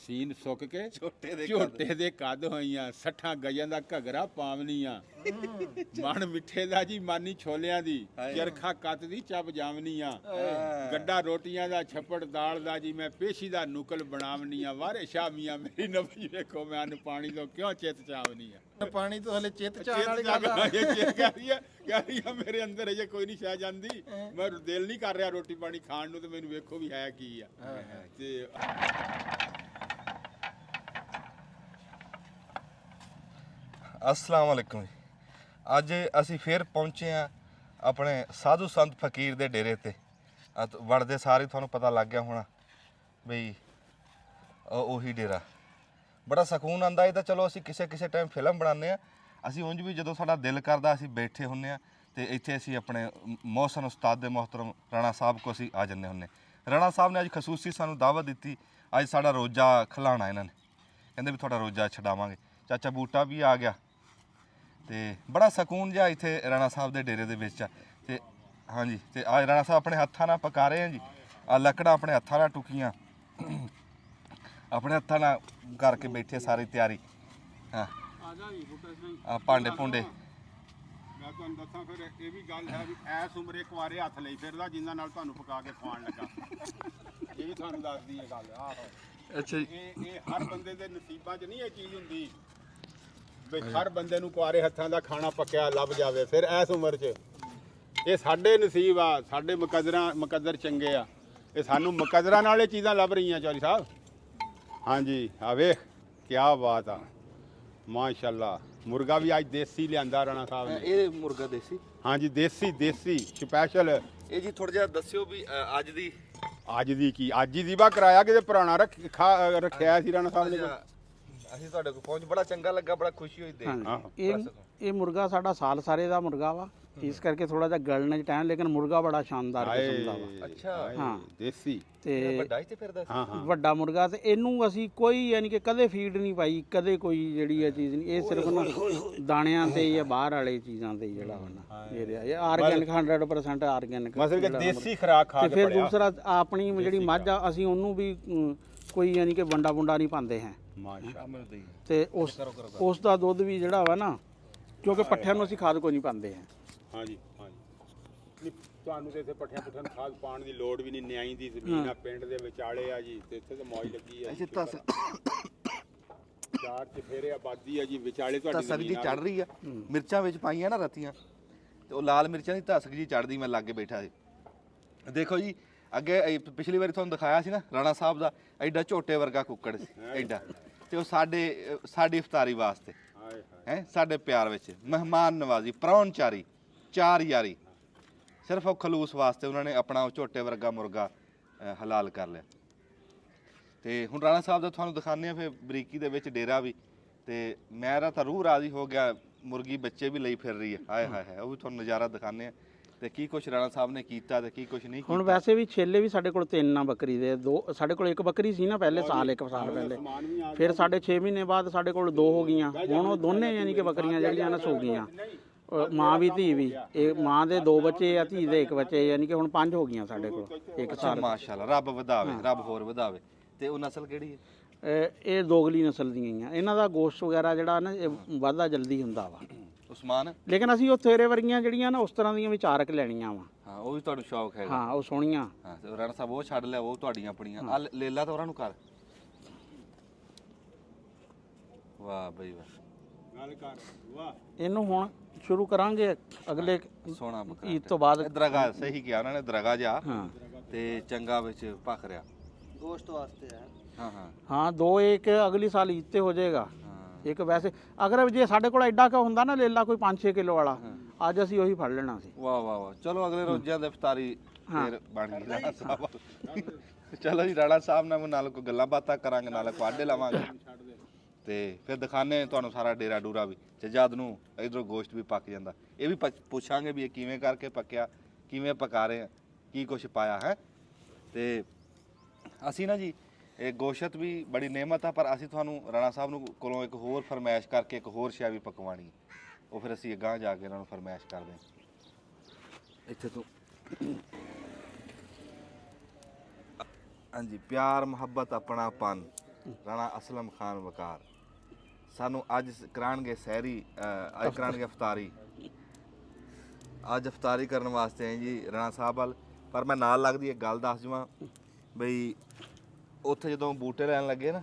Scene ਸੁੱਕ ਕੇ ਝੋਟੇ ਦੇ ਕੱਦ ਹੋਈਆਂ 60 ਗਜਾਂ ਦਾ ਘਗਰਾ ਪਾਵਨੀਆਂ ਮਣ ਮਿੱਠੇ ਦਾ ਜੀ ਮਾਨੀ ਛੋਲਿਆਂ ਦੀ ਚਰਖਾ ਕੱਤ ਦੀ ਚੱਬ ਜਾਵਨੀਆਂ ਗੱਡਾ ਰੋਟੀਆਂ ਦਾ ਛੱਪੜ ਦਾਲ ਦਾ ਜੀ ਮੈਂ ਪੇਸ਼ੀ ਦਾ ਨੁਕਲ ਬਣਾਵਨੀਆਂ ਵਾਰੇ ਸ਼ਾਮੀਆਂ ਮੇਰੀ ਨਬੀ ਵੇਖੋ ਮੈਂ ਪਾਣੀ ਤੋਂ ਕਿਉਂ ਚਿੱਤ ਚਾਵਨੀਆਂ ਪਾਣੀ ਤੋਂ ਹਲੇ ਚਿੱਤ ਚਾਹਣ ਵਾਲੀ ਗੱਲ ਕਹਿ ਰਹੀ ਆ ਮੇਰੇ ਅੰਦਰ ਅਜੇ ਕੋਈ ਨਹੀਂ ਸ਼ੈ ਜਾਂਦੀ ਮੈਂ ਦਿਲ ਨਹੀਂ ਕਰ ਰਿਹਾ ਰੋਟੀ ਪਾਣੀ ਖਾਣ ਨੂੰ ਤੇ ਮੈਨੂੰ ਵੇਖੋ ਵੀ ਹੈ ਕੀ ਆ ਤੇ अस्सलाम वालेकुम जी ਅੱਜ ਅਸੀਂ ਫਿਰ ਪਹੁੰਚੇ ਆ ਆਪਣੇ ਸਾਧੂ ਸੰਤ ਫਕੀਰ ਦੇ ਡੇਰੇ ਤੇ ਵੜਦੇ ਸਾਰੇ ਤੁਹਾਨੂੰ ਪਤਾ ਲੱਗ ਗਿਆ ਹੋਣਾ ਬਈ ਉਹੀ ਡੇਰਾ ਬੜਾ ਸਕੂਨ ਆਂਦਾ ਇਹ ਤਾਂ ਚਲੋ ਅਸੀਂ ਕਿਸੇ ਟਾਈਮ ਫਿਲਮ ਬਣਾਉਂਦੇ ਆ ਅਸੀਂ ਉਂਝ ਵੀ ਜਦੋਂ ਸਾਡਾ ਦਿਲ ਕਰਦਾ ਅਸੀਂ ਬੈਠੇ ਹੁੰਨੇ ਆ ਤੇ ਇੱਥੇ ਅਸੀਂ ਆਪਣੇ ਮੌਸਨ ਉਸਤਾਦ ਦੇ ਮੁਹਤਰਮ ਰਾਣਾ ਸਾਹਿਬ ਕੋ ਅਸੀਂ ਆ ਜੰਨੇ ਹੁੰਨੇ ਰਾਣਾ ਸਾਹਿਬ ਨੇ ਅੱਜ ਖਸੂਸੀ ਸਾਨੂੰ ਦਾਵਤ ਦਿੱਤੀ ਅੱਜ ਸਾਡਾ ਰੋਜ਼ਾ ਖਿਲਾਉਣਾ ਇਹਨਾਂ ਨੇ ਕਹਿੰਦੇ ਵੀ ਤੁਹਾਡਾ ਰੋਜ਼ਾ ਛਡਾਵਾਂਗੇ ਚਾਚਾ ਬੂਟਾ ਵੀ ਆ ਗਿਆ ਤੇ ਬੜਾ ਸਕੂਨ ਜਿਹਾ ਇੱਥੇ ਰਾਣਾ ਸਾਹਿਬ ਦੇ ਡੇਰੇ ਦੇ ਵਿੱਚ ਆ ਤੇ ਹਾਂਜੀ ਤੇ ਆ ਰਾਣਾ ਸਾਹਿਬ ਆਪਣੇ ਹੱਥਾਂ ਨਾਲ ਪਕਾ ਰਹੇ ਆ ਜੀ ਆ ਲੱਕੜਾਂ ਆਪਣੇ ਹੱਥਾਂ ਨਾਲ ਟੁਕੀਆਂ ਆਪਣੇ ਹੱਥਾਂ ਨਾਲ ਕਰਕੇ ਬੈਠੇ ਸਾਰੀ ਤਿਆਰੀ ਹਾਂ ਆ ਭਾਂਡੇ ਭੁੰਡੇ ਮੈਂ ਤੁਹਾਨੂੰ ਦੱਸਾਂ ਫਿਰ ਇਹ ਵੀ ਗੱਲ ਹੈ ਵੀ ਐਸ ਉਮਰੇ ਕੁਆਰੇ ਹੱਥ ਲਈ ਫਿਰਦਾ ਜਿਨ੍ਹਾਂ ਨਾਲ ਤੁਹਾਨੂੰ ਪਕਾ ਕੇ ਖਵਾਉਣ ਲੱਗਾ ਇਹ ਵੀ ਤੁਹਾਨੂੰ ਦੱਸਦੀ ਹੈ ਗੱਲ ਆਹੋ ਅੱਛਾ ਜੀ ਇਹ ਹਰ ਬੰਦੇ ਦੇ ਨਸੀਬਾਂ 'ਚ ਨਹੀਂ ਇਹ ਚੀਜ਼ ਹੁੰਦੀ ਵੀ ਹਰ ਬੰਦੇ ਨੂੰ ਕੁਆਰੇ ਹੱਥਾਂ ਦਾ ਖਾਣਾ ਪੱਕਿਆ ਲੱਭ ਜਾਵੇ ਫਿਰ ਐਸ ਉਮਰ 'ਚ ਇਹ ਸਾਡੇ ਨਸੀਬ ਆ ਸਾਡੇ ਮੁਕੱਦਰ ਚੰਗੇ ਆ ਇਹ ਸਾਨੂੰ ਮੁਕੱਦਰਾਂ ਨਾਲ ਇਹ ਚੀਜ਼ਾਂ ਲੱਭ ਰਹੀਆਂ ਚੌਧਰੀ ਸਾਹਿਬ ਹਾਂਜੀ ਆ ਵੇਖ ਕੀ ਬਾਤ ਆ ਮਾਸ਼ਾਅੱਲਾ ਮੁਰਗਾ ਵੀ ਅੱਜ ਦੇਸੀ ਲਿਆਂਦਾ ਰਾਣਾ ਸਾਹਿਬ ਨੇ ਇਹ ਮੁਰਗਾ ਦੇਸੀ ਹਾਂਜੀ ਦੇਸੀ ਸਪੈਸ਼ਲ ਇਹ ਜੀ ਥੋੜਾ ਜਿਹਾ ਦੱਸਿਓ ਵੀ ਅੱਜ ਦੀ ਕੀ ਅੱਜ ਹੀ ਦੀਵਾ ਕਰਾਇਆ ਕਿਤੇ ਪੁਰਾਣਾ ਰੱਖਿਆ ਸੀ ਰਾਣਾ ਸਾਹਿਬ ਨੇ ਅਸੀਂ ਤੁਹਾਡੇ ਕੋਲ ਪਹੁੰਚ ਬੜਾ ਚੰਗਾ ਲੱਗਾ ਬੜਾ ਖੁਸ਼ੀ ਹੋਈ ਦੇਖ ਇਹ ਮੁਰਗਾ ਸਾਡਾ ਸਾਲ ਸਾਰੇ ਦਾ ਮੁਰਗਾ ਵਾ ਇਸ ਕਰਕੇ ਥੋੜਾ ਜਿਹਾ ਗਲਣ ਚ ਟਾਈਮ ਲੇਕਿਨ ਮੁਰਗਾ ਬੜਾ ਸ਼ਾਨਦਾਰ ਕਿਸਮ ਦਾ ਵਾ ਅੱਛਾ ਹਾਂ ਦੇਸੀ ਤੇ ਵੱਡਾ ਹੀ ਤੇ ਫਿਰਦਾ ਸੀ ਵੱਡਾ ਮੁਰਗਾ ਤੇ ਇਹਨੂੰ ਅਸੀਂ ਕੋਈ ਯਾਨੀ ਕਿ ਕਦੇ ਫੀਡ ਨਹੀਂ ਪਾਈ ਕਦੇ ਕੋਈ ਜਿਹੜੀ ਇਹ ਚੀਜ਼ ਨਹੀਂ ਇਹ ਸਿਰਫ ਨਾ ਦਾਣਿਆਂ ਤੇ ਜਾਂ ਬਾਹਰ ਵਾਲੇ ਚੀਜ਼ਾਂ ਤੇ ਜਿਹੜਾ ਵਾ ਇਹ ਆਰਗੈਨਿਕ 100% ਆਰਗੈਨਿਕ ਮਤਲਬ ਕਿ ਦੇਸੀ ਖੁਰਾਕ ਖਾ ਕੇ ਫਿਰ ਦੂਸਰਾ ਆਪਣੀ ਜਿਹੜੀ ਮੱਝ ਆ ਅਸੀਂ ਉਹਨੂੰ ਵੀ ਕੋਈ ਯਾਨੀ ਕਿ ਵੰਡਾ ਨਹੀਂ ਪਾਉਂਦੇ ਹੈ ਮਾਸ਼ਾਅੱਲਾ ਤੇ ਉਸ ਦਾ ਦੁੱਧ ਵੀ ਜਿਹੜਾ ਵਾ ਨਾ ਕਿਉਂਕਿ ਪੱਠਿਆਂ ਨੂੰ ਅਸੀਂ ਖਾਦ ਕੋਈ ਨਹੀਂ ਪਾਉਂਦੇ ਹਾਂ ਹਾਂਜੀ ਨਹੀਂ ਤੁਹਾਨੂੰ ਤੇ ਇੱਥੇ ਪੱਠਿਆਂ ਪੁੱਠਿਆਂ ਨੂੰ ਖਾਦ ਪਾਉਣ ਦੀ ਲੋੜ ਵੀ ਨਹੀਂ ਨਿਆਈ ਦੀ ਜ਼ਮੀਨ ਆ ਪਿੰਡ ਦੇ ਵਿਚਾਲੇ ਆ ਜੀ ਤੇ ਇੱਥੇ ਤਾਂ ਮੌਜ ਲੱਗੀ ਆ ਚਾਰ ਚਫੇਰੇ ਆਬਾਦੀ ਆ ਜੀ ਵਿਚਾਲੇ ਤੁਹਾਡੀ ਤਸਕ ਜੀ ਚੜ ਰਹੀ ਆ ਮਿਰਚਾਂ ਵਿੱਚ ਪਾਈਆਂ ਨਾ ਰਤੀਆਂ ਤੇ ਉਹ ਲਾਲ ਮਿਰਚਾਂ ਦੀ ਤਸਕ ਜੀ ਚੜਦੀ ਮੈਂ ਲਾਗੇ ਬੈਠਾ ਸੀ ਦੇਖੋ ਜੀ ਅੱਗੇ ਪਿਛਲੀ ਵਾਰੀ ਤੁਹਾਨੂੰ ਦਿਖਾਇਆ ਸੀ ਨਾ ਰਾਣਾ ਸਾਹਿਬ ਦਾ ਐਡਾ ਝੋਟੇ ਵਰਗਾ ਕੁੱਕੜ ਸੀ ਐਡਾ ਤੇ ਉਹ ਸਾਡੀ ਇਫਤਾਰੀ ਵਾਸਤੇ ਹੈ ਸਾਡੇ ਪਿਆਰ ਵਿੱਚ ਮਹਿਮਾਨ ਨਵਾਜ਼ੀ ਪ੍ਰਾਹੁਣਚਾਰੀ ਚਾਰ ਯਾਰੀ ਸਿਰਫ ਉਹ ਖਲੂਸ ਵਾਸਤੇ ਉਹਨਾਂ ਨੇ ਆਪਣਾ ਉਹ ਝੋਟੇ ਵਰਗਾ ਮੁਰਗਾ ਹਲਾਲ ਕਰ ਲਿਆ ਤੇ ਹੁਣ ਰਾਣਾ ਸਾਹਿਬ ਦਾ ਤੁਹਾਨੂੰ ਦਿਖਾਉਂਦੇ ਆ ਫਿਰ ਬਰੀਕੀ ਦੇ ਵਿੱਚ ਡੇਰਾ ਵੀ ਤੇ ਮੇਰਾ ਤਾਂ ਰੂਹ ਰਾਜ਼ੀ ਹੋ ਗਿਆ ਮੁਰਗੀ ਬੱਚੇ ਵੀ ਲਈ ਫਿਰ ਰਹੀ ਹੈ ਹਾਏ ਹਾਏ ਉਹ ਵੀ ਤੁਹਾਨੂੰ ਨਜ਼ਾਰਾ ਦਿਖਾਉਂਦੇ ਆ ਤੇ ਕੀ ਕੁਛ ਰਾਣਾ ਸਾਹਿਬ ਨੇ ਕੀਤਾ ਤੇ ਕੀ ਕੁਛ ਨਹੀਂ ਕੀਤਾ ਹੁਣ ਵੈਸੇ ਵੀ ਛੇਲੇ ਵੀ ਸਾਡੇ ਕੋਲ 3 ਆ ਬੱਕਰੀ ਦੇ 2 ਸਾਡੇ ਕੋਲ ਇੱਕ ਬੱਕਰੀ ਸੀ ਨਾ ਪਹਿਲੇ ਸਾਲ 1 ਸਾਲ ਪਹਿਲੇ ਫਿਰ ਸਾਡੇ 6 ਮਹੀਨੇ ਬਾਅਦ ਸਾਡੇ ਕੋਲ 2 ਹੋ ਗਈਆਂ ਹੁਣ ਉਹ ਦੋਨੇ ਯਾਨੀ ਕਿ ਬੱਕਰੀਆਂ ਜਿਹੜੀਆਂ ਨਾ ਸੋ ਗਈਆਂ ਮਾਂ ਵੀ ਧੀ ਵੀ ਇਹ ਮਾਂ ਦੇ 2 ਬੱਚੇ ਆ ਧੀ ਦੇ 1 ਬੱਚੇ ਯਾਨੀ ਕਿ ਹੁਣ 5 ਹੋ ਗਈਆਂ ਸਾਡੇ ਕੋਲ 1 ਸਾਲ ਮਾਸ਼ਾਅੱਲਾ ਰੱਬ ਵਧਾਵੇ ਰੱਬ ਹੋਰ ਵਧਾਵੇ ਤੇ ਉਹ ਨਸਲ ਕਿਹੜੀ ਹੈ ਇਹ ਦੋਗਲੀ ਨਸਲ ਦੀਆਂ ਹੀ ਆ ਇਹਨਾਂ ਦਾ ਗੋਸ਼ਤ ਵਗੈਰਾ ਜਿਹੜਾ ਨਾ ਇਹ ਵਾਧਾ ਜਲਦੀ ਹੁੰਦਾ ਵਾ ਉਸਮਾਨ ਲੇਕਿਨ ਅਸੀਂ ਉਹ ਤੇਰੇ ਵਰਗੀਆਂ ਜਿਹੜੀਆਂ ਨਾ ਉਸ ਤਰ੍ਹਾਂ ਦੀਆਂ ਵਿਚਾਰਕ ਲੈਣੀਆਂ ਵਾ ਹਾਂ ਉਹ ਵੀ ਤੁਹਾਨੂੰ ਸ਼ੌਕ ਹੈਗਾ ਹਾਂ ਉਹ ਸੋਹਣੀਆਂ ਹਾਂ ਤੇ ਰਾਣਾ ਸਾਹਿਬ ਉਹ ਛੱਡ ਲਿਆ ਉਹ ਤੁਹਾਡੀਆਂ ਆਪਣੀਆਂ ਆ ਲੇਲਾ ਤਾਂ ਉਹਨਾਂ ਨੂੰ ਕਰ ਵਾਹ ਬਈ ਵਾਹ ਗੱਲ ਕਰ ਵਾਹ ਇਹਨੂੰ ਹੁਣ ਸ਼ੁਰੂ ਕਰਾਂਗੇ ਅਗਲੇ ਸੋਹਣਾ ਈਦ ਤੋਂ ਬਾਅਦ ਦਰਗਾਹ ਸਹੀ ਕਿਹਾ ਉਹਨਾਂ ਨੇ ਦਰਗਾਹ ਜਾ ਤੇ ਚੰਗਾ ਵਿੱਚ ਭਖ ਰਿਆ ਗੋਸ਼ਤ ਵਾਸਤੇ ਹੈ ਹਾਂ ਹਾਂ 2 ਇੱਕ ਅਗਲੀ ਸਾਲ ਈਦ ਤੇ ਹੋ ਜਾਏਗਾ ਇੱਕ ਵੈਸੇ ਅਗਰ ਜੇ ਸਾਡੇ ਕੋਲ ਐਡਾ ਕਾ ਹੁੰਦਾ ਨਾ ਲੇਲਾ ਕੋਈ 5-6 ਕਿਲੋ ਵਾਲਾ ਅੱਜ ਅਸੀਂ ਉਹੀ ਫੜ ਲੈਣਾ ਸੀ ਵਾਹ ਚਲੋ ਅਗਲੇ ਰੋਜ਼ਿਆਂ ਦੇ ਇਫਤਾਰੀ ਫੇਰ ਬਣ ਗਈ ਰਾਣਾ ਸਾਹਿਬ ਚਲੋ ਜੀ ਰਾਣਾ ਸਾਹਿਬ ਨਾਲ ਕੋਈ ਗੱਲਾਂ ਬਾਤਾਂ ਕਰਾਂਗੇ ਨਾਲ ਕੁਆਡੇ ਲਾਵਾਂਗੇ ਤੇ ਫਿਰ ਦਿਖਾਣੇ ਤੁਹਾਨੂੰ ਸਾਰਾ ਡੇਰਾ ਡੂਰਾ ਵੀ ਤੇ ਜਦ ਨੂੰ ਇਧਰੋਂ ਗੋਸ਼ਤ ਵੀ ਪੱਕ ਜਾਂਦਾ ਇਹ ਵੀ ਪੁੱਛਾਂਗੇ ਵੀ ਇਹ ਕਿਵੇਂ ਕਰਕੇ ਪੱਕਿਆ ਕਿਵੇਂ ਪਕਾ ਰਹੇ ਆ ਕੀ ਕੁਛ ਪਾਇਆ ਹੈ ਤੇ ਅਸੀਂ ਨਾ ਜੀ ਇਹ ਗੋਸ਼ਤ ਵੀ ਬੜੀ ਨੇਮਤ ਆ ਪਰ ਅਸੀਂ ਤੁਹਾਨੂੰ ਰਾਣਾ ਸਾਹਿਬ ਨੂੰ ਕੋਲੋਂ ਇੱਕ ਹੋਰ ਫਰਮਾਇਸ਼ ਕਰਕੇ ਇੱਕ ਹੋਰ ਸ਼ੈ ਵੀ ਪਕਵਾਣੀ ਉਹ ਫਿਰ ਅਸੀਂ ਅੱਗਾਂ ਜਾ ਕੇ ਇਹਨਾਂ ਨੂੰ ਫਰਮਾਇਸ਼ ਕਰਦੇ ਹਾਂ ਇੱਥੇ ਤੋਂ ਹਾਂਜੀ ਪਿਆਰ ਮੁਹੱਬਤ ਆਪਣਾਪਨ ਰਾਣਾ ਅਸਲਮ ਖਾਨ ਵਕਾਰ ਸਾਨੂੰ ਅੱਜ ਕਰਾਣਗੇ ਸਹਿਰੀ ਅੱਜ ਕਰਾਣਗੇ ਇਫਤਾਰੀ। ਅੱਜ ਇਫਤਾਰੀ ਕਰਨ ਵਾਸਤੇ ਆਏ ਜੀ ਰਾਣਾ ਸਾਹਿਬ ਵੱਲ। ਪਰ ਮੈਂ ਨਾਲ ਲੱਗਦੀ ਇੱਕ ਗੱਲ ਦੱਸ ਜਾਵਾਂ ਬਈ ਉੱਥੇ ਜਦੋਂ ਬੂਟੇ ਲੈਣ ਲੱਗੇ ਨਾ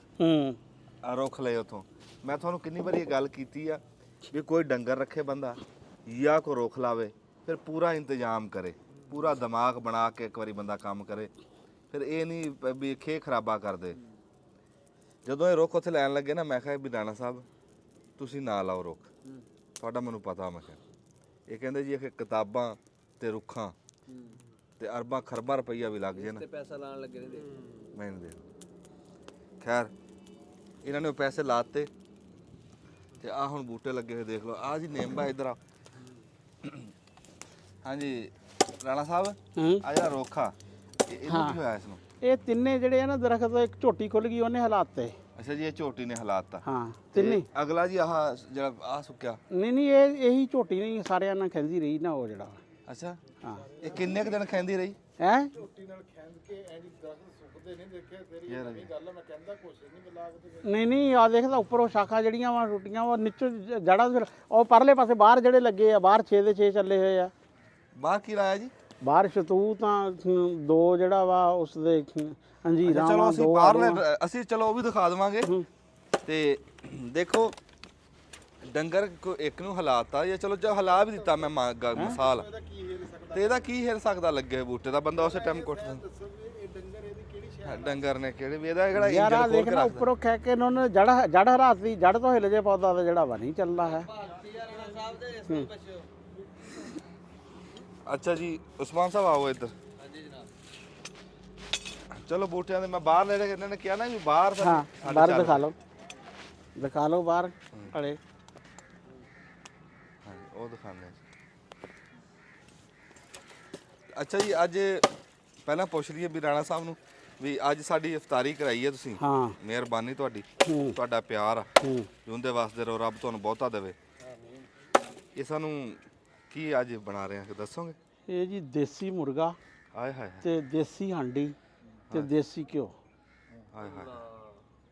ਰੁੱਖ ਲਏ ਉੱਥੋਂ, ਮੈਂ ਤੁਹਾਨੂੰ ਕਿੰਨੀ ਵਾਰੀ ਇਹ ਗੱਲ ਕੀਤੀ ਆ ਵੀ ਕੋਈ ਡੰਗਰ ਰੱਖੇ ਬੰਦਾ ਜਾਂ ਕੋਈ ਰੁੱਖ ਲਾਵੇ, ਫਿਰ ਪੂਰਾ ਇੰਤਜ਼ਾਮ ਕਰੇ, ਪੂਰਾ ਦਿਮਾਗ ਬਣਾ ਕੇ ਇੱਕ ਵਾਰੀ ਬੰਦਾ ਕੰਮ ਕਰੇ, ਫਿਰ ਇਹ ਨਹੀਂ ਵੀ ਖੇ ਖਰਾਬਾ ਕਰਦੇ। ਜਦੋਂ ਇਹ ਰੁੱਖ ਉੱਥੇ ਲੈਣ ਲੱਗੇ ਨਾ, ਮੈਂ ਕਿਹਾ ਵੀ ਰਾਣਾ ਸਾਹਿਬ ਤੁਸੀਂ ਨਾ ਲਾਓ ਰੁੱਖ, ਤੁਹਾਡਾ ਮੈਨੂੰ ਪਤਾ। ਮੈਂ ਕਿਹਾ ਇਹ ਕਹਿੰਦੇ ਜੀ ਇਹ ਕਿਤਾਬਾਂ ਤੇ ਰੁੱਖਾਂ ਤੇ ਅਰਬਾਂ ਖਰਬਾਂ ਰੁਪਈਆ ਵੀ ਲੱਗ ਜੇ ਨਾ, ਪੈਸਾ ਲਾਣ ਲੱਗੇ ਨੇ ਮੈਂ ਨਹੀਂ ਦੇ। ਖੈਰ ਇਹਨਾਂ ਨੇ ਉਹ ਪੈਸੇ ਲਾਤੇ ਤੇ ਆ ਹੁਣ ਬੂਟੇ ਲੱਗੇ ਹੋਏ ਦੇਖ ਲਓ। ਆ ਜੀ ਨਿੰਬਾ ਇਧਰ ਆ। ਹਾਂਜੀ ਰਾਣਾ ਸਾਹਿਬ ਆ ਜਿਹੜਾ ਰੁੱਖ ਆ ਇਹਨੂੰ ਕੀ ਹੋਇਆ ਇਸ ਨੂੰ? ਇਹ ਤਿੰਨੇ ਜਿਹੜੇ ਆ ਨਾ ਦਰਖਤ, ਇੱਕ ਝੋਟੀ ਖੁੱਲ ਗਈ ਉਹਨੇ ਹਾਲਾਤੇ। ਅੱਛਾ ਜੀ ਇਹ ਝੋਟੀ ਨੇ ਹਾਲਾਤਾ। ਹਾਂ ਤਿੰਨੇ। ਅਗਲਾ ਜੀ ਆਹ ਜਿਹੜਾ ਆ ਸੁੱਕਿਆ, ਨਹੀਂ ਇਹੀ ਝੋਟੀ ਨਹੀਂ ਸਾਰਿਆਂ ਨਾਲ ਖੈਂਦੀ ਰਹੀ ਨਾ ਉਹ ਜਿਹੜਾ। ਅੱਛਾ ਹਾਂ ਇਹ ਕਿੰਨੇ ਕੁ ਦਿਨ ਖੈਂਦੀ ਰਹੀ? ਹੈ ਝੋਟੀ ਨਾਲ ਖੈਂਦ ਕੇ ਐਂਡੀ ਦਰਖਤ ਸੁੱਕਦੇ ਨਹੀਂ ਦੇਖਿਆ ਤੇਰੀ ਨਵੀਂ ਗੱਲ ਮੈਂ ਕਹਿੰਦਾ ਕੋਸ਼ਿਸ਼ ਨਹੀਂ ਮਿਲਾਵਟ। ਨਹੀਂ ਆ ਦੇਖਦਾ ਉੱਪਰੋਂ ਸ਼ਾਖਾ ਜਿਹੜੀਆਂ ਵਾ ਟੁੱਟੀਆਂ ਵਾ, ਨੀਚੋਂ ਜੜਾਂ ਫਿਰ ਉਹ ਪਰਲੇ ਪਾਸੇ ਬਾਹਰ ਜਿਹੜੇ ਲੱਗੇ ਆ, ਬਾਹਰ 6 ਦੇ 6 ਚੱਲੇ ਹੋਏ ਆ। ਬਾਹਰ ਕੀ ਲਾਇਆ ਜੀ? ਬਾਹਰ ਸ਼ਤੂ ਤਾਂ 2 ਜਿਹੜਾ ਵਾ ਉਸ ਦੇ ਅੰਜੀਰਾਂ ਚਲੋ ਵਾ ਅਸੀਂ 2 ਬਾਹਰ ਅਸੀਂ ਚਲੋ ਉਹ ਵੀ ਦਿਖਾ ਦੇਵਾਂਗੇ। ਤੇ ਦੇਖੋ ਡੰਗਰ ਇੱਕ ਨੂੰ ਹਲਾਤਾ ਜਾਂ ਚਲੋ ਜੋ ਹਲਾ ਵੀ ਦਿੱਤਾ ਮੈਂ ਮਿਸਾਲ, ਤੇ ਇਹਦਾ ਕੀ ਹਿਲ ਸਕਦਾ ਲੱਗੇ ਬੂਟੇ ਦਾ, ਬੰਦਾ ਉਸੇ ਟਾਈਮ ਕੁੱਟ ਦਿੰਦਾ। ਡੰਗਰ ਨੇ ਕਿਹੜੇ ਵੀ ਇਹਦਾ ਜਿਹੜਾ ਯਾਰ ਆ ਦੇਖਣਾ ਉੱਪਰੋਂ ਖੈ ਕੇ ਉਹਨਾਂ ਨੇ ਜੜ ਹਰਾਤੀ, ਜੜ ਤੋਂ ਹਿਲ ਜੇ ਪੌਦਾ ਤੇ ਜਿਹੜਾ ਵਾ ਨਹੀਂ ਚੱਲਦਾ ਹੈ। ਅੱਛਾ ਜੀ ਉਸਮਾਨ ਸਾਹਿਬ ਆਓ ਇੱਧਰ। ਹਾਂਜੀ ਜਨਾਬ। ਚਲੋ ਬੂਟਿਆਂ ਦੇ ਮੈਂ ਬਾਹਰ ਲੈ ਇਹਨਾਂ ਨੇ ਕਿਹਾ ਨਾ ਵੀ ਬਾਹਰ ਹਾਂ ਬਾਹਰ ਦਿਖਾ ਲਓ ਬਾਹਰ ਵਾਲੇ। ਹਾਂਜੀ ਉਹ ਦਿਖਾਉਂਦੇ। ਅੱਛਾ ਜੀ ਅੱਜ ਪਹਿਲਾਂ ਪੁੱਛ ਲਈਏ ਵੀ ਰਾਣਾ ਸਾਹਿਬ ਨੂੰ ਵੀ ਅੱਜ ਸਾਡੀ ਇਫਤਾਰੀ ਕਰਾਈ ਹੈ ਤੁਸੀਂ। ਹਾਂ ਮਿਹਰਬਾਨੀ ਤੁਹਾਡੀ, ਤੁਹਾਡਾ ਪਿਆਰ ਆ ਜਿਉਂਦੇ ਵਾਸਤੇ ਰਹੋ, ਰੱਬ ਤੁਹਾਨੂੰ ਬਹੁਤਾ ਦੇਵੇ। ਇਹ ਸਾਨੂੰ ਕੀ ਅੱਜ ਬਣਾ ਰਹੇ ਆ ਦੱਸੋਗੇ? ਇਹ ਜੀ ਦੇਸੀ ਮੁਰਗਾ ਆਏ ਹਾਏ ਤੇ ਦੇਸੀ ਹਾਂਡੀ ਤੇ ਦੇਸੀ ਘਿਓ ਆਏ ਹਾਏ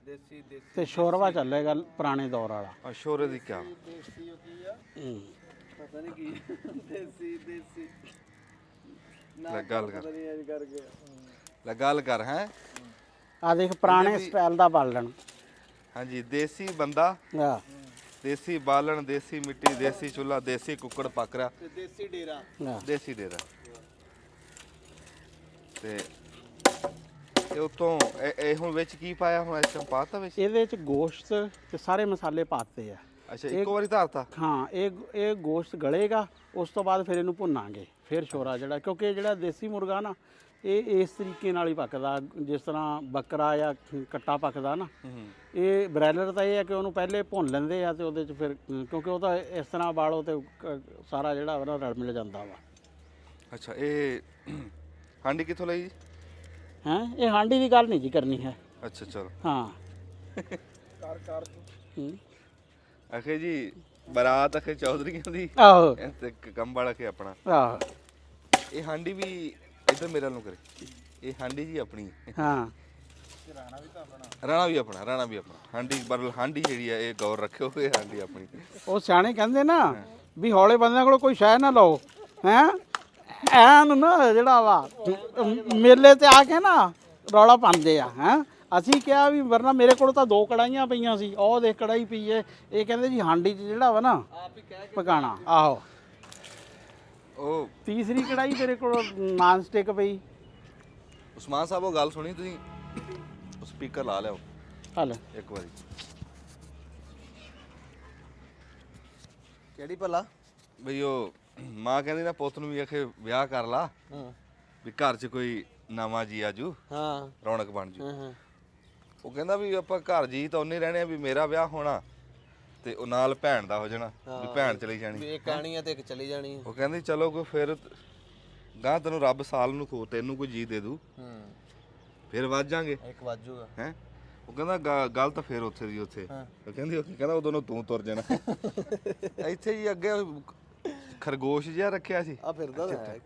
ਦੇਸੀ ਤੇ ਸ਼ੋਰਵਾ ਚੱਲੇਗਾ ਪੁਰਾਣੇ ਦੌਰ ਵਾਲਾ। ਆ ਸ਼ੋਰੇ ਦੀ ਕਿਆ ਪਤਾ ਨਹੀਂ ਕੀ ਦੇਸੀ ਲੈ ਗੱਲ ਕਰ, ਨਹੀਂ ਅੱਜ ਕਰ ਗਿਆ। ਲੈ ਗੱਲ ਕਰ ਹੈ। ਆ ਦੇਖ ਪੁਰਾਣੇ ਸਟਾਈਲ ਦਾ ਬਾਲਣ। ਹਾਂਜੀ ਦੇਸੀ ਬੰਦਾ, ਆ ਦੇਸੀ ਬਾਲਣ, ਦੇਸੀ ਮਿੱਟੀ, ਦੇਸੀ ਚੁੱਲ੍ਹਾ, ਦੇਸੀ ਕੁੱਕੜ ਪੱਕ ਰਿਹਾ, ਤੇ ਦੇਸੀ ਡੇਰਾ। ਦੇਸੀ ਡੇਰਾ। ਤੇ ਇਹ ਉਤੋਂ ਇਹ ਹੁਣ ਵਿੱਚ ਕੀ ਪਾਇਆ ਹੁਣ ਇਸ ਟਾਈਮ ਪਾਤਾ ਵਿੱਚ? ਇਹਦੇ ਚ ਗੋਸ਼ਤ ਤੇ ਸਾਰੇ ਮਸਾਲੇ ਪਾਤੇ ਆ। ਅੱਛਾ ਇੱਕੋ ਵਾਰੀ ਧਰਤਾ? ਹਾਂ ਇਹ ਗੋਸ਼ਤ ਗਲੇਗਾ, ਉਸ ਤੋਂ ਬਾਅਦ ਫਿਰ ਇਹਨੂੰ ਭੁੰਨਾਂਗੇ, ਫਿਰ ਸ਼ੋਰਾ ਜਿਹੜਾ, ਕਿਉਂਕਿ ਜਿਹੜਾ ਦੇਸੀ ਮੁਰਗਾ ਨਾ ਇਹ ਇਸ ਤਰੀਕੇ ਨਾਲ ਹੀ ਪੱਕਦਾ ਜਿਸ ਤਰ੍ਹਾਂ ਬੱਕਰਾ ਜਾਂ ਕੱਟਾ ਪੱਕਦਾ ਨਾ। ਇਹ ਬ੍ਰਾਇਲਰ ਤਾਂ ਇਹ ਹੈ ਕਿ ਉਹਨੂੰ ਪਹਿਲੇ ਭੁੰਨ ਲੈਂਦੇ ਆ ਤੇ ਉਹਦੇ 'ਚ ਫਿਰ ਕਿਉਂਕਿ ਉਹ ਤਾਂ ਇਸ ਤਰ੍ਹਾਂ ਬਾਲੋ ਤੇ ਸਾਰਾ ਜਿਹੜਾ ਵਾ ਨਾ ਰਲ ਮਿਲ ਜਾਂਦਾ ਵਾ। ਅੱਛਾ ਇਹ ਹਾਂਡੀ ਕਿੱਥੋਂ ਲਈ ਜੀ? ਹੈਂ ਇਹ ਹਾਂਡੀ ਦੀ ਗੱਲ ਨਹੀਂ ਜੀ ਕਰਨੀ ਹੈ। ਅੱਛਾ ਚਲੋ ਹਾਂ ਅਖੇ ਜੀ ਬਰਾਤ ਅਖੇ ਚੌਧਰੀਆਂ ਦੀ ਆਹੋ ਤੇ ਕੰਬਲ ਅਖੇ ਆਪਣਾ। ਆਹੋ ਇਹ ਹਾਂਡੀ ਵੀ ਇੱਧਰ ਮੇਰੇ ਨੂੰ ਕਰੇ। ਇਹ ਹਾਂਡੀ ਜੀ ਆਪਣੀ। ਹਾਂ ਰਾਣਾ ਵੀ ਆਪਣਾ, ਰਾਣਾ ਵੀ ਆਪਣਾ। ਹਾਂਡੀ ਬਰਲ ਹਾਂਡੀ ਜਿਹੜੀ ਆ ਇਹ ਗੌਰ ਰੱਖਿਓ, ਇਹ ਹਾਂਡੀ ਆਪਣੀ। ਉਹ ਸਿਆਣੇ ਕਹਿੰਦੇ ਨਾ ਵੀ ਹੌਲੇ ਬੰਦਿਆਂ ਕੋਲ ਕੋਈ ਸ਼ੈ ਨਾ ਲਓ। ਹੈਂ ਐਨ ਨਾ ਜਿਹੜਾ ਵਾ ਮੇਲੇ ਤੇ ਆ ਕੇ ਨਾ ਰੌਲਾ ਪਾਉਂਦੇ ਆ। ਹੈਂ ਅਸੀਂ ਕਿਹਾ ਵੀ ਵਰਨਾ ਮੇਰੇ ਕੋਲ ਤਾਂ 2 ਕੜਾਈਆਂ ਪਈਆਂ ਸੀ, ਉਹ ਦੇਖ ਕੜਾਈ ਪਈ ਏ। ਇਹ ਕਹਿੰਦੇ ਜੀ ਹਾਂਡੀ 'ਚ ਜਿਹੜਾ ਵਾ ਨਾ ਪਕਾਣਾ। ਆਹੋ ਉਹ ਤੀਸਰੀ ਕੜਾਈ ਤੇਰੇ ਕੋਲ ਨਾਨ ਸਟਿਕ ਪਈ। ਉਸਮਾਨ ਸਾਹਿਬ ਉਹ ਗੱਲ ਸੁਣੀ ਤੁਸੀਂ? ਸਪੀਕਰ ਲਾ ਲਿਓ ਹਲ ਇੱਕ ਵਾਰੀ। ਕਿਹੜੀ ਭਲਾ? ਬਈ ਉਹ ਮਾਂ ਕਹਿੰਦੀ ਨਾ ਪੁੱਤ ਨੂੰ ਵੀ ਆਖੇ ਵਿਆਹ ਕਰ ਲਾ ਵੀ ਘਰ 'ਚ ਕੋਈ ਨਵਾਂ ਜੀ ਆਜੂ, ਹਾਂ ਰੌਣਕ ਬਣ ਜੂ। ਹਾਂ ਉਹ ਕਹਿੰਦਾ ਵੀ ਆਪਾਂ ਘਰ ਜੀ ਤਾਂ ਉਹਨੇ ਰਹਿਣੇ ਆ ਵੀ ਮੇਰਾ ਵਿਆਹ ਹੋਣਾ ਤੇ ਉਹ ਨਾਲ ਭੈਣ ਦਾ ਹੋ ਜਾਣਾ, ਵੀ ਭੈਣ ਚਲੀ ਜਾਣੀ। ਇੱਕ ਆਣੀ ਆ ਤੇ ਇੱਕ ਚਲੀ ਜਾਣੀ। ਉਹ ਕਹਿੰਦੀ ਚਲੋ ਕੋਈ ਫਿਰ ਗਾਂ ਤੈਨੂੰ ਰੱਬ ਸਾਲ ਨੂੰ ਤੈਨੂੰ ਕੋਈ ਜੀ ਦੇ ਦੂ, ਫਿਰ ਵੱਧ ਜਾਾਂਗੇ, ਇੱਕ ਵਾਜੂਗਾ ਹੈ। ਉਹ ਕਹਿੰਦਾ ਗੱਲ ਤਾਂ ਫਿਰ ਉੱਥੇ ਦੀ ਉੱਥੇ। ਉਹ ਕਹਿੰਦਾ ਉਦੋਂ ਨੂੰ ਤੂੰ ਤੁਰ ਜਾਣਾ। ਇੱਥੇ ਜੀ ਅੱਗੇ ਖਰਗੋਸ਼ ਜਿਹਾ ਰੱਖਿਆ ਸੀ। ਆ ਫਿਰਦਾ ਤਾਂ ਹੈ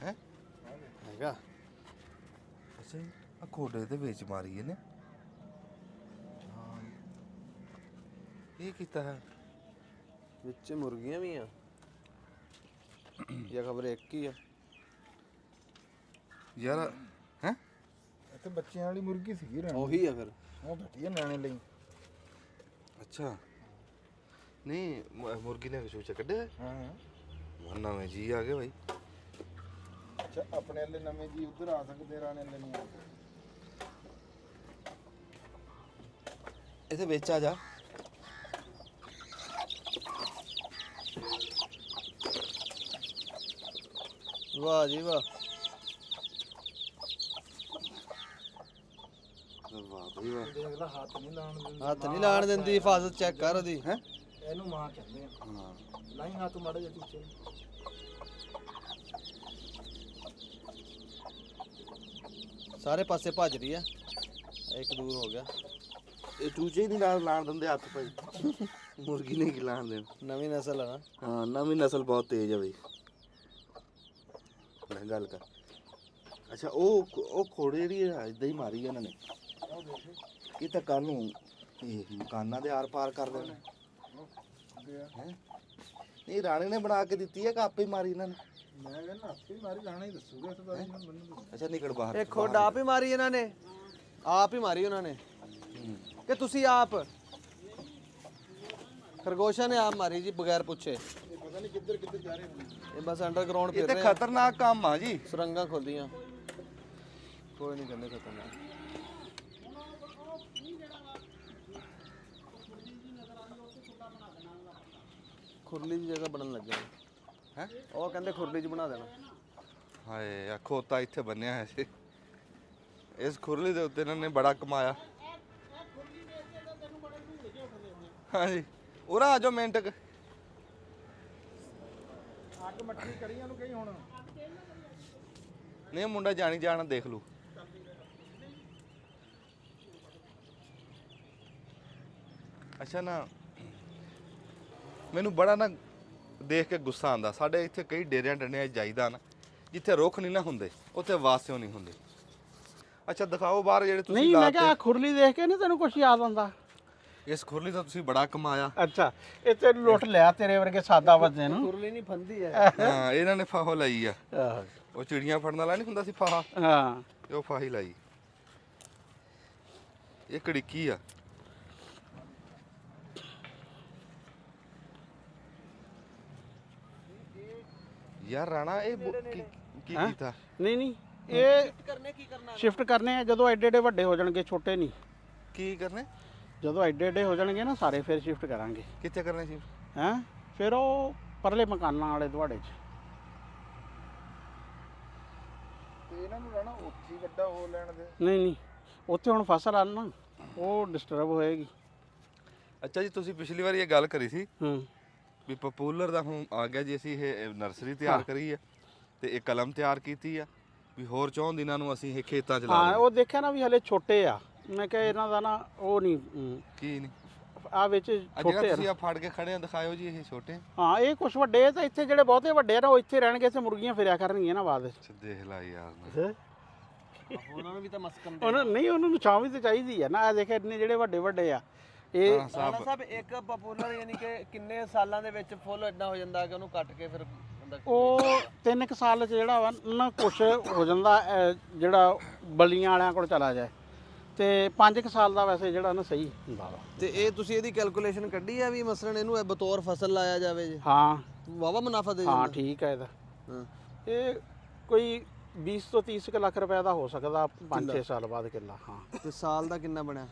ਹੈ ਹੈਗਾ। ਅੱਛਾ ਜੀ ਆ ਕੋਡੇ ਦੇ ਵਿੱਚ ਮਾਰੀ ਇਹਨੇ ਇਹ ਕੀਤਾ ਹੈ ਵਿੱਚ ਮੁਰਗੀਆਂ ਵੀ ਆ ਇਹ ਖਬਰ ਇੱਕ ਹੀ ਆ ਯਾਰ ਹੈ ਇੱਥੇ ਬੱਚਿਆਂ ਵਾਲੀ ਮੁਰਗੀ ਸੀਗੀ ਰਾਣੀ ਉਹੀ ਆ ਫਿਰ ਉਹ ਬੈਠੀ ਆ ਨਿਆਣੇ ਲਈ ਅੱਛਾ ਨਹੀਂ ਮੁਰਗੀ ਨੇ ਚੂਚਾ ਕੱਢਿਆ ਹਾਂ ਮਰਨਾ ਮੈਂ ਜੀ ਆ ਗਏ ਭਾਈ ਅੱਛਾ ਆਪਣੇ ਵਾਲੇ ਨਵੇਂ ਜੀ ਉਧਰ ਆ ਸਕਦੇ ਰਾਣੇ ਵਾਲੇ ਨਹੀਂ ਆ ਇੱਥੇ ਵਿੱਚ ਆ ਜਾ ਵਾਹ ਜੀ ਵਾਹ ਵਾਹ ਭਾਈ ਵਾਹ ਦੇਖ ਲੈ ਹੱਥ ਨਹੀਂ ਲਾਣ ਦਿੰਦੀ ਹੱਥ ਨਹੀਂ ਲਾਣ ਦਿੰਦੀ ਹਿਫਾਜ਼ਤ ਚੈੱਕ ਕਰ ਉਹਦੀ ਹੈ ਇਹਨੂੰ ਮਾਂ ਕਹਿੰਦੇ ਆ ਹਾਂ ਲਾਈ ਹੱਥ ਮਾੜਾ ਜਿਹਾ ਪਿੱਛੇ ਸਾਰੇ ਪਾਸੇ ਭੱਜ ਰਹੀ ਆ ਇੱਕ ਦੂਰ ਹੋ ਗਿਆ ਇਹ ਚੂਚੇ ਹੀ ਨਹੀਂ ਲਾਣ ਦਿੰਦੇ ਹੱਥ ਭਾਈ ਮੁਰਗੀ ਨੇ ਕੀ ਲਾਣ ਦੇਣ ਨਵੀਂ ਨਸਲ ਆ ਨਾ ਹਾਂ ਨਵੀਂ ਨਸਲ ਬਹੁਤ ਤੇਜ਼ ਹੈ ਬਈ ਲੈ ਗੱਲ ਕਰ ਅੱਛਾ ਉਹ ਖੋੜੇ ਜਿਹੜੀ ਇਦਾਂ ਹੀ ਮਾਰੀ ਇਹਨਾਂ ਨੇ ਇਹ ਤਾਂ ਕੱਲ ਨੂੰ ਇਹ ਮਕਾਨਾਂ ਦੇ ਆਰ ਪਾਰ ਕਰ ਦੇਣਾ ਹੈ ਇਹ ਰਾਣੇ ਨੇ ਬਣਾ ਕੇ ਦਿੱਤੀ ਹੈ ਕਿ ਆਪੇ ਹੀ ਮਾਰੀ ਇਹਨਾਂ ਨੇ ਮੈਂ ਕਹਿੰਦਾ ਆਪੇ ਮਾਰੀ ਲਾਣਾ ਹੀ ਦੱਸੂਗਾ ਇਸ ਬਾਰੇ ਮੈਨੂੰ ਦੱਸੋ ਅੱਛਾ ਨਿਕਲ ਬਾਹਰ ਇਹ ਖੁਦ ਆਪ ਹੀ ਮਾਰੀ ਇਹਨਾਂ ਨੇ ਆਪ ਹੀ ਮਾਰੀ ਉਹਨਾਂ ਨੇ ਕਿ ਤੁਸੀਂ ਆਪ ਖਰਗੋਸ਼ਾਂ ਨੇ ਆਪ ਮਾਰੀ ਜੀ ਬਗੈਰ ਪੁੱਛੇ ਪਤਾ ਨਹੀਂ ਕਿੱਧਰ ਕਿੱਧਰ ਜਾ ਰਹੇ ਹੋਣ ਇਹ ਬਸ ਅੰਡਰਗਰਾਉਂਡ ਇਹ ਫਿਰ ਤਾਂ ਰਹੇ ਆ ਖਤਰਨਾਕ ਕੰਮ ਆ ਜੀ ਸੁਰੰਗਾਂ ਖੋਲਦੀਆਂ ਕੋਈ ਨਹੀਂ ਕਹਿੰਦੇ ਖਤਰਨਾਕ ਖੁਰਲੀ ਦੀ ਜਗ੍ਹਾ ਬਣਨ ਲੱਗਾ ਹੈ ਉਹ ਕਹਿੰਦੇ ਖੁਰਲੀ 'ਚ ਬਣਾ ਦੇਣਾ ਹਾਏ ਆ ਖੋਤਾ ਇੱਥੇ ਬੰਨਿਆ ਹੈ ਸੀ ਇਸ ਖੁਰਲੀ ਦੇ ਉੱਤੇ ਇਹਨਾਂ ਨੇ ਬੜਾ ਕਮਾਇਆ ਹਾਂਜੀ ਉਰਾ ਆ ਜਾਓ ਮਿੰਟ ਕੁ। ਅੱਗ ਮੱਠੀ ਕਰੀਆਂ ਨੂੰ ਕਹੀ ਹੁਣ ਨਹੀਂ ਮੁੰਡਾ ਜਾਣੀ ਜਾਣਾ ਦੇਖ ਲੂ ਅੱਛਾ ਨਾ ਮੈਨੂੰ ਬੜਾ ਨਾ ਦੇਖ ਕੇ ਗੁੱਸਾ ਆਉਂਦਾ ਸਾਡੇ ਇੱਥੇ ਕਈ ਡੇਰਿਆਂ ਡੰਡਿਆਂ 'ਚ ਜਾਈਦਾ ਨਾ ਜਿੱਥੇ ਰੁੱਖ ਨਹੀਂ ਨਾ ਹੁੰਦੇ ਉੱਥੇ ਵਾਸਿਓ ਨਹੀਂ ਹੁੰਦੇ ਅੱਛਾ ਦਿਖਾਓ ਬਾਹਰ ਜਿਹੜੇ ਤੁਸੀਂ ਨਹੀਂ ਮੈਂ ਲਾਤੇ ਕਿਹਾ ਖੁਰਲੀ ਦੇਖ ਕੇ ਨਹੀਂ ਤੈਨੂੰ ਕੁਝ ਯਾਦ ਆਉਂਦਾ ਇਸ ਖੁਰਲੀ ਦਾ ਤੁਸੀਂ ਬੜਾ ਕਮਾਇਆ ਅੱਛਾ ਇਹ ਤੇ ਲੁੱਟ ਲਿਆ ਤੇਰੇ ਵਰਗੇ ਸਾਦਾ ਬੰਦੇ ਨੂੰ ਖੁਰਲੀ ਨਹੀਂ ਫੰਦੀ ਹੈ ਹਾਂ ਇਹਨਾਂ ਨੇ ਫਾਹੋ ਲਈ ਆ ਆਹ, ਉਹ ਚਿੜੀਆਂ ਫੜਨ ਵਾਲਾ ਨਹੀਂ ਹੁੰਦਾ ਸੀ ਫਾਹਾ ਹਾਂ ਤੇ ਉਹ ਫਾਹੀ ਲਾਈ ਇਹ ਕੜਿੱਕੀ ਆ ਯਾਰ ਰਾਣਾ ਇਹ ਕੀ ਹੈਂ? ਕੀਤਾ ਨਹੀਂ ਨਹੀਂ ਇਹ ਕਰਨੇ ਕੀ ਕਰਨਾ ਸ਼ਿਫਟ ਕਰਨੇ ਆ ਜਦੋਂ ਐਡੇ ਐਡੇ ਵੱਡੇ ਹੋ ਜਾਣਗੇ ਛੋਟੇ ਨਹੀਂ ਕੀ ਕਰਨੇ ਜਦੋਂ ਐਡੇ ਐਡੇ ਹੋ ਜਾਣਗੇ ਨਾ ਸਾਰੇ ਫਿਰ ਸ਼ਿਫਟ ਕਰਾਂਗੇ ਕਿੱਥੇ ਕਰਨੇ ਸੀ ਹੈਂ ਫਿਰ ਉਹ ਪਰਲੇ ਮਕਾਨਾਂ ਵਾਲੇ ਦੁਆੜੇ 'ਚ ਤੇ ਇਹਨਾਂ ਨੂੰ ਰਹਿਣਾ ਉੱਥੇ ਹੀ ਵੱਡਾ ਹੋ ਲੈਣ ਦੇ ਨਹੀਂ ਨਹੀਂ ਉੱਥੇ ਹੁਣ ਫਸਲ ਆ ਨਾ ਉਹ ਡਿਸਟਰਬ ਹੋਏਗੀ ਅੱਛਾ ਜੀ ਤੁਸੀਂ ਪਿਛਲੀ ਵਾਰ ਇਹ ਗੱਲ ਕਰੀ ਸੀ ਹੂੰ ਵੀ ਪਪੂਲਰ ਦਾ ਹੁਣ ਆ ਗਿਆ ਜੀ ਅਸੀਂ ਇਹ ਨਰਸਰੀ ਤਿਆਰ ਕਰੀ ਆ ਤੇ ਇਹ ਕਲਮ ਤਿਆਰ ਕੀਤੀ ਆ ਵੀ ਹੋਰ 4 ਦਿਨਾਂ ਨੂੰ ਅਸੀਂ ਇਹ ਖੇਤਾਂ ਚ ਲਾ ਹਾਂ ਦੇਣਾ। ਉਹ ਦੇਖਿਆ ਨਾ ਵੀ ਹਲੇ ਛੋਟੇ ਆ ਮੈਂ ਕਿਹਾ ਇਹਨਾਂ ਦਾ ਨਾ ਉਹ ਨਹੀਂ ਕੀ ਨਹੀਂ ਆ ਵਿੱਚ ਆ ਜਿਹੜਾ ਛੋਟੇ ਆ ਤੁਸੀਂ ਆ ਫੜ ਕੇ ਖੜੇ ਆ ਦਿਖਾਇਓ ਜੀ ਇਹ ਛੋਟੇ ਹਾਂ ਇਹ ਕੁਝ ਵੱਡੇ ਆ ਤਾਂ ਇੱਥੇ ਜਿਹੜੇ ਬਹੁਤੇ ਵੱਡੇ ਆ ਨਾ ਉਹ ਇੱਥੇ ਰਹਿਣਗੇ ਤੇ ਮੁਰਗੀਆਂ ਫਿਰਿਆ ਕਰਨਗੀਆਂ ਨਾ ਬਾਅਦ ਵਿੱਚ ਅੱਛਾ, ਦੇਖ ਲਾ ਯਾਰ ਉਹਨਾਂ ਨੂੰ ਵੀ ਤਾਂ ਮਸਕਨ ਉਹਨਾਂ ਨਹੀਂ ਉਹਨਾਂ ਨੂੰ ਛਾਂ ਵੀ ਤੇ ਚਾਹੀਦੀ ਆ ਨਾ ਆ ਦੇਖ ਇੰਨੇ ਜਿਹੜੇ ਵੱਡੇ ਵੱਡੇ ਆ ਇਹ ਹਾਂ ਰਾਣਾ ਸਾਹਿਬ ਸਾਹਿਬ ਇੱਕ ਪਪੂਲਰ ਯਾਨੀ ਕਿ ਕਿੰਨੇ ਸਾਲਾਂ ਦੇ ਵਿੱਚ ਫੁੱਲ ਏਦਾਂ ਹੋ ਜਾਂਦਾ ਕਿ ਉਹਨੂੰ ਕੱਟ ਕੇ ਫਿਰ ਬੰਦਾ ਉਹ 3 ਸਾਲ ਚ ਜਿਹੜਾ ਵਾ ਨਾ ਕੁਛ ਹੋ ਜਾਂਦਾ ਜਿਹੜਾ ਬਲੀਆਂ ਵਾਲਿਆਂ ਕੋਲ ਚਲਾ ਜਾਏ ਤੇ 5 ਸਾਲ ਦਾ ਵੈਸੇ ਜਿਹੜਾ ਨਾ ਸਹੀ ਹੁੰਦਾ ਵਾ ਤੇ ਇਹ ਤੁਸੀਂ ਇਹਦੀ ਕੈਲਕੂਲੇਸ਼ਨ ਕੱਢੀ ਆ ਵੀ ਮਸਲਨ ਇਹਨੂੰ ਇਹ ਬਤੌਰ ਫਸਲ ਲਾਇਆ ਜਾਵੇ ਜੀ ਹਾਂ ਵਾਵਾ ਮੁਨਾਫਾ ਦੇ ਹਾਂ ਜਾਂਦਾ ਠੀਕ ਹੈ ਇਹਦਾ ਹਾਂ ਇਹ ਕੋਈ 20 ਤੋਂ 30 ਕੁ ਲੱਖ ਰੁਪਏ ਦਾ ਹੋ ਸਕਦਾ 5-6 ਸਾਲ ਬਾਅਦ ਕਿੱਲਾ ਹਾਂ ਤੇ ਸਾਲ ਦਾ ਕਿੰਨਾ ਬਣਿਆ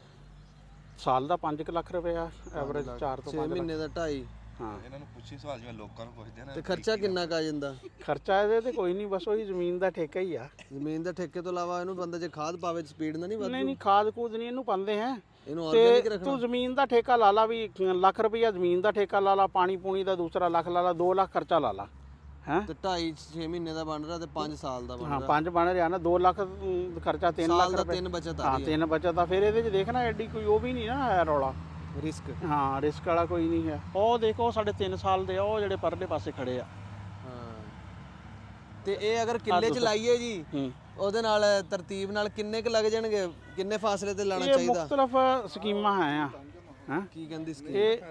ਸਾਲ ਦਾ 5 ਲੱਖ ਰੁਪਇਆ ਐਵਰੇਜ 4 ਤੋਂ 6 5 ਮਹੀਨੇ ਦਾ 2.5 ਹਾਂ ਇਹਨਾਂ ਨੂੰ ਪੁੱਛੀ ਸਵਾਲ ਜਿਵੇਂ ਲੋਕਾਂ ਨੂੰ ਪੁੱਛਦੇ ਨੇ ਤੇ ਖਰਚਾ ਕਿੰਨਾ ਕਾ ਜਾਂਦਾ ਖਰਚਾ ਇਹਦੇ ਤੇ ਕੋਈ ਨਹੀਂ ਬਸ ਉਹੀ ਜ਼ਮੀਨ ਦਾ ਠੇਕਾ ਹੀ ਆ ਜ਼ਮੀਨ ਦੇ ਠੇਕੇ ਤੋਂ ਇਲਾਵਾ ਇਹਨੂੰ ਬੰਦਾ ਜੇ ਖਾਦ ਪਾਵੇ ਸਪੀਡ ਨਾ ਨਹੀਂ ਵੱਧ ਨਹੀਂ ਨਹੀਂ ਖਾਦ ਖੂਦ ਨਹੀਂ ਇਹਨੂੰ ਪਾਉਂਦੇ ਹੈ ਇਹਨੂੰ ਆਰਗੈਨਿਕ ਤੇ ਰੱਖਣਾ ਤੂੰ ਜ਼ਮੀਨ ਦਾ ਠੇਕਾ ਲਾ ਲਾ ਵੀ ਲੱਖ ਰੁਪਇਆ ਜ਼ਮੀਨ ਦਾ ਠੇਕਾ ਲਾ ਲਾ ਪਾਣੀ ਪੂਣੀ ਦਾ ਦੂਸਰਾ ਲੱਖ ਲਾ ਲਾ 2 ਲੱਖ ਖਰਚਾ ਲਾ ਲਾ ਹੈ ਤੇ 2.5 6 ਮਹੀਨੇ ਦਾ ਬਣ ਰਿਹਾ ਤੇ 5 ਸਾਲ ਦਾ ਬਣ ਹਾਂ ਰਿਹਾ 5 ਬਣ ਰਿਹਾ ਨਾ 2 ਲੱਖ ਖਰਚਾ 3 ਲੱਖ ਸਾਲ ਦਾ ਰੁਪਏ 3 ਬਚਤ ਆ ਹਾਂ ਰਹੀ 3 ਬਚਤ ਆ ਫਿਰ ਇਹਦੇ 'ਚ ਦੇਖਣਾ ਐਡੀ ਕੋਈ ਉਹ ਵੀ ਨਹੀਂ ਨਾ ਹੈ ਰੌਲਾ ਹੈ ਰਿਸਕ ਹਾਂ ਰਿਸਕ ਵਾਲਾ ਕੋਈ ਨਹੀਂ ਹੈ ਉਹ ਦੇਖੋ ਸਾਡੇ 3 ਸਾਲ ਦੇ ਆ ਉਹ ਜਿਹੜੇ ਪਰਲੇ ਪਾਸੇ ਖੜੇ ਆ ਹਾਂ ਤੇ ਇਹ ਅਗਰ ਕਿੱਲੇ ਚ ਲਾਈਏ ਜੀ ਹੂੰ ਉਹਦੇ ਨਾਲ ਤਰਤੀਬ ਨਾਲ ਕਿੰਨੇ ਕੁ ਲੱਗ ਜਾਣਗੇ, ਕਿੰਨੇ ਫਾਸਲੇ ਤੇ ਲਾਣਾ ਇਹ ਚਾਹੀਦਾ? ਮੁxtਲਫ ਸਕੀਮਾਂ ਹੈ ਆ ਹਾਂ ਕੀ ਕਹਿੰਦੀ ਸਕੀਮ? ਇਹ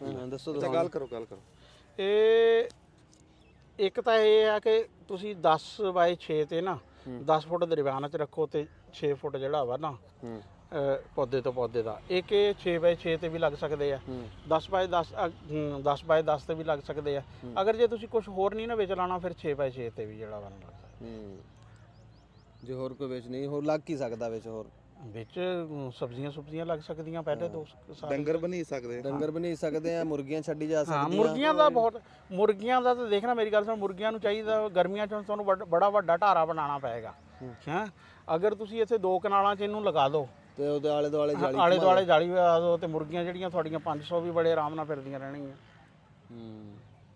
ਹਾਂ ਦੱਸੋ ਗੱਲ ਕਰੋ ਇਹ ਇੱਕ ਤਾਂ ਇਹ ਆ ਕਿ ਤੁਸੀਂ 10 ਬਾਈ 6 ਤੇ ਨਾ 10 ਫੁੱਟ ਦਰਮਿਆਨ ਚ ਰੱਖੋ ਤੇ 6 ਫੁੱਟ ਜਿਹੜਾ ਵਾ ਨਾ ਪੌਦੇ ਤੋਂ ਪੌਦੇ ਦਾ ਇੱਕ ਇਹ 6 ਬਾਈ 6 ਤੇ ਵੀ ਲੱਗ ਸਕਦੇ ਆ 10 ਬਾਈ 10 ਤੇ ਵੀ ਲੱਗ ਸਕਦੇ ਆ ਅਗਰ ਜੇ ਤੁਸੀਂ ਕੁਝ ਹੋਰ ਨਹੀਂ ਨਾ ਵਿੱਚ ਲਾਣਾ ਫਿਰ 6 ਬਾਈ 6 ਤੇ ਵੀ ਜਿਹੜਾ ਵਾ ਨਾ ਲੱਗ ਸਕਦਾ। ਜੇ ਹੋਰ ਕੋਈ ਵਿੱਚ ਨਹੀਂ ਹੋਰ ਲੱਗ ਕੀ ਸਕਦਾ ਵਿੱਚ? ਹੋਰ ਵਿੱਚ ਸਬਜ਼ੀਆਂ ਲੱਗ ਸਕਦੀਆਂ ਪਹਿਲੇ ਦੋ ਸਾਲ ਡੰਗਰ ਬਣੀ ਸਕਦੇ ਡੰਗਰ ਬਣੀ ਸਕਦੇ ਆ, ਮੁਰਗੀਆਂ ਛੱਡੀ ਜਾ ਹਾਂ ਸਕਦੀਆਂ। ਮੁਰਗੀਆਂ ਦਾ ਤਾਂ ਦੇਖਣਾ ਮੇਰੀ ਗੱਲ ਸੁਣ, ਮੁਰਗੀਆਂ ਨੂੰ ਚਾਹੀਦਾ ਗਰਮੀਆਂ 'ਚ ਤੁਹਾਨੂੰ ਬੜਾ ਵੱਡਾ ਢਾਰਾ ਬਣਾਉਣਾ ਪਏਗਾ ਹਾਂ। ਅਗਰ ਤੁਸੀਂ ਇੱਥੇ 2 ਕਨਾਲਾਂ 'ਚ ਇਹਨੂੰ ਲਗਾ ਦਿਓ ਤੇ ਉਹਦੇ ਆਲੇ ਦੁਆਲੇ ਜਾਲੀ ਆਲੇ ਜਾਲੀ ਲਗਾ ਦਿਓ ਤੇ ਮੁਰਗੀਆਂ ਜਿਹੜੀਆਂ ਤੁਹਾਡੀਆਂ 500 ਵੀ ਬੜੇ ਆਰਾਮ ਨਾਲ ਫਿਰਦੀਆਂ ਰਹਿਣਗੀਆਂ।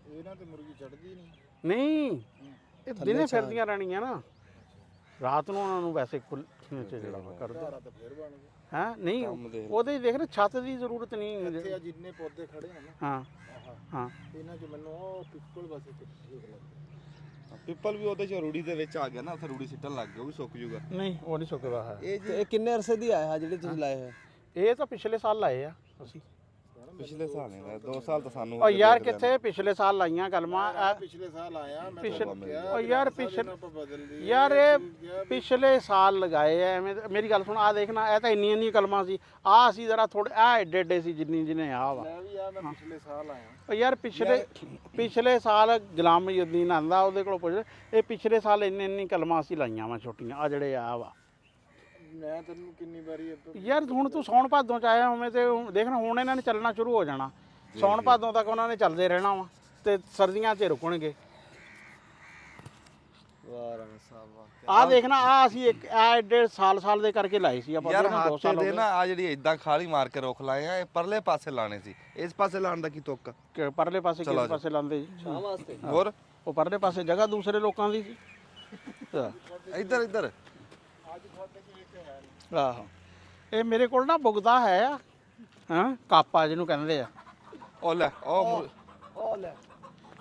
ਇਹਨਾਂ ਤੇ ਮੁਰਗੀ ਚੜਦੀ ਨਹੀਂ। ਨਹੀਂ ਇਹ ਦਿਨੇ ਫਿਰਦੀਆਂ ਰਹਿਣੀਆਂ ਨਾ, ਰਾਤ ਨੂੰ ਉਹਨਾਂ ਨੂੰ ਵੈਸੇ ਖੁੱਲ੍ਹ ਜਿਹੜਾ ਕਰ ਦੋ ਹਾਂ। ਨਹੀਂ ਉਹਦੇ ਦੇਖ ਨਾ ਛੱਤ ਦੀ ਜ਼ਰੂਰਤ ਨਹੀਂ। ਇੱਥੇ ਆ ਜਿੰਨੇ ਪੌਦੇ ਖੜੇ ਆ ਨਾ ਹਾਂ ਹਾਂ ਇਹਨਾਂ 'ਚ ਮੈਨੂੰ ਉਹ ਪਿੱਪਲ ਵਸੇ ਠੀਕ ਲੱਗਦਾ। ਪਿੱਪਲ ਵੀ ਉਹਦੇ ਚ ਰੂੜੀ ਦੇ ਵਿੱਚ ਆ ਗਿਆ ਨਾ, ਉੱਥੇ ਰੂੜੀ ਸਿੱਟਣ ਲੱਗ ਗਿਆ, ਉਹ ਵੀ ਸੁੱਕ ਜੂਗਾ। ਨਹੀਂ ਉਹ ਨਹੀਂ ਸੁੱਕਦਾ ਹੈ। ਇਹ ਕਿੰਨੇ ਅਰਸੇ ਦੀ ਆਇਆ ਜਿਹੜੇ ਤੁਸੀਂ ਲਾਏ ਹੋਏ? ਇਹ ਤਾਂ ਪਿਛਲੇ ਸਾਲ ਲਾਏ ਆ ਅਸੀਂ। ਪਿਛਲੇ ਸਾਲ ਨਹੀਂ ਲਾਇਆ, 2 ਸਾਲ ਤਾਂ ਸਾਨੂੰ ਉਹ ਯਾਰ ਕਿੱਥੇ ਪਿਛਲੇ ਸਾਲ ਲਾਈਆਂ ਕਲਮਾਂ ਪਿਛਲੇ ਸਾਲ ਆਇਆ ਮੈਂ ਉਹ ਯਾਰ ਯਾਰ ਇਹ ਪਿਛਲੇ ਸਾਲ ਲਗਾਏ ਐ ਐਵੇਂ ਮੇਰੀ ਗੱਲ ਸੁਣ ਆ ਦੇਖਣਾ ਇਹ ਤਾਂ ਇੰਨੀਆਂ ਕਲਮਾਂ ਸੀ ਆ ਅਸੀਂ ਜ਼ਰਾ ਥੋੜੇ ਆ ਏਡੇ ਸੀ ਜਿੰਨੇ ਆ ਵਾ ਮੈਂ ਵੀ ਆ ਮੈਂ ਪਿਛਲੇ ਸਾਲ ਆਇਆ। ਉਹ ਯਾਰ ਪਿਛਲੇ ਸਾਲ ਗੁਲਾਮ ਮੁਹੀਉਦੀਨ ਆਂਦਾ ਉਹਦੇ ਕੋਲ ਪੁੱਛ ਇਹ ਪਿਛਲੇ ਸਾਲ ਇੰਨੀ ਕਲਮਾਂ ਅਸੀਂ ਲਾਈਆਂ ਵਾ ਛੋਟੀਆਂ ਆ ਜਿਹੜੇ ਆ ਵਾ। ਮੈਂ ਤੈਨੂੰ ਕਿੰਨੀ ਵਾਰੀ ਯਾਰ ਹੁਣ ਤੂੰ ਸੌਣ ਭਾਦੋਂ ਚ ਆਇਆ ਹੋਵੇਂ ਤੇ ਦੇਖਣਾ ਹੁਣ ਇਹਨਾਂ ਨੇ ਚੱਲਣਾ ਸ਼ੁਰੂ ਹੋ ਜਾਣਾ। ਸੌਣ ਭਾਦੋਂ ਤੱਕ ਉਹਨਾਂ ਨੇ ਚੱਲਦੇ ਰਹਿਣਾ ਵਾ ਤੇ ਸਰਦੀਆਂ 'ਚ ਰੁਕਣਗੇ। ਵਾਹ ਰਾਣਾ ਸਾਹਿਬ ਵਾਹ। ਆ ਦੇਖਣਾ ਆ ਅਸੀਂ ਇੱਕ ਐਡੇ ਸਾਲ ਦੇ ਕਰਕੇ ਲਾਏ ਸੀ ਆਪਾਂ ਯਾਰ 2 ਸਾਲ ਹੋ ਦੇ ਗਏ। ਨਾ ਆ ਜਿਹੜੀ ਇਦਾਂ ਖਾਲੀ ਮਾਰ ਕੇ ਰੋਕ ਲਾਏ ਆ, ਇਹ ਪਰਲੇ ਪਾਸੇ ਲਾਣੇ ਸੀ, ਇਸ ਪਾਸੇ ਲਾਣ ਦਾ ਕੀ ਤੁੱਕ? ਕਿ ਪਰਲੇ ਪਾਸੇ ਕਿਸ ਪਾਸੇ ਲਾਉਂਦੇ ਜੀ? ਸ਼ਾਮ ਵਾਸਤੇ ਹੋਰ ਉਹ ਪਰਲੇ ਪਾਸੇ ਜਗ੍ਹਾ ਦੂਸਰੇ ਲੋਕਾਂ ਦੀ ਸੀ। ਇੱਧਰ ਆਹੋ ਇਹ ਮੇਰੇ ਕੋਲ ਨਾ ਬੁਗਦਾ ਹੈ ਹਾਂ ਕਾਪਾ ਜਿਹਨੂੰ ਕਹਿੰਦੇ ਆ। ਉਹ ਲੈ ਉਹ ਲੈ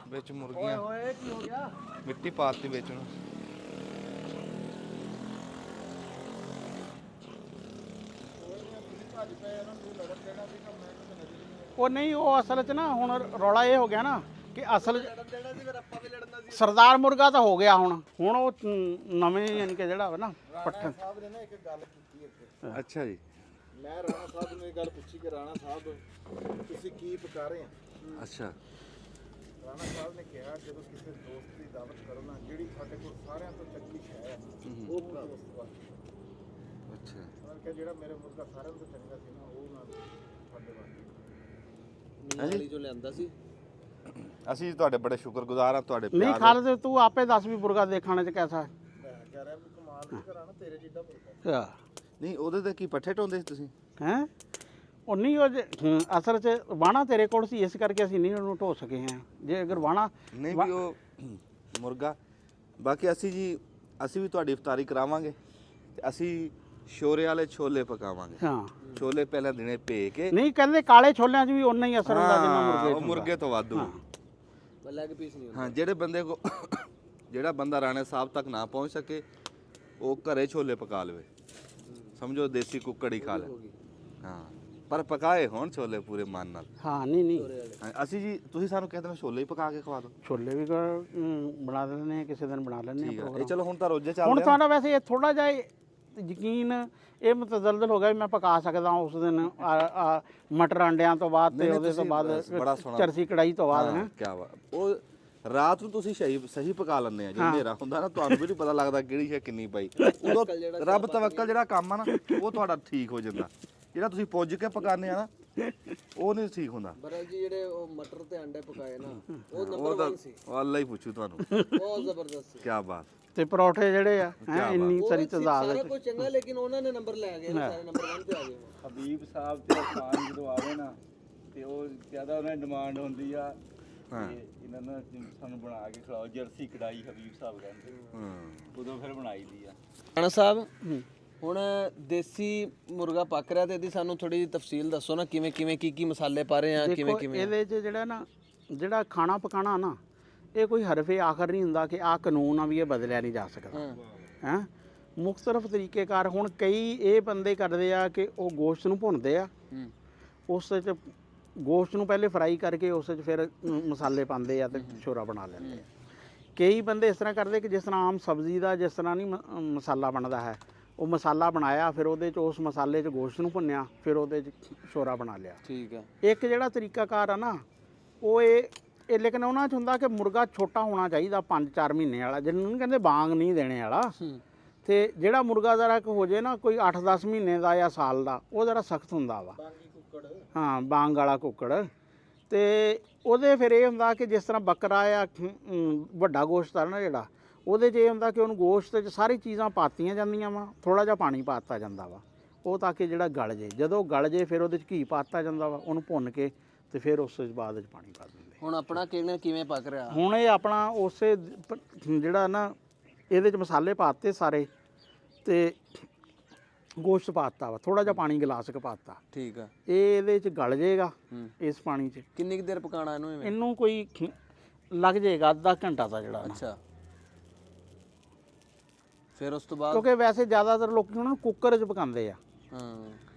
ਵਿੱਚ ਮੁਰਗੀਆਂ ਓਏ ਕੀ ਹੋ ਗਿਆ? ਮਿੱਟੀ ਪਾਤੀ ਵਿੱਚ ਨੂੰ। ਉਹ ਨਹੀਂ ਉਹ ਅਸਲ 'ਚ ਨਾ ਹੁਣ ਰੌਲਾ ਇਹ ਹੋ ਗਿਆ ਨਾ ਕਿ ਅਸਲ ਸਰਦਾਰ ਮੁਰਗਾ ਤਾਂ ਹੋ ਗਿਆ ਹੁਣ ਉਹ ਨਵੇਂ ਯਾਨੀ ਕਿ ਜਿਹੜਾ ਵਾ ਨਾ ਪੱਠਣ ਸਾਹਿਬ ਨੇ ਨਾ ਇੱਕ ਗੱਲ ਕੀਤੀ ਇੱਥੇ। ਅੱਛਾ ਜੀ। ਮੈਂ ਰਾਣਾ ਸਾਹਿਬ ਨੂੰ ਇਹ ਗੱਲ ਪੁੱਛੀ ਕਿ ਰਾਣਾ ਸਾਹਿਬ ਤੁਸੀਂ ਕੀ ਪਕਾ ਰਹੇ ਆ? ਅੱਛਾ। ਰਾਣਾ ਸਾਹਿਬ ਨੇ ਕਿਹਾ ਜਦੋਂ ਕਿਸੇ ਦੋਸਤ ਦੀ ਦਾਵਤ ਕਰੋ ਨਾ ਜਿਹੜੀ ਸਾਡੇ ਕੋਲ ਸਾਰਿਆਂ ਤੋਂ ਚੰਗੀ ਸ਼ੈ ਹੈ ਉਹ ਬਣਾਓ ਦੋਸਤ ਵਾਸਤੇ। ਅੱਛਾ। ਉਹਨਾਂ ਨੇ ਕਿਹਾ ਜਿਹੜਾ ਮੇਰੇ ਮੁਰਗਾ ਸਾਰਿਆਂ ਤੋਂ ਚੰਗਾ ਸੀ ਨਾ ਉਹ ਨਾ ਸਾਡੇ ਵਾਸਤੇ ਨਾਲੀ ਚੋਂ ਲਿਆਂਦਾ ਸੀ। ਅਸੀਂ ਤੁਹਾਡੇ ਬੜੇ ਸ਼ੁਕਰਗੁਜ਼ਾਰ ਹਾਂ ਤੁਹਾਡੇ ਨਹੀਂ ਪਿਆਰ ਖਾਲਦ ਤੂੰ ਆਪੇ ਦੱਸ ਵੀ ਮੁਰਗਾ ਦੇਖਣ 'ਚ ਕੈਸਾ ਹੈ? ਮੈਂ ਕਹਿ ਰਿਹਾ ਵੀ ਕਮਾਲ ਨਹੀਂ ਕਰਾਣਾ ਤੇਰੇ ਜਿੱਡਾ ਮੁਰਗਾ। ਨਹੀਂ ਉਹਦੇ ਤੇ ਕੀ ਪੱਠੇ ਢੋਂਦੇ ਸੀ ਤੁਸੀਂ? ਹੈਂ ਉਹ ਨਹੀਂ ਅਸਲ 'ਚ ਵਾਣਾ ਤੇਰੇ ਕੋਲ ਸੀ ਇਸ ਕਰਕੇ ਅਸੀਂ ਨਹੀਂ ਉਹਨੂੰ ਢੋ ਸਕੇ ਹਾਂ। ਜੇ ਅਗਰ ਵਾਣਾ ਨਹੀਂ ਵੀ ਉਹ ਮੁਰਗਾ ਬਾਕੀ ਅਸੀਂ ਵੀ ਤੁਹਾਡੀ ਇਫਤਾਰੀ ਕਰਾਵਾਂਗੇ ਤੇ ਅਸੀਂ ਸ਼ੋਰੇ ਵਾਲੇ ਛੋਲੇ ਪਕਾਵਾਂਗੇ। ਹਾਂ ਛੋਲੇ ਪਹਿਲਾਂ ਦਿਨੇ ਭੇ ਕੇ ਨਹੀਂ ਕਹਿੰਦੇ ਕਾਲੇ ਛੋਲਿਆਂ 'ਚ ਵੀ ਉਨਾ ਹੀ ਅਸਰ ਹੁੰਦਾ ਜਿੰਨਾ ਮੁਰਗੇ 'ਚ ਉਹ ਹੁੰਦਾ। ਮੁਰਗੇ ਤੋਂ ਵਾਧੂ। ਲੈਗ ਪੀਸ ਨਹੀਂ ਹੁੰਦਾ। ਹਾਂ ਜਿਹੜਾ ਬੰਦਾ ਰਾਣੇ ਸਾਹਿਬ ਤੱਕ ਨਾ ਪਹੁੰਚ ਸਕੇ ਉਹ ਘਰੇ ਛੋਲੇ ਪਕਾ ਲਵੇ, ਸਮਝੋ ਦੇਸੀ ਕੁੱਕੜ ਹੀ ਖਾ ਲੈ। ਹਾਂ ਪਰ ਪਕਾਏ ਹੋਣ ਛੋਲੇ ਪੂਰੇ ਮਨ ਨਾਲ। ਹਾਂ ਨਹੀਂ ਅਸੀਂ ਜੀ ਤੁਸੀਂ ਸਾਨੂੰ ਕਹਿੰਦੇ ਨੇ ਛੋਲੇ ਹੀ ਪਕਾ ਕੇ ਖਵਾ ਦਿਓ। ਛੋਲੇ ਵੀ ਬਣਾ ਲੈਂਦੇ ਆ ਕਿਸੇ ਦਿਨ ਬਣਾ ਲੈਂਦੇ ਠੀਕ ਆ ਹੈ। ਇਹ ਪ੍ਰੋਗਰਾਮ। ਚਲੋ ਹੁਣ ਤਾਂ ਰੋਜ਼ੇ ਚੱਲ ਹੁਣ ਰਿਹਾ। ਤੁਹਾਡਾ ਵੈਸੇ ਇਹ ਥੋੜਾ ਜਿਹਾ ਯਕੀਨ ਇਹ ਮਤਜ਼ਲਜ਼ਲ ਹੋ ਗਿਆ ਵੀ ਮੈਂ ਪਕਾ ਸਕਦਾ ਉਸ ਦਿਨ ਮਟਰ ਅੰਡਿਆਂ ਤੋਂ ਬਾਅਦ ਤੇ ਉਹਦੇ ਤੋਂ ਬਾਅਦ ਬੜਾ ਸੋਹਣਾ ਚਰਸੀ ਕੜਾਈ ਤੋਂ ਬਾਅਦ ਹੈ। ਕੀ ਬਾਤ। ਉਹ ਰਾਤ ਨੂੰ ਤੁਸੀਂ ਸਹੀ ਪਕਾ ਲੈਂਦੇ ਆ। ਜੇ ਹਨੇਰਾ ਹੁੰਦਾ ਨਾ ਤੁਹਾਨੂੰ ਵੀ ਨਹੀਂ ਪਤਾ ਲੱਗਦਾ ਕਿਹੜੀ ਸ਼ੈ ਕਿੰਨੀ ਪਈ। ਉਦੋਂ ਰੱਬ ਤਵੱਕਲ ਜਿਹੜਾ ਕੰਮ ਆ ਨਾ ਉਹ ਤੁਹਾਡਾ ਠੀਕ ਹੋ ਜਾਂਦਾ। ਜਿਹੜਾ ਤੁਸੀਂ ਪੁੱਜ ਕੇ ਪਕਾਉਂਦੇ ਆ ਨਾ ਉਹ ਨਹੀਂ ਠੀਕ ਹੁੰਦਾ। ਬਰਲ ਜੀ ਜਿਹੜੇ ਉਹ ਮਟਰ ਤੇ ਅੰਡੇ ਪਕਾਏ ਨਾ ਉਹ ਉਹ ਨੰਬਰ ਤਾਂ 1 ਸੀ। ਉਹ ਅੱਲਾ ਹੀ ਪੁੱਛੂ ਤੁਹਾਨੂੰ। ਬਹੁਤ ਜ਼ਬਰਦਸਤ ਸੀ। ਕੀ ਬਾਤ। ਤੇ ਪਰੌਠੇ ਜਿਹੜੇ ਆ ਹੈ ਇੰਨੀ ਤਰੀ ਤਜ਼ਾਦ ਸਾਰਾ ਕੁਝ ਚੰਗਾ ਲੇਕਿਨ ਉਹਨਾਂ ਨੇ ਨੰਬਰ ਲੈ ਗਏ ਸਾਰੇ ਨੰਬਰ 1 ਤੇ ਆ ਗਏ। ਹਬੀਬ ਸਾਹਿਬ ਤੇ ਅਰਮਾਨ ਜਦੋਂ ਆਵੇ ਨਾ ਤੇ ਉਹ ਜ਼ਿਆਦਾ ਉਹਨਾਂ ਦੀ ਡਿਮਾਂਡ ਹੁੰਦੀ ਆ ਤੇ ਇਹਨਾਂ ਨੇ ਸਾਨੂੰ ਬਣਾ ਕੇ ਖਿਲਾਓ ਜਰਸੀ ਕੜਾਈ ਹਬੀਬ ਸਾਹਿਬ ਕਹਿੰਦੇ ਉਦੋਂ ਫਿਰ ਬਣਾਈ ਦੀ ਆ। ਰਾਣਾ ਸਾਹਿਬ ਹੁਣ ਦੇਸੀ ਮੁਰਗਾ ਪੱਕ ਰਿਹਾ ਤੇ ਇਹਦੀ ਸਾਨੂੰ ਥੋੜੀ ਜਿਹੀ ਤਫਸੀਲ ਦੱਸੋ ਨਾ ਕਿਵੇਂ ਕੀ ਮਸਾਲੇ ਪਾ ਰਹੇ ਆ ਕਿਵੇਂ ਦੇਖੋ ਇਹਦੇ 'ਚ ਜਿਹੜਾ ਖਾਣਾ ਪਕਾਣਾ ਨਾ ਇਹ ਕੋਈ ਹਰਫੇ ਆਖਰ ਨਹੀਂ ਹੁੰਦਾ ਕਿ ਆਹ ਕਾਨੂੰਨ ਆ ਵੀ ਇਹ ਬਦਲਿਆ ਨਹੀਂ ਜਾ ਸਕਦਾ ਹੈਂ ਮੁਖਤਲਫ ਤਰੀਕੇਕਾਰ। ਹੁਣ ਕਈ ਇਹ ਬੰਦੇ ਕਰਦੇ ਆ ਕਿ ਉਹ ਗੋਸ਼ਤ ਨੂੰ ਭੁੰਨਦੇ ਆ, ਉਸ 'ਚ ਗੋਸ਼ਤ ਨੂੰ ਪਹਿਲੇ ਫਰਾਈ ਕਰਕੇ ਉਸ 'ਚ ਫਿਰ ਮਸਾਲੇ ਪਾਉਂਦੇ ਆ ਤੇ ਛੋਰਾ ਬਣਾ ਲੈਂਦੇ ਆ। ਕਈ ਬੰਦੇ ਇਸ ਤਰ੍ਹਾਂ ਕਰਦੇ ਕਿ ਜਿਸ ਤਰ੍ਹਾਂ ਆਮ ਸਬਜ਼ੀ ਦਾ ਜਿਸ ਤਰ੍ਹਾਂ ਨਹੀਂ ਮਸਾਲਾ ਬਣਦਾ ਹੈ, ਉਹ ਮਸਾਲਾ ਬਣਾਇਆ ਫਿਰ ਉਹਦੇ 'ਚ ਉਸ ਮਸਾਲੇ 'ਚ ਗੋਸ਼ਤ ਨੂੰ ਭੁੰਨਿਆ ਫਿਰ ਉਹਦੇ 'ਚ ਛੋਰਾ ਬਣਾ ਲਿਆ। ਠੀਕ ਹੈ। ਇੱਕ ਜਿਹੜਾ ਤਰੀਕਾਕਾਰ ਆ ਨਾ ਉਹ ਇਹ ਲੇਕਿਨ ਉਹਨਾਂ 'ਚ ਹੁੰਦਾ ਕਿ ਮੁਰਗਾ ਛੋਟਾ ਹੋਣਾ ਚਾਹੀਦਾ 5-4 ਮਹੀਨੇ ਵਾਲਾ, ਜਿਹਨੂੰ ਨਹੀਂ ਕਹਿੰਦੇ ਬਾਂਗ ਨਹੀਂ ਦੇਣੇ ਵਾਲਾ। ਤੇ ਜਿਹੜਾ ਮੁਰਗਾ ਜ਼ਰਾ ਹੋ ਜੇ ਨਾ ਕੋਈ 8-10 ਮਹੀਨੇ ਦਾ ਜਾਂ ਸਾਲ ਦਾ, ਉਹ ਜ਼ਰਾ ਸਖਤ ਹੁੰਦਾ ਵਾ। ਹਾਂ, ਬਾਂਗ ਵਾਲਾ ਕੁੱਕੜ। ਤੇ ਉਹਦੇ ਫਿਰ ਇਹ ਹੁੰਦਾ ਕਿ ਜਿਸ ਤਰ੍ਹਾਂ ਬੱਕਰਾ ਆ ਵੱਡਾ ਗੋਸ਼ਤ ਆ ਨਾ ਜਿਹੜਾ, ਉਹਦੇ 'ਚ ਇਹ ਹੁੰਦਾ ਕਿ ਉਹਨੂੰ ਗੋਸ਼ਤ 'ਚ ਸਾਰੀ ਚੀਜ਼ਾਂ ਪਾਤੀਆਂ ਜਾਂਦੀਆਂ ਵਾ, ਥੋੜ੍ਹਾ ਜਿਹਾ ਪਾਣੀ ਪਾਤਾ ਜਾਂਦਾ ਵਾ ਉਹ ਤਾਂ ਕਿ ਜਿਹੜਾ ਗਲ ਜੇ। ਜਦੋਂ ਗਲ ਜੇ ਫਿਰ ਉਹਦੇ 'ਚ ਘੀ ਪਾਤਾ ਜਾਂਦਾ ਵਾ, ਉਹਨੂੰ ਭੁੰਨ ਕੇ ਤੇ ਫਿਰ ਉਸ ਤੋਂ ਬਾਅਦ 'ਚ ਪਾਣੀ ਪਾ ਦਿੰਦੇ। ਹੁਣ ਆਪਣਾ ਕਿਵੇਂ ਪੱਕ ਰਿਹਾ? ਹੁਣ ਇਹ ਆਪਣਾ ਉਸੇ ਜਿਹੜਾ ਨਾ ਇਹਦੇ 'ਚ ਮਸਾਲੇ ਪਾਤੇ ਸਾਰੇ ਤੇ ਗੋਸ਼ਤ ਪਾਤਾ ਵਾ, ਥੋੜਾ ਜਿਹਾ ਪਾਣੀ ਗਲਾਸ ਕ ਪਾਤਾ। ਠੀਕ ਆ। ਇਹ ਇਹਦੇ 'ਚ ਗਲ ਜਾਏਗਾ ਇਸ ਪਾਣੀ 'ਚ। ਕਿੰਨੀ ਕੁ ਦੇਰ ਪਕਾਉਣਾ ਇਹਨੂੰ? ਇਹਨੂੰ ਕੋਈ ਲੱਗ ਜਾਏਗਾ ਅੱਧਾ ਘੰਟਾ ਦਾ ਜਿਹੜਾ। ਅੱਛਾ। ਫਿਰ ਉਸ ਤੋਂ ਬਾਅਦ? ਕਿਉਂਕਿ ਵੈਸੇ ਜ਼ਿਆਦਾਤਰ ਲੋਕ ਉਹਨਾਂ ਨੂੰ ਕੁੱਕਰ 'ਚ ਪਕਾਉਂਦੇ ਆ, ਹਾਂ,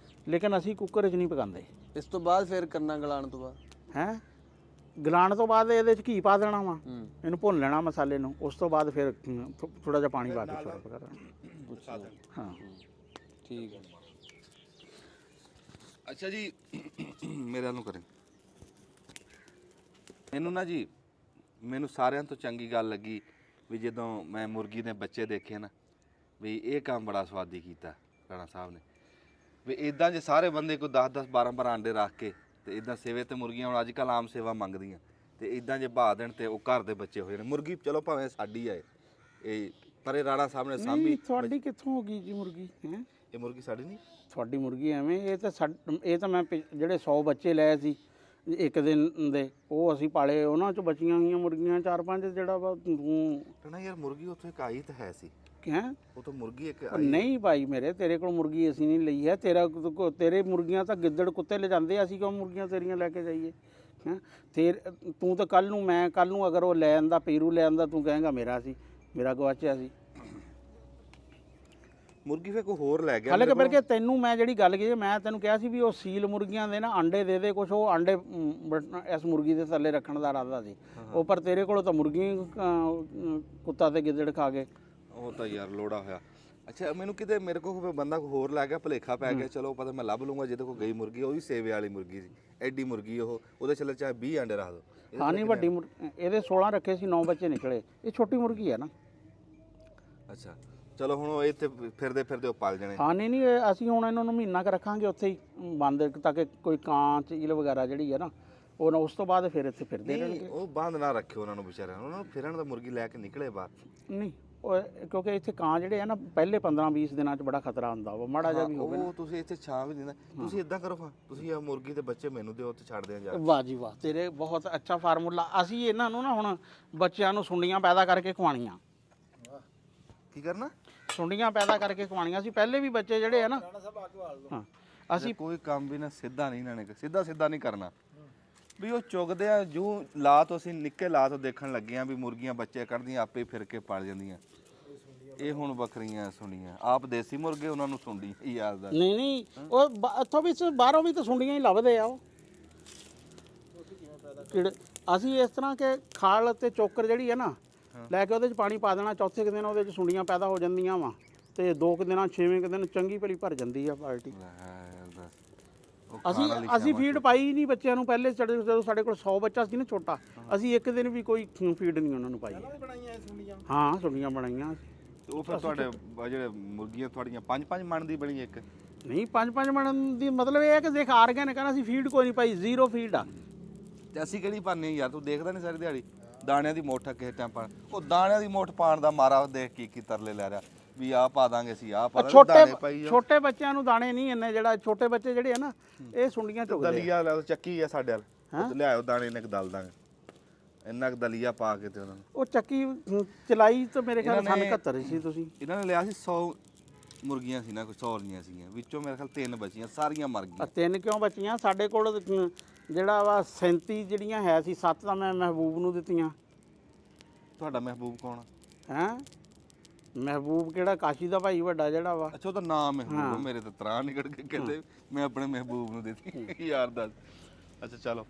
ਲੇਕਿਨ ਅਸੀਂ ਕੁੱਕਰ 'ਚ ਨਹੀਂ ਪਕਾਉਂਦੇ। ਇਸ ਤੋਂ ਬਾਅਦ ਫਿਰ ਕਰਨਾ ਗਲਾਉਣ ਤੋਂ ਬਾਅਦ? ਹੈਂ ਗਲਾਉਣ ਤੋਂ ਬਾਅਦ ਇਹਦੇ 'ਚ ਘੀ ਪਾ ਦੇਣਾ ਵਾ, ਇਹਨੂੰ ਭੁੰਨ ਲੈਣਾ ਮਸਾਲੇ ਨੂੰ, ਉਸ ਤੋਂ ਬਾਅਦ ਫਿਰ ਥੋੜਾ ਜਿਹਾ ਪਾਣੀ ਪਾ ਕੇ ਛੋੜ ਪਕਾਉਣਾ। ਹਾਂ ਠੀਕ ਹੈ। ਅੱਛਾ ਜੀ, ਮੇਰੇ ਨੂੰ ਕਰੇ ਇਹਨੂੰ ਨਾ ਜੀ, ਮੈਨੂੰ ਸਾਰਿਆਂ ਤੋਂ ਚੰਗੀ ਗੱਲ ਲੱਗੀ ਵੀ ਜਦੋਂ ਮੈਂ ਮੁਰਗੀ ਦੇ ਬੱਚੇ ਦੇਖੇ ਨਾ, ਵੀ ਇਹ ਕੰਮ ਬੜਾ ਸਵਾਦੀ ਕੀਤਾ ਰਾਣਾ ਸਾਹਿਬ ਨੇ। ਵੀ ਇਦਾਂ ਜੇ ਸਾਰੇ ਬੰਦੇ ਕੋਈ 10-10 12-12 ਅੰਡੇ ਰੱਖ ਕੇ ਤੇ ਇਦਾਂ ਸੇਵੇ ਤੇ ਮੁਰਗੀਆਂ ਹੁਣ ਅੱਜ ਕੱਲ੍ਹ ਆਮ ਸੇਵਾ ਮੰਗਦੀਆਂ, ਤੇ ਇਦਾਂ ਜੇ ਬਹਾ ਦੇਣ ਤੇ ਉਹ ਘਰ ਦੇ ਬੱਚੇ ਹੋ ਜਾਣ। ਮੁਰਗੀ ਚਲੋ ਭਾਵੇਂ ਸਾਡੀ ਆਏ ਇਹ, ਪਰ ਇਹ ਰਾਣਾ ਸਾਹਿਬ ਨੇ ਸਾਂਭੀ। ਤੁਹਾਡੀ ਕਿੱਥੋਂ ਹੋ ਗਈ ਜੀ ਮੁਰਗੀ? ਹੈ ਇਹ ਮੁਰਗੀ ਸਾਡੀ ਨਹੀਂ, ਤੁਹਾਡੀ ਮੁਰਗੀ ਐਵੇਂ? ਇਹ ਤਾਂ ਮੈਂ ਜਿਹੜੇ 100 ਬੱਚੇ ਲਏ ਸੀ ਇੱਕ ਦਿਨ ਦੇ, ਉਹ ਅਸੀਂ ਪਾਲੇ, ਉਹਨਾਂ 'ਚ ਬਚੀਆਂ ਹੋਈਆਂ ਮੁਰਗੀਆਂ 4-5 ਜਿਹੜਾ ਵਾ ਤੂੰ ਨਾ ਯਾਰ ਮੁਰਗੀ ਉੱਥੇ ਇੱਕ ਆਈ ਤਾਂ ਹੈ ਸੀ। ਹੈ ਉਹ ਤਾਂ ਮੁਰਗੀ ਇੱਕ ਨਹੀਂ ਭਾਈ ਮੇਰੇ, ਤੇਰੇ ਕੋਲ ਮੁਰਗੀ ਅਸੀਂ ਨਹੀਂ ਲਈ ਹੈ। ਤੇਰੇ ਮੁਰਗੀਆਂ ਤਾਂ ਗਿੱਦੜ ਕੁੱਤੇ ਲੈ ਜਾਂਦੇ, ਅਸੀਂ ਕਿਉਂ ਮੁਰਗੀਆਂ ਤੇਰੀਆਂ ਲੈ ਕੇ ਜਾਈਏ? ਹੈਂ ਤੂੰ ਤਾਂ ਕੱਲ ਨੂੰ ਅਗਰ ਉਹ ਲੈ ਆਂਦਾ, ਪੀਰੂ ਲੈ ਆਂਦਾ, ਤੂੰ ਕਹੇਂਗਾ ਮੇਰਾ ਗਵਾਚਿਆ ਸੀ। ਮੁਰਗੀ ਫੇ ਕੋਈ ਹੋਰ ਲੈ ਗਿਆ। ਹਾਲੇ ਕਿ ਤੈਨੂੰ ਮੈਂ ਜਿਹੜੀ ਗੱਲ ਕਹੀ, ਮੈਂ ਤੈਨੂੰ ਕਿਹਾ ਸੀ ਵੀ ਉਹ ਸੀਲ ਮੁਰਗੀਆਂ ਦੇ ਨਾ ਅੰਡੇ ਦੇ ਕੁਛ, ਉਹ ਅੰਡੇ ਇਸ ਮੁਰਗੀ ਦੇ ਥੱਲੇ ਰੱਖਣ ਦਾ ਇਰਾਦਾ ਸੀ ਉਹ, ਪਰ ਤੇਰੇ ਕੋਲੋਂ ਤਾਂ ਮੁਰਗੀ ਕੁੱਤਾ ਤੇ ਗਿੱਦੜ ਖਾ ਗਏ। ਉਹ ਤਾਂ ਯਾਰ ਲੋੜਾ ਹੋਇਆ। ਅੱਛਾ ਮੈਨੂੰ ਕਿਤੇ ਮੇਰੇ ਕੋਲ ਕੋਈ ਬੰਦਾ ਕੋਈ ਹੋਰ ਲੈ ਗਿਆ, ਭੁਲੇਖਾ ਪੈ ਗਿਆ, ਚਲੋ ਪਤਾ ਮੈਂ ਲੱਭ ਲੂੰਗਾ ਜਿਹਦੇ ਕੋਲ ਗਈ ਮੁਰਗੀ, ਉਹ ਵੀ ਸੇਵੇ ਵਾਲੀ ਮੁਰਗੀ ਸੀ, ਐਡੀ ਮੁਰਗੀ ਉਹ, ਉਹਦੇ ਚੱਲੇ ਚਾਹੇ 20 ਅੰਡੇ ਰੱਖ ਦੋ। ਹਾਂ ਨਹੀਂ ਵੱਡੀ ਇਹਦੇ 16 ਰੱਖੇ ਸੀ, 9 ਬੱਚੇ ਨਿਕਲੇ। ਇਹ ਛੋਟੀ ਮੁਰਗੀ ਹੈ ਨਾ। ਅੱਛਾ ਚਲੋ ਹੁਣ ਉਹ ਇੱਥੇ ਫਿਰਦੇ ਉਹ ਪਲ ਜਾਣੇ। ਹਾਂ ਨਹੀਂ ਅਸੀਂ ਹੁਣ ਇਹਨਾਂ ਨੂੰ ਮਹੀਨਾ ਕੁ ਰੱਖਾਂਗੇ ਉੱਥੇ ਹੀ ਬੰਦ, ਤਾਂ ਕਿ ਕੋਈ ਕਾਂ ਚੀਲ ਵਗੈਰਾ ਜਿਹੜੀ ਹੈ ਨਾ ਉਹ ਉਸ ਤੋਂ ਬਾਅਦ ਫਿਰ ਇੱਥੇ ਫਿਰਦੇ ਰਹਿਣਗੇ। ਉਹ ਬੰਦ ਨਾ ਰੱਖਿਓ ਉਹਨਾਂ ਨੂੰ ਵਿਚਾਰਿਆਂ ਨੂੰ, ਉਹਨਾਂ ਨੂੰ ਫਿਰਨ ਦਾ ਮੁਰਗੀ ਲੈ ਕੇ ਨਿਕਲੇ ਬਾਹਰ। ਨਹੀਂ ਉਹ ਕਿਉਂਕਿ ਇੱਥੇ ਕਾਂ ਜਿਹੜੇ ਆ ਨਾ ਪਹਿਲੇ 15-20 ਦਿਨਾਂ 'ਚ ਬੜਾ ਖਤਰਾ ਹੁੰਦਾ ਵਾ, ਮਾੜਾ ਜਿਹਾ ਵੀ ਹੋਵੇ। ਉਹ ਤੁਸੀਂ ਇੱਥੇ ਛਾਂ ਵੀ ਦਿੰਦਾ, ਤੁਸੀਂ ਇਦਾਂ ਕਰੋ ਹਾਂ, ਤੁਸੀਂ ਆ ਮੁਰਗੀ ਦੇ ਬੱਚੇ ਮੈਨੂੰ ਦਿਓ, ਉੱਥੇ ਛੱਡ ਦਿਆਂ ਜਾ। ਵਾਹ ਜੀ ਵਾਹ, ਤੇਰੇ ਬਹੁਤ ਅੱਛਾ ਫਾਰਮੂਲਾ। ਅਸੀਂ ਇਹਨਾਂ ਨੂੰ ਨਾ ਹੁਣ ਬੱਚਿਆਂ ਨੂੰ ਸੁੰਡੀਆਂ ਪੈਦਾ ਕਰਕੇ ਖਵਾਉਣੀਆਂ। ਕੀ ਕਰਨਾ? ਸੁੰਡੀਆਂ ਪੈਦਾ ਕਰਕੇ ਖਵਾਉਣੀਆਂ। ਅਸੀਂ ਪਹਿਲੇ ਵੀ ਬੱਚੇ ਜਿਹੜੇ ਆ ਨਾ, ਹਾਂ ਅਸੀਂ ਕੋਈ ਕੰਮ ਵੀ ਨਾ ਸਿੱਧਾ ਨਹੀਂ ਇਹਨਾਂ ਨੇ ਸਿੱਧਾ ਨਹੀਂ ਕਰਨਾ। ਵੀ ਉਹ ਚੁਗਦੇ ਆ ਜੂ ਲਾ ਤੋਂ, ਅਸੀਂ ਨਿੱਕੇ ਲਾ ਤੋਂ ਦੇਖਣ ਲੱਗੇ ਆ ਵੀ ਮੁਰਗੀਆਂ ਬੱਚੇ ਕੱਢਦੀਆਂ ਆਪੇ ਫਿਰ ਕੇ ਪਲ ਜਾਂਦੀਆਂ। ਇਹ ਹੁਣ ਬੱਕਰੀਆਂ ਸੁਣੀਆਂ, ਆਪ ਦੇਸੀ ਮੁਰਗੇ, ਉਹਨਾਂ ਨੂੰ ਸੁੰਡੀ ਯਾਦ ਦਾ। ਨਹੀਂ ਉਹ ਇੱਥੋਂ ਵੀ ਬਾਹਰੋਂ ਵੀ ਤਾਂ ਸੁੰਡੀਆਂ ਹੀ ਲੱਭਦੇ ਆ ਉਹ ਕਿਹੜੇ। ਅਸੀਂ ਇਸ ਤਰ੍ਹਾਂ ਕਿ ਖਾਲ ਤੇ ਚੋਕਰ ਜਿਹੜੀ ਹੈ ਨਾ ਲੈ ਕੇ ਉਹਦੇ 'ਚ ਪਾਣੀ ਪਾ ਦੇਣਾ, ਚੌਥੇ ਕੁ ਦਿਨ ਉਹਦੇ 'ਚ ਸੁੰਡੀਆਂ ਪੈਦਾ ਹੋ ਜਾਂਦੀਆਂ ਵਾ, ਤੇ 2 ਕੁ ਦਿਨਾਂ 6ਵੇਂ ਕੁ ਦਿਨ ਚੰਗੀ ਭਲੀ ਭਰ ਜਾਂਦੀ ਆ ਬਾਲਟੀ। ਅਸੀਂ ਫੀਡ ਪਾਈ ਨਹੀਂ ਬੱਚਿਆਂ ਨੂੰ ਪਹਿਲੇ, ਜਦੋਂ ਸਾਡੇ ਕੋਲ 100 ਬੱਚਾ ਸੀ ਨਾ ਛੋਟਾ, ਅਸੀਂ ਇੱਕ ਦਿਨ ਵੀ ਕੋਈ ਫੀਡ ਨਹੀਂ ਉਹਨਾਂ ਨੂੰ ਪਾਈ। ਹਾਂ ਸੁੰਡੀਆਂ ਬਣਾਈਆਂ। ਉਹ ਫਿਰ ਤੁਹਾਡੇ ਜਿਹੜੇ ਮੁਰਗੀਆਂ ਤੁਹਾਡੀਆਂ 5-5 ਮਣ ਦੀ ਬਣੀ ਇੱਕ? ਨਹੀਂ 5-5 ਮਣ ਦੀ ਮਤਲਬ ਇਹ ਹੈ ਕਿ ਦੇਖ ਆਰਗੈਨਿਕ ਆ, ਅਸੀਂ ਫੀਡ ਕੋਈ ਨਹੀਂ ਪਾਈ, 0 ਫੀਡ ਆ। ਤੇ ਅਸੀਂ ਕਿਹੜੀ ਪਾਉਂਦੇ ਯਾਰ, ਤੂੰ ਦੇਖਦਾ ਨਹੀਂ ਸਾਰੀ ਦਿਹਾੜੀ ਦਾਣਿਆਂ ਦੀ ਮੋਠ ਕਿਸੇ ਟਾਈਮ ਪਾਣ, ਉਹ ਦਾਣਿਆਂ ਦੀ ਮੋਠ ਪਾਣ ਦਾ ਮਾਰਾ ਦੇਖ ਕੀ ਤਰਲੇ ਲੈ ਰਿਹਾ ਵੀ ਆਹ ਪਾ ਦਾਂਗੇ ਅਸੀਂ, ਆਹ ਪਾ ਦਾਂਗੇ, ਦਾਣੇ ਪਾਈ ਜਾ। ਛੋਟੇ ਬੱਚਿਆਂ ਨੂੰ ਦਾਣੇ ਨਹੀਂ ਇੰਨੇ, ਜਿਹੜਾ ਛੋਟੇ ਬੱਚੇ ਜਿਹੜੇ ਆ ਨਾ ਇਹ ਸੁੰਡੀਆਂ ਚੁਗਦੇ। ਦਲੀਆ ਲੈ ਚੱਕੀ ਆ ਸਾਡੇ ਵਾਲ, ਲਿਆਓ ਦਾਣੇ ਇੰਨੇ ਕੁ ਦਲ ਦਾਂਗੇ, ਇੰਨਾ ਕੁ ਦਲੀਆ ਪਾ ਕੇ ਤੇ ਉਹਨਾਂ ਨੂੰ। ਉਹ ਚੱਕੀ ਚਲਾਈ ਤਾਂ ਮੇਰੇ ਖਿਆਲ 71 ਸੀ ਤੁਸੀਂ। ਇਹਨਾਂ ਨੇ ਲਿਆ ਸੀ 100 ਮੁਰਗੀਆਂ ਸੀ ਨਾ, ਕੋਈ 100 ਲੀਆਂ ਸੀਗੀਆਂ, ਵਿੱਚੋਂ ਮੇਰੇ ਖਿਆਲ 3 ਬਚੀਆਂ, ਸਾਰੀਆਂ ਮਰ ਗਈਆਂ। 3 ਕਿਉਂ ਬਚੀਆਂ? ਸਾਡੇ ਕੋਲ ਜਿਹੜਾ ਵਾ 37 ਜਿਹੜੀਆਂ ਹੈ ਸੀ, 7 ਤਾਂ ਮੈਂ ਮਹਿਬੂਬ ਨੂੰ ਦਿੱਤੀਆਂ। ਤੁਹਾਡਾ ਮਹਿਬੂਬ ਕੌਣ? ਹੈਂ ਮਹਿਬੂਬ ਕਿਹੜਾ ਕਾਸ਼ੀ ਦਾ ਭਾਈ ਵੱਡਾ ਜਿਹੜਾ ਵਾ ਅੱਛਾ ਉਹਦਾ ਨਾਮ ਹੈ ਮੇਰੇ ਤਾਂ ਤਰਾਂ ਨਿਕਲ ਕੇ ਕਹਿੰਦੇ ਮੈਂ ਆਪਣੇ ਮਹਿਬੂਬ ਨੂੰ ਦੇਤੀ ਯਾਰ ਦੱਸ। ਅੱਛਾ ਚਲੋ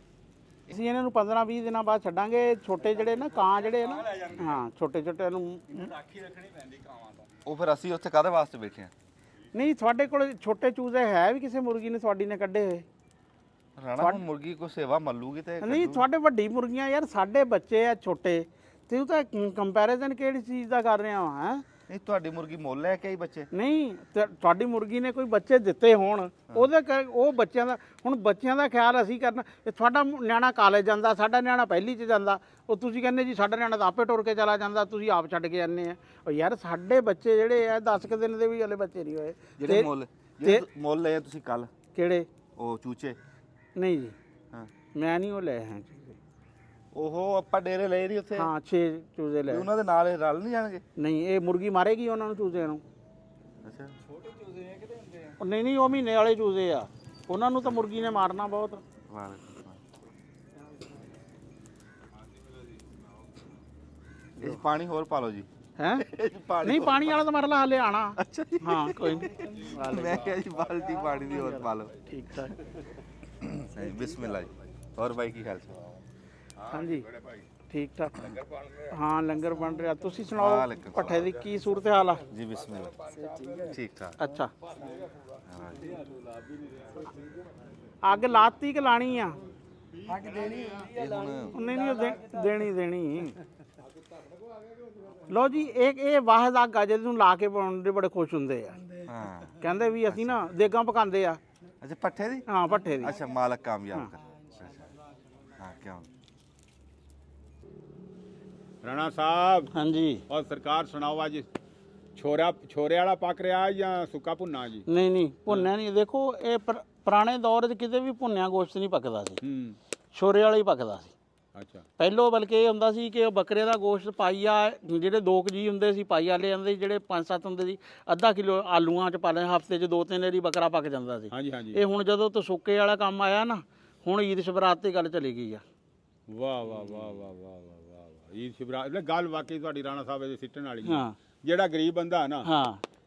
ਅਸੀਂ ਇਹਨਾਂ ਨੂੰ 15-20 ਦਿਨਾਂ ਬਾਅਦ ਛੱਡਾਂਗੇ। ਛੋਟੇ ਜਿਹੜੇ ਨਾ ਕਾਂ ਜਿਹੜੇ ਨਾ ਹਾਂ ਛੋਟੇ ਛੋਟੇ ਨੂੰ ਰਾਖੀ ਰੱਖਣੀ ਪੈਂਦੀ ਕਾਵਾਂ ਦਾ। ਉਹ ਫਿਰ ਅਸੀਂ ਉੱਥੇ ਕਾਹਦੇ ਵਾਸਤੇ ਬੈਠੇ ਆ? ਨਹੀਂ ਤੁਹਾਡੇ ਕੋਲ ਛੋਟੇ ਚੂਜ਼ੇ ਹੈ ਵੀ ਕਿਸੇ ਮੁਰਗੀ ਨੇ ਤੁਹਾਡੀ ਨੇ ਕੱਢੇ ਹੋਏ? ਰਾਣਾ ਹੁਣ ਮੁਰਗੀ ਕੋ ਸੇਵਾ ਮੱਲੂਗੀ ਤੇ ਨਹੀਂ ਤੁਹਾਡੇ ਵੱਡੀ ਮੁਰਗੀਆਂ ਯਾਰ ਸਾਡੇ ਬੱਚੇ ਆ ਛੋਟੇ ਤੇ ਉਹ ਤਾਂ ਕੰਪੈਰੀਜ਼ਨ ਕਿਹੜੀ ਚੀਜ਼ ਦਾ ਕਰ ਰਿਹਾ ਹੈ? ਨਹੀਂ ਤੁਹਾਡੀ ਮੁਰਗੀ ਮੁੱਲ ਲੈ ਕੇ ਆਈ ਬੱਚੇ? ਨਹੀਂ ਤੁਹਾਡੀ ਮੁਰਗੀ ਨੇ ਕੋਈ ਬੱਚੇ ਦਿੱਤੇ ਹੋਣ ਉਹ ਬੱਚਿਆਂ ਦਾ ਹੁਣ ਬੱਚਿਆਂ ਦਾ ਖਿਆਲ ਅਸੀਂ ਕਰਨਾ। ਇਹ ਤੁਹਾਡਾ ਨਿਆਣਾ ਕਾਲਜ ਜਾਂਦਾ, ਸਾਡਾ ਨਿਆਣਾ ਪਹਿਲੀ 'ਚ ਜਾਂਦਾ, ਉਹ ਤੁਸੀਂ ਕਹਿੰਦੇ ਜੀ ਸਾਡਾ ਨਿਆਣਾ ਤਾਂ ਆਪੇ ਟੁਰ ਕੇ ਚਲਾ ਜਾਂਦਾ, ਤੁਸੀਂ ਆਪ ਛੱਡ ਕੇ ਜਾਂਦੇ ਆ। ਉਹ ਯਾਰ ਸਾਡੇ ਬੱਚੇ ਜਿਹੜੇ ਆ 10 ਕੁ ਦਿਨ ਦੇ ਵੀ ਹਲੇ ਬੱਚੇ ਨਹੀਂ ਹੋਏ। ਜਿਹੜੇ ਮੁੱਲ ਲਏ ਤੁਸੀਂ ਕੱਲ ਕਿਹੜੇ? ਉਹ ਚੂਚੇ? ਨਹੀਂ ਜੀ ਹਾਂ ਮੈਂ ਨਹੀਂ ਉਹ ਲਏ ਹਾਂ। ਉਹ ਆਪਾਂ ਡੇਰੇ ਲਏ ਨਹੀਂ ਉੱਥੇ? ਹਾਂ 6 ਚੂਜ਼ੇ ਲਏ। ਉਹਨਾਂ ਦੇ ਨਾਲ ਇਹ ਰਲ ਨਹੀਂ ਜਾਣਗੇ? ਨਹੀਂ ਇਹ ਮੁਰਗੀ ਮਾਰੇਗੀ ਉਹਨਾਂ ਨੂੰ ਚੂਜ਼ਿਆਂ ਨੂੰ। ਅੱਛਾ ਛੋਟੇ ਚੂਜ਼ੇ ਆ ਕਿਤੇ ਹੁੰਦੇ ਆ? ਨਹੀਂ ਉਹ ਮਹੀਨੇ ਵਾਲੇ ਚੂਜ਼ੇ ਆ, ਉਹਨਾਂ ਨੂੰ ਤਾਂ ਮੁਰਗੀ ਨੇ ਮਾਰਨਾ ਬਹੁਤ। ਇਸ ਪਾਣੀ ਹੋਰ ਪਾ ਲਓ ਜੀ। ਹੈ ਨਹੀਂ ਪਾਣੀ ਵਾਲਾ ਤਾਂ ਮਰਲਾ ਹਲੇ ਆਣਾ। ਅੱਛਾ ਜੀ ਹਾਂ ਕੋਈ ਨਹੀਂ ਮੈਂ ਕਿਹਾ ਜੀ ਬਾਲਟੀ ਪਾਣੀ ਦੀ ਹੋਰ ਪਾ ਲਓ। ਠੀਕ ਠਾਕ। ਸਹੀ ਬਿਸਮਿਲ੍ਲਾ ਜੀ। ਹੋਰ ਭਾਈ ਕੀ ਹਾਲ ਚਾਲ? ਹਾਂਜੀ ਠੀਕ ਠਾਕ। ਹਾਂ ਲੰਗਰ ਬਣ ਰਿਹਾ। ਤੁਸੀਂ ਸੁਣਾਓ ਭੱਠੇ ਦੀ ਕੀ ਸੂਰਤ ਹਾਲ ਆ? ਜੀ ਬਿਸਮਿਲ੍ਲਾ ਠੀਕ ਠਾਕ। ਅੱਛਾ ਅੱਗ ਲਾਤੀ ਕਿ ਲਾਣੀ ਆ? ਅੱਗ ਦੇਣੀ ਹੁੰਦੀ ਆ ਲਾਣੀ। ਨਹੀਂ ਉਹ ਦੇਣੀ। ਲੋ ਜੀ ਇਹ ਵਾਹਿਦ ਅੱਗ ਆ ਜਿਹਨੂੰ ਲਾ ਕੇ ਬਣਾਉਂਦੇ ਬੜੇ ਖੁਸ਼ ਹੁੰਦੇ ਆ। ਹਾਂ ਕਹਿੰਦੇ ਵੀ ਅਸੀਂ ਨਾ ਦੇਗਾਂ ਪਕਾਉਂਦੇ ਆ। ਅੱਛਾ ਪੱਠੇ ਦੀ? ਹਾਂ ਭੱਠੇ ਦੀ। ਅੱਛਾ ਮਾਲਕ ਕਾਮਯਾਬ ਕਰ। ਹਾਂ ਕਿਉਂ? ਰਾਣਾ ਸਾਹਿਬ ਹਾਂਜੀ ਔਰ ਸਰਕਾਰ ਸੁਣਾਓ ਅੱਜ ਛੋਰੇ ਵਾਲਾ ਪੱਕ ਰਿਹਾ ਜਾਂ ਸੁੱਕਾ ਭੁੰਨਾ ਜੀ? ਨਹੀਂ ਭੁੰਨਿਆ ਨਹੀਂ। ਦੇਖੋ ਇਹ ਪੁਰਾਣੇ ਦੌਰ 'ਚ ਕਿਤੇ ਵੀ ਭੁੰਨਿਆ ਗੋਸ਼ਤ ਨਹੀਂ ਪੱਕਦਾ ਸੀ, ਛੋਰੇ ਵਾਲਾ ਹੀ ਪੱਕਦਾ ਸੀ। ਅੱਛਾ ਪਹਿਲੋਂ ਬਲਕਿ ਇਹ ਹੁੰਦਾ ਸੀ ਕਿ ਉਹ ਬੱਕਰੇ ਦਾ ਗੋਸ਼ਤ ਪਾਈਆ ਜਿਹੜੇ 2 ਜੀ ਹੁੰਦੇ ਸੀ ਪਾਈਆ ਲੈ ਜਾਂਦੇ ਸੀ, ਜਿਹੜੇ 5-7 ਹੁੰਦੇ ਸੀ ਅੱਧਾ ਕਿਲੋ ਆਲੂਆਂ 'ਚ ਪਾ ਲੈਂਦੇ, ਹਫ਼ਤੇ 'ਚ 2-3 ਵਾਰੀ ਬੱਕਰਾ ਪੱਕ ਜਾਂਦਾ ਸੀ। ਹਾਂਜੀ ਹਾਂਜੀ ਇਹ ਹੁਣ ਜਦੋਂ ਤੋਂ ਸੁੱਕੇ ਵਾਲਾ ਕੰਮ ਆਇਆ ਨਾ ਹੁਣ ਈਦ ਸ਼ਬਰਾਤ ਤੇ ਗੱਲ ਚਲੀ ਗਈ ਆ। ਵਾਹ ਵਾਹ ਵਾਹ ਵਾਹ ਵਾਹ ਵਾਹ ਈਦ ਸ਼ਿਬਰਾਤ ਗੱਲ ਵਾਕਈ ਤੁਹਾਡੀ ਰਾਣਾ ਸਾਹਿਬ ਦੇ ਸਿੱਟਣ ਵਾਲੀ ਹੈ। ਹਾਂ ਜਿਹੜਾ ਗਰੀਬ ਬੰਦਾ ਨਾ ਹਾਂ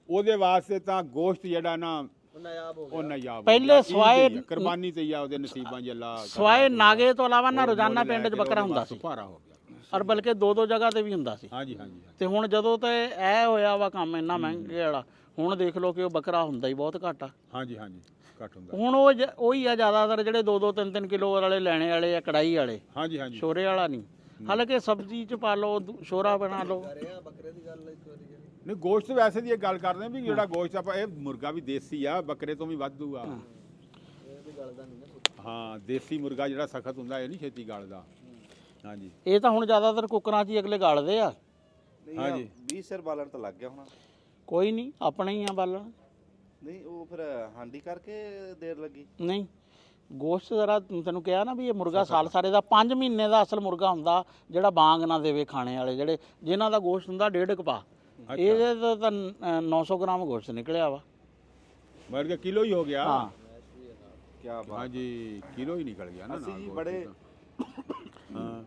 ਉਹਦੇ ਵਾਸਤੇ ਤਾਂ ਗੋਸ਼ਤ ਜਿਹੜਾ ਨਾ ਉਹ ਨਾਯਾਬ ਹੋ ਉਹ ਨਾਯਾਬ ਪਹਿਲੇ ਈਦ ਸਵਾਏ ਹੀ ਆ, ਕੁਰਬਾਨੀ ਤੇ ਹੀ ਆ ਉਹਦੇ ਨਸੀਬਾਂ 'ਚ ਅੱਲਾ ਸਵਾਏ ਨਾਗੇ ਤੋਂ ਇਲਾਵਾ ਨਾ ਰੋਜ਼ਾਨਾ ਪਿੰਡ 'ਚ ਬੱਕਰਾ ਹੁੰਦਾ ਸੀ, ਭਾਰਾ ਹੋ ਗਿਆ। ਔਰ ਬਲਕਿ 2-2 ਜਗ੍ਹਾ ਤੇ ਵੀ ਹੁੰਦਾ ਸੀ। ਹਾਂਜੀ ਹਾਂਜੀ ਤੇ ਹੁਣ ਜਦੋਂ ਤੇ ਇਹ ਹੋਇਆ ਵਾ ਕੰਮ ਇੰਨਾ ਮਹਿੰਗੇ ਵਾਲਾ, ਹੁਣ ਦੇਖ ਲਓ ਕਿ ਉਹ ਬੱਕਰਾ ਹੁੰਦਾ ਹੀ ਬਹੁਤ ਘੱਟ ਆ। ਹਾਂਜੀ ਹਾਂਜੀ ਘੱਟ ਹੁੰਦਾ। ਹੁਣ ਉਹੀ ਆ ਜ਼ਿਆਦਾਤਰ ਜਿਹੜੇ 2-2 3-3 ਕਿਲੋ ਵਾਲੇ ਲੈਣੇ ਵਾਲੇ ਆ, ਕੜਾਈ ਵਾਲੇ, ਹਾਂਜੀ ਹਾਂਜੀ ਛੋਰੇ ਵਾਲਾ ਨਹੀਂ। ਹਾਲਾਂਕਿ ਸਬਜ਼ੀ 'ਚ ਪਾ ਲਓ, ਛੋਰਾ ਬਣਾ ਲਓ। ਬੱਕਰੇ ਦੀ ਗੱਲ ਇੱਕ ਵਾਰੀ ਨਹੀਂ ਗੋਸ਼ਤ ਵੈਸੇ ਦੀ ਇਹ ਗੱਲ ਕਰਦੇ ਵੀ ਜਿਹੜਾ ਗੋਸ਼ਤ ਆਪਾਂ ਇਹ ਮੁਰਗਾ ਵੀ ਦੇਸੀ ਆ, ਬੱਕਰੇ ਤੋਂ ਵੀ ਵਾਧੂ ਆ। ਹਾਂ ਦੇਸੀ ਮੁਰਗਾ ਜਿਹੜਾ ਸਖਤ ਹੁੰਦਾ ਇਹ ਨਹੀਂ ਛੇਤੀ ਗਲਦਾ। ਹਾਂਜੀ ਇਹ ਤਾਂ ਹੁਣ ਜ਼ਿਆਦਾਤਰ ਕੁੱਕਰਾਂ 'ਚ ਹੀ ਅਗਲੇ ਗਾਲਦੇ ਆ। ਹਾਂਜੀ 20 ਸਿਰ ਬਾਲਣ ਤਾਂ ਲੱਗ ਗਿਆ ਹੋਣਾ। ਕੋਈ ਨਹੀਂ ਆਪਣੇ ਹੀ ਆ ਬਾਲਣ। ਨਹੀਂ ਉਹ ਫਿਰ ਹਾਂਡੀ ਕਰਕੇ ਦੇਰ ਲੱਗੀ? ਨਹੀਂ ਗੋਸ਼ਤ ਜ਼ਰਾ ਤੈਨੂੰ ਕਿਹਾ ਨਾ ਵੀ ਇਹ ਮੁਰਗਾ ਸਾਲ ਸਾਰੇ ਦਾ 5 ਮਹੀਨੇ ਦਾ ਅਸਲ ਮੁਰਗਾ ਹੁੰਦਾ ਜਿਹੜਾ ਬਾਂਗ ਨਾ ਦੇਵੇ ਖਾਣੇ ਵਾਲੇ, ਜਿਹੜੇ ਜਿਨ੍ਹਾਂ ਦਾ ਗੋਸ਼ਤ ਹੁੰਦਾ 1.5 ਕਪਾ। ਇਹਦੇ ਤੋਂ ਤਾਂ 900 ਗ੍ਰਾਮ ਗੋਸ਼ਤ ਨਿਕਲਿਆ ਵਾ। ਮਰ ਕੇ ਕਿਲੋ ਹੀ ਹੋ ਗਿਆ। ਹਾਂ ਕੀ ਬਾਤ। ਹਾਂਜੀ ਕਿਲੋ ਹੀ ਨਿਕਲ ਗਿਆ ਨਾ ਅਸੀਂ ਨਾਲ ਜੀ ਗੋਸ਼ਤ ਬੜੇ ਦਾ। ਹਾਂ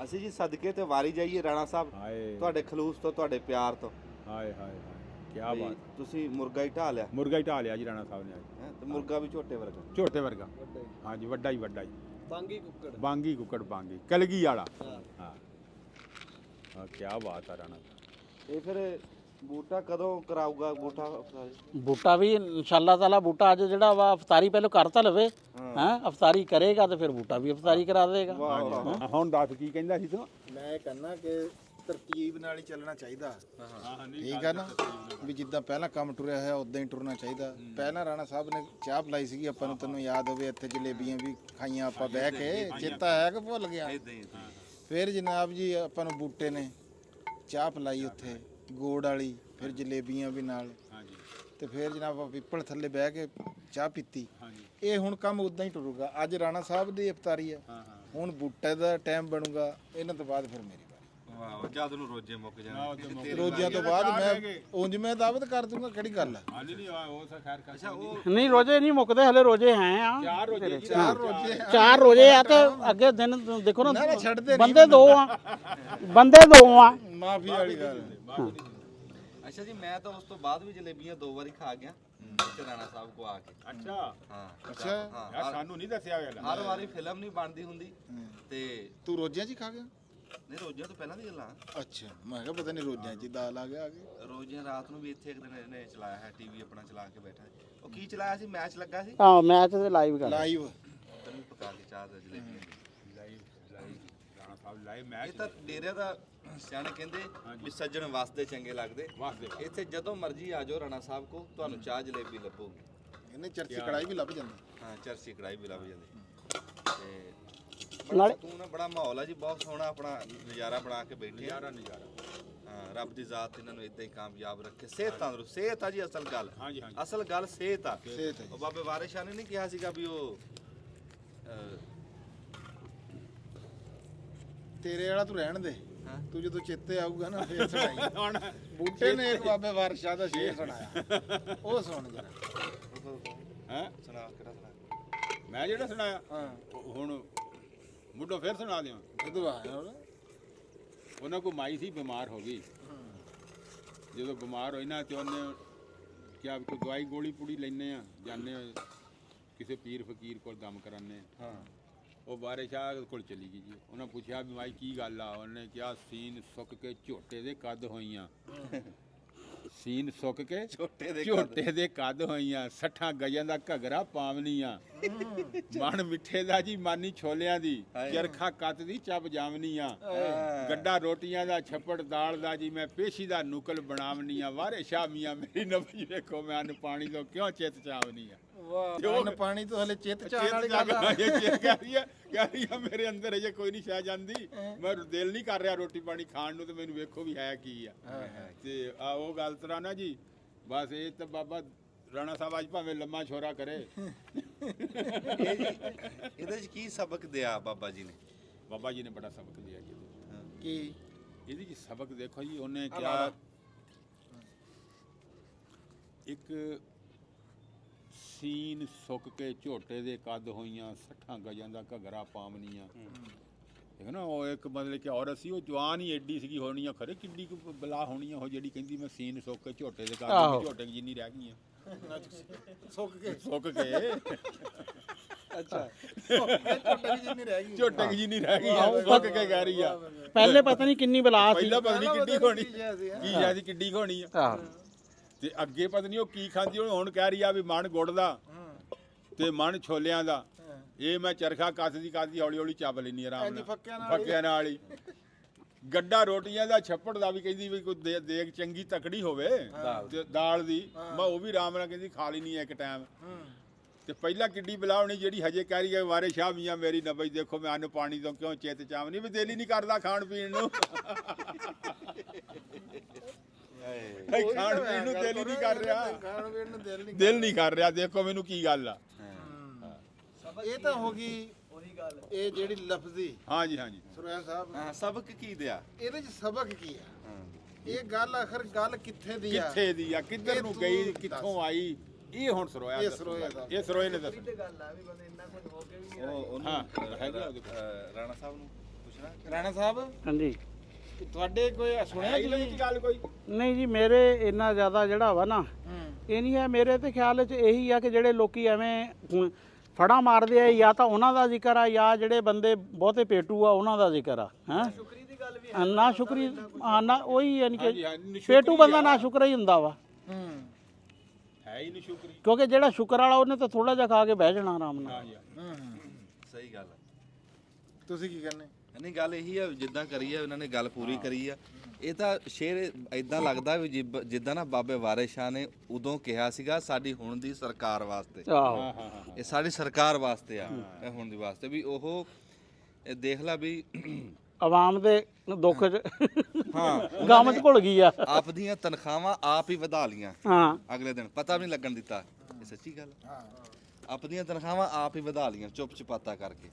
ਅਸੀਂ ਜੀ ਸਦਕੇ ਤੇ ਵਾਰੀ ਜਾਈਏ ਰਾਣਾ ਸਾਹਿਬ ਹਾਏ ਤੁਹਾਡੇ ਖਲੂਸ ਤੋਂ, ਤੁਹਾਡੇ ਪਿਆਰ ਤੋਂ। ਹਾਏ ਹਾਏ ਹਾਏ ਕੀ ਵੀ ਬਾਤ। ਤੁਸੀਂ ਮੁਰਗਾ ਹੀ ਢਾ ਲਿਆ ਮੁਰਗਾ ਹੀ ਢਾ ਲਿਆ ਜੀ ਰਾਣਾ ਸਾਹਿਬ ਨੇ ਅੱਜ। ਹੈਂ, ਤੇ ਮੁਰਗਾ ਵੀ ਝੋਟੇ ਵਰਗਾ। ਝੋਟੇ ਵਰਗਾ ਹਾਂਜੀ ਵੱਡਾ ਹੀ ਬਾਂਗੀ ਕੁੱਕੜ। ਬਾਂਗੀ ਕੁੱਕੜ ਬਾਂਗੀ ਕਲਗੀ ਵਾਲਾ। ਹਾਂ ਹਾਂ ਕੀ ਬਾਤ ਆ ਰਾਣਾ ਸਾਹਿਬ। ਇਹ ਫਿਰ ਬੂਟਾ ਕਦੋਂ ਕਰਾਊਗਾ ਬੂਟਾ? ਬੂਟਾ ਵੀ ਇਨਸ਼ਾਅੱਲਾ ਤਾਲਾ ਬੂਟਾ ਅੱਜ ਜਿਹੜਾ ਵਾ ਅਫਤਾਰੀ ਪਹਿਲਾਂ ਕਰ ਤਾਂ ਲਵੇ। ਹੈ ਅਫਤਾਰੀ ਕਰੇਗਾ ਤੇ ਫਿਰ ਬੂਟਾ ਵੀ ਅਫਤਾਰੀ ਕਰਾ ਦੇਗਾ। ਹੁਣ ਦੱਸ ਕੀ ਕਹਿੰਦਾ ਸੀ ਤੂੰ? ਮੈਂ ਇਹ ਕਹਿੰਦਾ ਕਿ ਤਰਤੀਬ ਨਾਲ ਹੀ ਚੱਲਣਾ ਚਾਹੀਦਾ। ਠੀਕ ਹੈ ਨਾ ਵੀ ਜਿੱਦਾਂ ਪਹਿਲਾਂ ਕੰਮ ਟੁਰਿਆ ਹੋਇਆ ਉਦਾਂ ਹੀ ਟੁਰਨਾ ਚਾਹੀਦਾ। ਪਹਿਲਾਂ ਰਾਣਾ ਸਾਹਿਬ ਨੇ ਚਾਹ ਪਿਲਾਈ ਸੀਗੀ ਆਪਾਂ ਨੂੰ, ਤੈਨੂੰ ਯਾਦ ਹੋਵੇ ਇੱਥੇ ਜਲੇਬੀਆਂ ਵੀ ਖਾਈਆਂ ਆਪਾਂ ਬਹਿ ਕੇ, ਚੇਤਾ ਹੈ ਕਿ ਭੁੱਲ ਗਿਆ? ਫਿਰ ਜਨਾਬ ਜੀ ਆਪਾਂ ਨੂੰ ਬੂਟੇ ਨੇ ਚਾਹ ਪਿਲਾਈ ਉੱਥੇ ਗੋੜ ਵਾਲੀ, ਫਿਰ ਜਲੇਬੀਆਂ ਵੀ ਨਾਲ, ਤੇ ਫਿਰ ਜਨਾਬ ਆਪਾਂ ਪਿੱਪਲ ਥੱਲੇ ਬਹਿ ਕੇ ਚਾਹ ਪੀਤੀ। ਇਹ ਹੁਣ ਕੰਮ ਉਦਾਂ ਹੀ ਟੁਰੂਗਾ। ਅੱਜ ਰਾਣਾ ਸਾਹਿਬ ਦੀ ਇਫਤਾਰੀ ਹੈ, ਹੁਣ ਬੂਟੇ ਦਾ ਟਾਈਮ ਬਣੂਗਾ, ਇਹਨਾਂ ਤੋਂ ਬਾਅਦ ਫਿਰ ਮੇਰੀ ਵਾਹ ਜਦ ਨੂੰ ਰੋਜੇ ਮੁੱਕ ਜਾਣੇ। ਰੋਜ਼ਿਆਂ ਤੋਂ ਬਾਅਦ ਮੈਂ ਉਂਝ ਮੈਂ ਦਾਵਤ ਕਰ ਦੂੰਗਾ। ਕਿਹੜੀ ਗੱਲ ਹੈ? ਨਹੀਂ ਉਹ ਤਾਂ ਖੈਰ ਕਰ। ਅੱਛਾ ਉਹ ਨਹੀਂ ਰੋਜੇ ਨਹੀਂ ਮੁੱਕਦੇ ਹਲੇ, ਰੋਜੇ ਹੈ ਆ। 4 ਰੋਜ਼ੇ 4 ਰੋਜੇ ਆ ਤੇ ਅੱਗੇ ਦਿਨ ਦੇਖੋ ਨਾ ਛੱਡਦੇ ਬੰਦੇ 2 ਆ, ਬੰਦੇ 2 ਆ। ਮਾਫੀ ਵਾਲੀ ਗੱਲ ਅੱਛਾ ਜੀ, ਮੈਂ ਤਾਂ ਉਸ ਤੋਂ ਬਾਅਦ ਵੀ ਜਲੇਬੀਆਂ 2 ਵਾਰੀ ਖਾ ਗਿਆ ਇੱਥੇ ਰਾਣਾ ਸਾਹਿਬ ਕੋ ਆ ਕੇ। ਅੱਛਾ ਹਾਂ ਅੱਛਾ ਹਾਂ, ਯਾਰ ਸਾਨੂੰ ਨਹੀਂ ਦੱਸਿਆ ਗਿਆ ਹਰ ਵਾਰੀ ਫਿਲਮ ਨਹੀਂ ਬਣਦੀ ਹੁੰਦੀ ਤੇ ਤੂੰ ਰੋਜ਼ਿਆਂ 'ਚ ਹੀ ਖਾ ਗਿਆ? ਨਹੀਂ, ਰੋਜ਼ਿਆਂ ਤੋਂ ਪਹਿਲਾਂ ਦੀ ਗੱਲਾਂ। ਅੱਛਾ, ਮੈਂ ਕਿਹਾ ਪਤਾ ਨਹੀਂ ਰੋਜ਼ਿਆਂ 'ਚ ਹੀ ਦਾਲ ਆ ਗਿਆ ਰੋਜ਼ਿਆਂ ਰਾਤ ਨੂੰ ਵੀ ਇੱਥੇ ਇੱਕ ਦਿਨ ਇਹਨੇ ਚਲਾਇਆ ਹੈ, ਟੀਵੀ ਆਪਣਾ ਚਲਾ ਕੇ ਬੈਠਾ ਸੀ। ਉਹ ਕੀ ਚਲਾਇਆ ਸੀ? ਮੈਚ ਲੱਗਾ ਸੀ, ਹਾਂ ਮੈਚ ਤੇ ਲਾਈਵ ਕਰ ਲਾਈਵ। ਤੈਨੂੰ ਪਕਾ ਕੇ ਚਾਹ ਤੇ ਜਲੇਬੀਆਂ ਦੀ। ਰਾਣਾ ਸਾਹਿਬ ਲਾਈਵ ਮੈਚ ਇਹ ਤਾਂ ਡੇਰਿਆਂ ਦਾ ਸਿਆਣੇ ਕਹਿੰਦੇ ਵੀ ਸੱਜਣ ਵਾਸਤੇ ਚੰਗੇ ਲੱਗਦੇ। ਵਾਸਤੇ ਇੱਥੇ ਜਦੋਂ ਮਰਜ਼ੀ ਆ ਜਾਓ ਰਾਣਾ ਸਾਹਿਬ ਕੋ, ਤੁਹਾਨੂੰ ਚਾਹ ਜਲੇਬੀ ਲੱਭੂਗੀ। ਇਹਨੇ ਚਰਚੀ ਕੜਾਈ ਵੀ ਲੱਭ ਜਾਂਦੀ। ਹਾਂ, ਚਰਚੀ ਕੜਾਈ ਵੀ ਲੱਭ ਜਾਂਦੀ ਤੇ ਨਾਲੇ- ਸਕੂਨ ਆ, ਬੜਾ ਮਾਹੌਲ ਆ ਜੀ, ਬਹੁਤ ਸੋਹਣਾ ਆਪਣਾ ਨਜ਼ਾਰਾ ਬਣਾ ਕੇ ਬੈਠੇ ਆ। ਨਜ਼ਾਰਾ ਹਾਂ, ਰੱਬ ਦੀ ਜ਼ਾਤ ਇਹਨਾਂ ਨੂੰ ਇਦਾਂ ਹੀ ਕਾਮਯਾਬ ਰੱਖੇ। ਸਿਹਤ ਤੰਦਰੁਸਤ, ਸਿਹਤ ਆ ਜੀ ਅਸਲ ਗੱਲ। ਹਾਂਜੀ ਹਾਂਜੀ ਅਸਲ ਗੱਲ ਸਿਹਤ ਆ। ਸਿਹਤ ਹੈ ਜੀ। ਉਹ ਬਾਬੇ ਵਾਰਿਸ ਸ਼ਾਹ ਨੇ ਨਹੀਂ ਕਿਹਾ ਸੀਗਾ ਵੀ ਉਹ ਤੇਰੇ ਵਾਲਾ ਤੂੰ ਰਹਿਣ ਦੇ, ਹਾਂ। ਤੂੰ ਜਦੋਂ ਚੇਤੇ ਆਊਗਾ ਨਾ ਫੇਰ ਸੁਣਾਈ। ਹੁਣ ਬੂਟੇ ਨੇ ਇੱਕ ਬਾਬੇ ਵਾਰਸ਼ਾ ਦਾ ਸ਼ੇਰ ਸੁਣਾਇਆ, ਉਹ ਸੁਣ ਜਰਾ। ਹੈ ਸੁਣਾ, ਕਿਹੜਾ ਸੁਣਾ? ਮੈਂ ਜਿਹੜਾ ਸੁਣਾਇਆ ਹਾਂ ਹੁਣ ਮੁੱਢੋਂ ਫਿਰ ਸੁਣਾ ਦਿਆਂ। ਜਦੋਂ ਆਇਆ ਹੁਣ ਉਹਨਾਂ ਕੋ ਮਾਈ ਸੀ, ਬਿਮਾਰ ਹੋ ਗਈ। ਜਦੋਂ ਬਿਮਾਰ ਹੋਈ ਨਾ ਤੇ ਉਹਨੇ ਕਿਹਾ ਵੀ ਕੋਈ ਦਵਾਈ ਗੋਲੀ ਪੂੜੀ ਲੈਨੇ ਆ, ਜਾਂਦੇ ਆ ਕਿਸੇ ਪੀਰ ਫਕੀਰ ਕੋਲ ਦਮ ਕਰਾਨੇ ਆ। ਹਾਂ, ਉਹ ਬਾਰੇ ਸ਼ਾਹ ਕੋਲ ਚਲੀ ਗਈ ਜੀ। ਉਹਨਾਂ ਪੁੱਛਿਆ ਵੀ ਮਾਈ ਕੀ ਗੱਲ ਆ? ਉਹਨੇ ਕਿਹਾ ਸੀਨ ਸੁੱਕ ਕੇ ਝੋਟੇ ਦੇ ਕੱਦ ਹੋਈਆਂ। ਸੀਨ ਸੁੱਕ ਕੇ ਝੋਟੇ ਦੇ ਕੱਦ ਹੋਈਆਂ, 60 ਗਜਾਂ ਦਾ ਘਗਰਾ ਪਾਵਨੀਆਂ, ਮਣ ਮਿੱਠੇ ਦਾ ਜੀ ਮਾਨੀ ਛੋਲਿਆਂ ਦੀ, ਚਰਖਾ ਕੱਤ ਦੀ ਚੱਬ ਜਾਵਨੀਆਂ, ਗੱਡਾ ਰੋਟੀਆਂ ਦਾ, ਛੱਪੜ ਦਾਲ ਦਾ ਜੀ, ਮੈਂ ਪੇਸ਼ੀ ਦਾ ਨੁਕਲ ਬਣਾਵਨੀਆਂ, ਵਾਰੇ ਸ਼ਾਹ ਮੀਆਂ ਮੇਰੀ ਨਬੀ ਵੇਖੋ ਮੈਂ ਅਨ ਪਾਣੀ ਤੋਂ ਕਿਉਂ ਚਿੱਤ ਚਾਵਨੀਆਂ। ਵਾਹ, ਪਾਣੀ ਤੋਂ ਹਲੇ ਚਿੱਤ ਚਾਹਣ ਵਾਲੀ ਗੱਲ ਆ। ਕਹਿ ਰਹੀ ਆ ਮੇਰੇ ਅੰਦਰ ਅਜੇ ਕੋਈ ਨਹੀਂ ਸ਼ਾਹ ਜਾਂਦੀ, ਮੈਂ ਦਿਲ ਨਹੀਂ ਕਰ ਰਿਹਾ ਰੋਟੀ ਪਾਣੀ ਖਾਣ ਨੂੰ, ਤੇ ਮੈਨੂੰ ਵੇਖੋ ਵੀ ਹੈ ਕੀ ਆ। ਤੇ ਆ ਉਹ ਗੱਲ ਤਰ੍ਹਾਂ ਨਾ ਜੀ, ਬਸ ਇਹ ਤਾਂ ਬਾਬਾ ਰਾਣਾ ਸਾਹਿਬ ਅੱਜ ਭਾਵੇਂ ਲੰਮਾ ਛੋਰਾ ਕਰੇ। ਇਹਦੇ 'ਚ ਕੀ ਸਬਕ ਦਿਆ ਬਾਬਾ ਜੀ ਨੇ? ਬਾਬਾ ਜੀ ਨੇ ਬੜਾ ਸਬਕ ਦਿਆ ਜੀ ਇਹਦੇ 'ਚ। ਕੀ ਇਹਦੇ 'ਚ ਸਬਕ ਦੇਖੋ ਜੀ, ਉਹਨੇ ਕਿਹਾ ਇੱਕ ਸੀਨ ਸੁੱਕ ਕੇ ਝੋਟੇ ਦੇ ਕੱਦ ਹੋਈਆਂ, 60 ਗਜਾਂ ਦਾ ਘਗਰਾ ਪਾਵਨੀਆਂ। ਠੀਕ ਹੈ ਨਾ, ਉਹ ਇੱਕ ਮਤਲਬ ਕਿ ਔਰਤ ਸੀ, ਉਹ ਜਵਾਨ ਹੀ ਐਡੀ ਸੀਗੀ ਹੋਣੀ ਆ, ਖਰੇ ਕਿੱਡੀ ਕੁ ਬਲਾ ਹੋਣੀ ਆ ਉਹ ਜਿਹੜੀ ਕਹਿੰਦੀ ਮੈਂ ਸੀਨ ਸੁੱਕ ਕੇ ਝੋਟੇ ਦੇ ਕੱਦ ਆਹੋ। ਝੋਟੇ ਜਿੰਨੀ ਰਹਿ ਗਈਆਂ। ਸੁੱਕ ਕੇ ਸੁੱਕ ਕੇ ਅੱਛਾ ਝੋਟੇ ਜਿੰਨੀ ਰਹਿ ਗਈ। ਝੋਟੇ ਜਿੰਨੀ ਰਹਿ ਗਈ, ਸੁੱਕ ਕੇ ਕਹਿ ਰਹੀ ਆ। ਪਹਿਲੇ ਪਤਾ ਨਹੀਂ ਕਿੰਨੀ ਬਲਾ ਸੀ। ਪਹਿਲਾਂ ਪਤਾ ਨਹੀਂ ਕਿੱਡੀ ਹੋਣੀ, ਕੀ ਜਿਹਾ ਸੀ, ਹੈਂ? ਕੀ ਜਿਆਦੀ ਕਿੱਡੀ ਹੋਣੀ ਆ। ਆਹ ਤੇ ਅੱਗੇ ਪਤਾ ਨਹੀਂ ਉਹ ਕੀ ਖਾਂਦੀ, ਹੁਣ ਕਹਿ ਰਹੀ ਆ ਵੀ ਮਣ ਗੁੜ ਦਾ ਤੇ ਮਣ ਛੋਲਿਆਂ ਦਾ, ਇਹ ਮੈਂ ਚਰਖਾ ਕੱਤਦੀ ਹੌਲੀ ਹੌਲੀ ਚੱਬ ਲੈਣੀ ਆਰਾਮ ਨਾਲ, ਫੱਕਿਆਂ ਨਾਲ ਹੀ। ਗੱਡਾ ਰੋਟੀਆਂ ਦਾ, ਛੱਪੜ ਦਾ ਵੀ ਕਹਿੰਦੀ ਵੀ ਕੋਈ ਦੇਗ ਚੰਗੀ ਤਕੜੀ ਹੋਵੇ ਤੇ ਦਾਲ ਦੀ, ਮੈਂ ਉਹ ਵੀ ਆਰਾਮ ਨਾਲ ਕਹਿੰਦੀ ਖਾ ਲੈਣੀ ਇੱਕ ਟਾਈਮ। ਤੇ ਪਹਿਲਾਂ ਕਿੱਡੀ ਬਲਾ ਹੋਣੀ ਜਿਹੜੀ ਹਜੇ ਕਹਿ ਰਹੀ ਹੈ ਵਾਰੇ ਸ਼ਾਹ ਮੀਆਂ ਮੇਰੀ ਨਬੀ ਦੇਖੋ ਮੈਂ ਅਨ ਪਾਣੀ ਤੋਂ ਕਿਉਂ ਚਿੱਤ ਚਾਵਨੀ, ਵੀ ਦਿਲ ਹੀ ਨਹੀਂ ਕਰਦਾ ਖਾਣ ਪੀਣ ਨੂੰ। ਖਾਣ ਪੀਣ ਨੂੰ ਦਿਲ ਹੀ ਨਹੀਂ ਕਰ ਰਿਹਾ, ਖਾਣ ਪੀਣ ਨੂੰ ਦਿਲ ਨਹੀਂ ਕਰ ਰਿਹਾ। ਦੇਖੋ ਮੈਨੂੰ ਕੀ ਗੱਲ ਆ। ਇਹ ਤਾਂ ਹੋ ਗਈ ਉਹੀ ਗੱਲ, ਇਹ ਜਿਹੜੀ ਲਫ਼ਜ਼ੀ। ਹਾਂਜੀ ਹਾਂਜੀ ਸੁਰੇਸ਼ ਸਾਹਿਬ, ਹਾਂ, ਸਬਕ ਕੀ ਦਿਆ? ਇਹਦੇ ਚ ਸਬਕ ਕੀ ਆ? ਇਹ ਗੱਲ ਆਖਰ ਗੱਲ ਕਿੱਥੇ ਦੀ ਆ? ਕਿੱਥੇ ਦੀ ਆ, ਕਿੱਧਰ ਨੂੰ ਗਈ, ਕਿੱਥੋਂ ਆਈ, ਇਹ ਹੁਣ ਸਰੋਇਆ ਇਹ ਸਰੋਇਆ ਦਾ। ਇਹ ਸਰੋਏ ਨੇ ਦੱਸ। ਗੱਲ ਆ ਵੀ ਬੰਦੇ ਇੰਨਾ ਕੁਝ ਹੋ ਕੇ ਵੀ ਉਹਨੂੰ ਹਾਂ, ਹੈਗਾ ਉਹਦੇ ਕੋਲ। ਰਾਣਾ ਸਾਹਿਬ ਨੂੰ ਪੁੱਛਣਾ। ਰਾਣਾ ਸਾਹਿਬ ਹਾਂਜੀ। ਤੁਹਾਡੇ ਕੋਈ ਸੁਣਿਆ ਇਹਦੇ ਵਿੱਚ ਗੱਲ ਕੋਈ ਨਹੀਂ ਜੀ, ਮੇਰੇ ਇੰਨਾ ਜ਼ਿਆਦਾ ਜਿਹੜਾ ਵਾ ਨਾ ਇਹ ਨਹੀਂ ਹੈ। ਮੇਰੇ ਤੇ ਖਿਆਲ 'ਚ ਇਹੀ ਆ ਕਿ ਜਿਹੜੇ ਲੋਕੀ ਐਵੇਂ ਫੜਾ ਮਾਰਦੇ ਆ, ਜਾਂ ਤਾਂ ਉਹਨਾਂ ਦਾ ਜ਼ਿਕਰ ਆ, ਜਾਂ ਜਿਹੜੇ ਬੰਦੇ ਬਹੁਤੇ ਪੇਟੂ ਆ ਉਹਨਾਂ ਦਾ ਜ਼ਿਕਰ ਆ। ਹੈਂ ਸ਼ੁਕਰੀ ਦੀ ਗੱਲ ਵੀ ਨਾ ਸ਼ੁਕਰੀ, ਹਾਂ ਨਾ ਉਹੀ ਯਾਨੀ ਹਾਂਜੀ, ਕਿ ਹਾਂਜੀ, ਪੇਟੂ ਬੰਦਾ ਨਾ ਸ਼ੁਕਰ ਹੀ ਹੁੰਦਾ ਵਾ। ਹੈ ਹੀ ਨਹੀਂ ਸ਼ੁਕਰੀ। ਕਿਉਂਕਿ ਜਿਹੜਾ ਸ਼ੁਕਰ ਵਾਲਾ ਉਹਨੇ ਤਾਂ ਥੋੜਾ ਜਿਹਾ ਖਾ ਕੇ ਬਹਿ ਜਾਣਾ ਆਰਾਮ ਨਾਲ। ਹਾਂਜੀ ਸਹੀ ਗੱਲ ਆ। ਤੁਸੀਂ ਕੀ ਕਰਨੇ? ਨਹੀਂ, ਗੱਲ ਇਹੀ ਆ, ਜਿੱਦਾਂ ਕਰੀ ਆ ਇਹਨਾਂ ਨੇ ਗੱਲ ਪੂਰੀ ਕਰੀ ਆ। ਇਹ ਤਾਂ ਸ਼ੇਰ ਇਦਾਂ ਲੱਗਦਾ ਵੀ ਜਿੱਦਾਂ ਨਾ ਬਾਬੇ ਵਾਰਿਸ ਸ਼ਾਹ ਨੇ ਉਦੋਂ ਕਿਹਾ ਸੀਗਾ ਸਾਡੀ ਹੁਣ ਦੀ ਸਰਕਾਰ ਵਾਸਤੇ, ਆਹੋ ਇਹ ਸਾਡੀ ਸਰਕਾਰ ਵਾਸਤੇ ਆ, ਇਹ ਹੁਣ ਦੀ ਵਾਸਤੇ ਵੀ ਉਹ ਇਹ ਦੇਖ ਲੈ ਵੀ ਆਵਾਮ ਦੇ ਦੁੱਖ 'ਚ ਹਾਂ ਗਮ 'ਚ ਘੁਲ ਗਈ ਆ। ਆਪ ਦੀਆਂ ਤਨਖਾਹਾਂ ਆਪ ਹੀ ਵਧਾ ਲੀਆਂ ਹਾਂ ਅਗਲੇ ਦਿਨ, ਪਤਾ ਵੀ ਨਹੀਂ ਲੱਗਣ ਦਿੱਤਾ। ਇਹ ਸੱਚੀ ਗੱਲ ਆ। ਆਪਣੀਆਂ ਤਨਖਾਹਾਂ ਆਪ ਹੀ ਵਧਾ ਲੀਆਂ ਚੁੱਪ ਚਪਾਤਾ ਕਰਕੇ।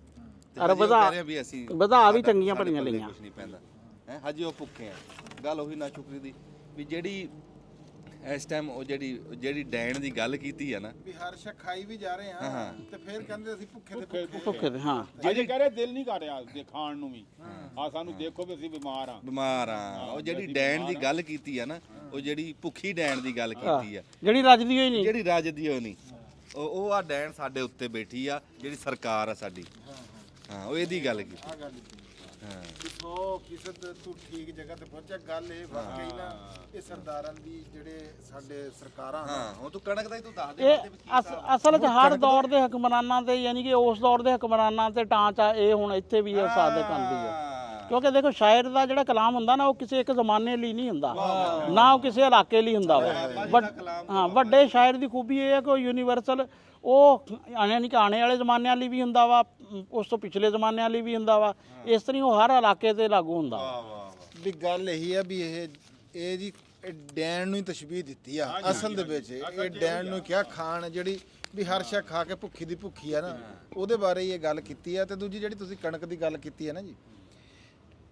ਤੇ ਅਰੇ ਹਜੇ ਉਹ ਕਹਿ ਰਹੇ ਆ ਵੀ ਅਸੀਂ ਵਧਾ ਵੀ ਚੰਗੀਆਂ ਸਾਡੇ ਭਲੀਆਂ ਪੱਲੇ ਲਈਆਂ। ਕੁਛ ਨਹੀਂ ਪੈਂਦਾ ਹੈ, ਹਜੇ ਉਹ ਭੁੱਖੇ ਆ। ਗੱਲ ਉਹੀ ਨਾ ਸ਼ੁਕਰੀ ਦੀ ਵੀ ਜਿਹੜੀ ਇਸ ਟਾਈਮ ਉਹ ਜਿਹੜੀ ਡੈਣ ਦੀ ਗੱਲ ਕੀਤੀ ਆ ਨਾ, ਵੀ ਹਰ ਸ਼ੱਕ ਖਾਈ ਵੀ ਜਾ ਰਹੇ ਹਾਂ ਤੇ ਫਿਰ ਕਹਿੰਦੇ ਅਸੀਂ ਭੁੱਖੇ ਤੇ ਭੁੱਖੇ ਭੁੱਖੇ ਤੇ ਹਾਂ ਜਿਹੜੇ ਕਹ ਰਹੇ ਦਿਲ ਨਹੀਂ ਕਰ ਰਿਹਾ ਦੇ ਖਾਣ ਨੂੰ ਵੀ ਆ ਸਾਨੂੰ ਦੇਖੋ ਵੀ ਅਸੀਂ ਬਿਮਾਰ ਆ। ਬਿਮਾਰ ਆ। ਉਹ ਜਿਹੜੀ ਡੈਣ ਦੀ ਗੱਲ ਕੀਤੀ ਆ ਨਾ, ਉਹ ਜਿਹੜੀ ਭੁੱਖੀ ਡੈਣ ਦੀ ਗੱਲ ਕੀਤੀ ਆ, ਜਿਹੜੀ ਰੱਜਦੀ ਹੋਈ ਨਹੀਂ, ਜਿਹੜੀ ਰੱਜਦੀ ਹੋਈ ਨਹੀਂ, ਉਹ ਆ ਡੈਣ ਸਾਡੇ ਉੱਤੇ ਬੈਠੀ ਆ, ਜਿਹੜੀ ਸਰਕਾਰ ਆ ਸਾਡੀ। ਹਾਂ, ਉਹ ਇਹਦੀ ਗੱਲ ਕੀਤੀ। ਆ ਗੱਲ ਹਾਂ 100% ਤੂੰ ਠੀਕ ਜਗ੍ਹਾ ਤੇ ਪਹੁੰਚਿਆ। ਗੱਲ ਇਹ ਵਾਕਈ ਨਾ ਇਹ ਸਰਦਾਰਾਂ ਦੀ ਜਿਹੜੇ ਸਾਡੇ ਸਰਕਾਰਾਂ ਹਾਂ, ਹੁਣ ਤੂੰ ਕਣਕ ਦਾ ਹੀ ਤੂੰ ਦੱਸ ਦੇ। ਇਹ ਅਸਲ 'ਚ ਹਰ ਦੌਰ ਦੇ ਹੁਕਮਰਾਨਾਂ ਤੇ, ਯਾਨੀ ਕਿ ਉਸ ਦੌਰ ਦੇ ਹੁਕਮਰਾਨਾਂ ਤੇ ਟਾਂਚਾ ਇਹ ਹੁਣ ਇੱਥੇ ਵੀ ਇਹ ਸਾਦੇ ਕਰਦੀ ਹੈ। ਕਿਉਂਕਿ ਦੇਖੋ ਸ਼ਾਇਰ ਦਾ ਜਿਹੜਾ ਕਲਾਮ ਹੁੰਦਾ ਨਾ, ਉਹ ਕਿਸੇ ਇੱਕ ਜ਼ਮਾਨੇ ਲਈ ਨਹੀਂ ਹੁੰਦਾ, ਨਾ ਉਹ ਕਿਸੇ ਇਲਾਕੇ ਲਈ ਹੁੰਦਾ ਵਾ। ਹਾਂ, ਵੱਡੇ ਸ਼ਾਇਰ ਦੀ ਖੂਬੀ ਇਹ ਹੈ ਕਿ ਉਹ ਯੂਨੀਵਰਸਲ, ਉਹ ਯਾਨੀ ਕਿ ਆਉਣੇ ਵਾਲੇ ਜ਼ਮਾਨਿਆਂ ਲਈ ਵੀ ਹੁੰਦਾ ਵਾ, ਉਸ ਤੋਂ ਪਿਛਲੇ ਜ਼ਮਾਨਿਆਂ ਲਈ ਵੀ ਹੁੰਦਾ ਵਾ। ਇਸ ਤਰ੍ਹਾਂ ਉਹ ਹਰ ਇਲਾਕੇ ਤੇ ਲਾਗੂ ਹੁੰਦਾ ਵਾ। ਵੀ ਗੱਲ ਇਹੀ ਆ ਵੀ ਇਹ ਜੀ ਇਹ ਡੈਣ ਨੂੰ ਹੀ ਤਸ਼ਬੀਹ ਦਿੱਤੀ ਆ ਅਸਲ ਦੇ ਵਿੱਚ। ਇਹ ਡੈਣ ਨੂੰ ਕਿਹਾ ਖਾਣ, ਜਿਹੜੀ ਵੀ ਹਰ ਸ਼ਾ ਖਾ ਕੇ ਭੁੱਖੀ ਦੀ ਭੁੱਖੀ ਆ ਨਾ, ਉਹਦੇ ਬਾਰੇ ਹੀ ਇਹ ਗੱਲ ਕੀਤੀ ਆ। ਤੇ ਦੂਜੀ ਜਿਹੜੀ ਤੁਸੀਂ ਕਣਕ ਦੀ ਗੱਲ ਕੀਤੀ ਹੈ ਨਾ ਜੀ,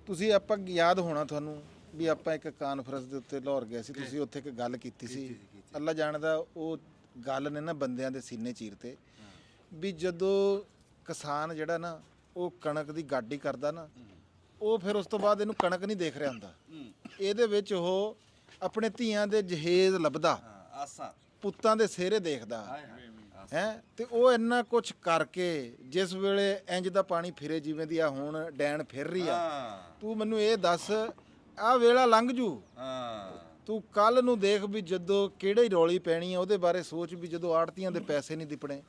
ਤੁਸੀਂ ਆਪਾਂ ਯਾਦ ਹੋਣਾ ਤੁਹਾਨੂੰ ਵੀ ਆਪਾਂ ਇੱਕ ਕਾਨਫਰੰਸ ਦੇ ਉੱਤੇ ਲਾਹੌਰ ਗਏ ਸੀ, ਤੁਸੀਂ ਉੱਥੇ ਇੱਕ ਗੱਲ ਕੀਤੀ ਸੀ। ਅੱਲਾ ਜਾਣਦਾ ਉਹ ਗੱਲ ਨੇ ਨਾ ਬੰਦਿਆਂ ਦੇ ਸੀਨੇ ਚੀਰਤੇ। ਵੀ ਜਦੋਂ ਕਿਸਾਨ ਜਿਹੜਾ ਨਾ ਉਹ ਕਣਕ ਦੀ ਗਾਡੀ ਕਰਦਾ ਨਾ, ਉਹ ਫਿਰ ਉਸ ਤੋਂ ਬਾਅਦ ਇਹਨੂੰ ਕਣਕ ਨਹੀਂ ਦੇਖ ਰਿਹਾ ਹੁੰਦਾ, ਇਹਦੇ ਵਿੱਚ ਉਹ ਆਪਣੇ ਧੀਆਂ ਦੇ ਜਹੇਜ਼ ਲੱਭਦਾ, ਆਸਾਂ ਪੁੱਤਾਂ ਦੇ ਸਿਹਰੇ ਦੇਖਦਾ ਹੈ। ਤੇ ਉਹ ਇੰਨਾ ਕੁਝ ਕਰਕੇ ਜਿਸ ਵੇਲੇ ਇੰਜ ਦਾ ਪਾਣੀ ਫਿਰੇ ਜਿਵੇਂ ਦੀ ਆ ਹੁਣ ਡੈਣ ਫਿਰ ਰਹੀ ਆ, ਤੂੰ ਮੈਨੂੰ ਇਹ ਦੱਸ ਆਹ ਵੇਲਾ ਲੰਘ ਜੂ। ਤੂੰ ਕੱਲ ਨੂੰ ਦੇਖ ਵੀ ਜਦੋਂ ਕਿਹੜੀ ਰੌਲੀ ਪੈਣੀ ਆ, ਉਹਦੇ ਬਾਰੇ ਸੋਚ ਵੀ ਜਦੋਂ ਆੜਤੀਆਂ ਦੇ ਪੈਸੇ ਨਹੀਂ ਦਿਪਣੇ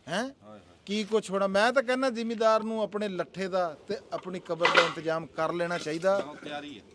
ਹੈ ਕੀ ਕੁਛ ਹੋਣਾ। ਮੈਂ ਤਾਂ ਕਹਿੰਦਾ ਜ਼ਿਮੀਦਾਰ ਨੂੰ ਆਪਣੇ ਲੱਠੇ ਦਾ ਤੇ ਆਪਣੀ ਕਬਰ ਦਾ ਇੰਤਜ਼ਾਮ ਕਰ ਲੈਣਾ ਚਾਹੀਦਾ।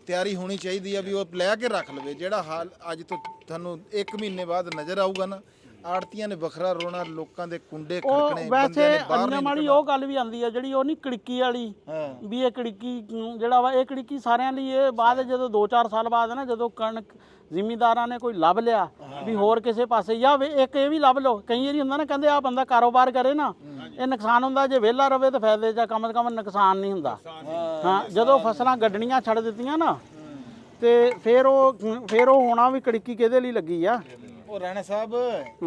ਤਿਆਰੀ ਹੋਣੀ ਚਾਹੀਦੀ ਆ ਵੀ ਉਹ ਲੈ ਕੇ ਰੱਖ ਲਵੇ। ਜਿਹੜਾ ਹਾਲ ਅੱਜ ਤੋਂ ਤੁਹਾਨੂੰ 1 ਮਹੀਨੇ ਬਾਅਦ ਨਜ਼ਰ ਆਊਗਾ ਨਾ, ਆੜਤੀਆਂ ਨੇ ਵੱਖਰਾ ਰੋਣਾ, ਲੋਕਾਂ ਦੇ ਕੁੰਡੇ ਖੜਕਣੇ, ਉਹ ਬੰਦਿਆਂ ਨੇ ਵੈਸੇ ਬਾਹਰ ਅੰਨੇ ਵਾਲੀ ਉਹ ਗੱਲ ਵੀ ਆਂਦੀ ਆ, ਜਿਹੜੀ ਉਹ ਨਹੀਂ ਕੜਿੱਕੀ ਵਾਲੀ, ਵੀ ਇਹ ਕੜਿੱਕੀ ਜਿਹੜਾ ਵਾ, ਇਹ ਕੜਿੱਕੀ ਸਾਰਿਆਂ ਲਈ ਇਹ ਬਾਅਦ ਜਦੋਂ 2-4 ਸਾਲ ਬਾਅਦ ਨਾ, ਜਦੋਂ ਕਣਕ ਜ਼ਿਮੀਦਾਰਾਂ ਨੇ ਕੋਈ ਲੱਭ ਲਿਆ ਵੀ ਹੋਰ ਕਿਸੇ ਪਾਸੇ, ਜਾਂ ਇੱਕ ਇਹ ਵੀ ਲੱਭ ਲਓ। ਕਈ ਵਾਰੀ ਹੁੰਦਾ ਨਾ, ਕਹਿੰਦੇ ਆ ਬੰਦਾ ਕਾਰੋਬਾਰ ਕਰੇ ਨਾ, ਇਹ ਨੁਕਸਾਨ ਹੁੰਦਾ, ਜੇ ਵਿਹਲਾ ਰਵੇ ਤਾਂ ਫਾਇਦੇ ਜਾਂ ਕਮ ਸੇ ਕਮ ਨੁਕਸਾਨ ਨਹੀਂ ਹੁੰਦਾ। ਹਾਂ, ਜਦੋਂ ਫਸਲਾਂ ਗੱਡਣੀਆਂ ਛੱਡ ਦਿੱਤੀਆਂ ਨਾ, ਤੇ ਫਿਰ ਉਹ ਹੋਣਾ ਵੀ ਕੜਿੱਕੀ ਕਿਹਦੇ ਲਈ ਲੱਗੀ ਆ। ਉਹ ਰਾਣਾ ਸਾਹਿਬ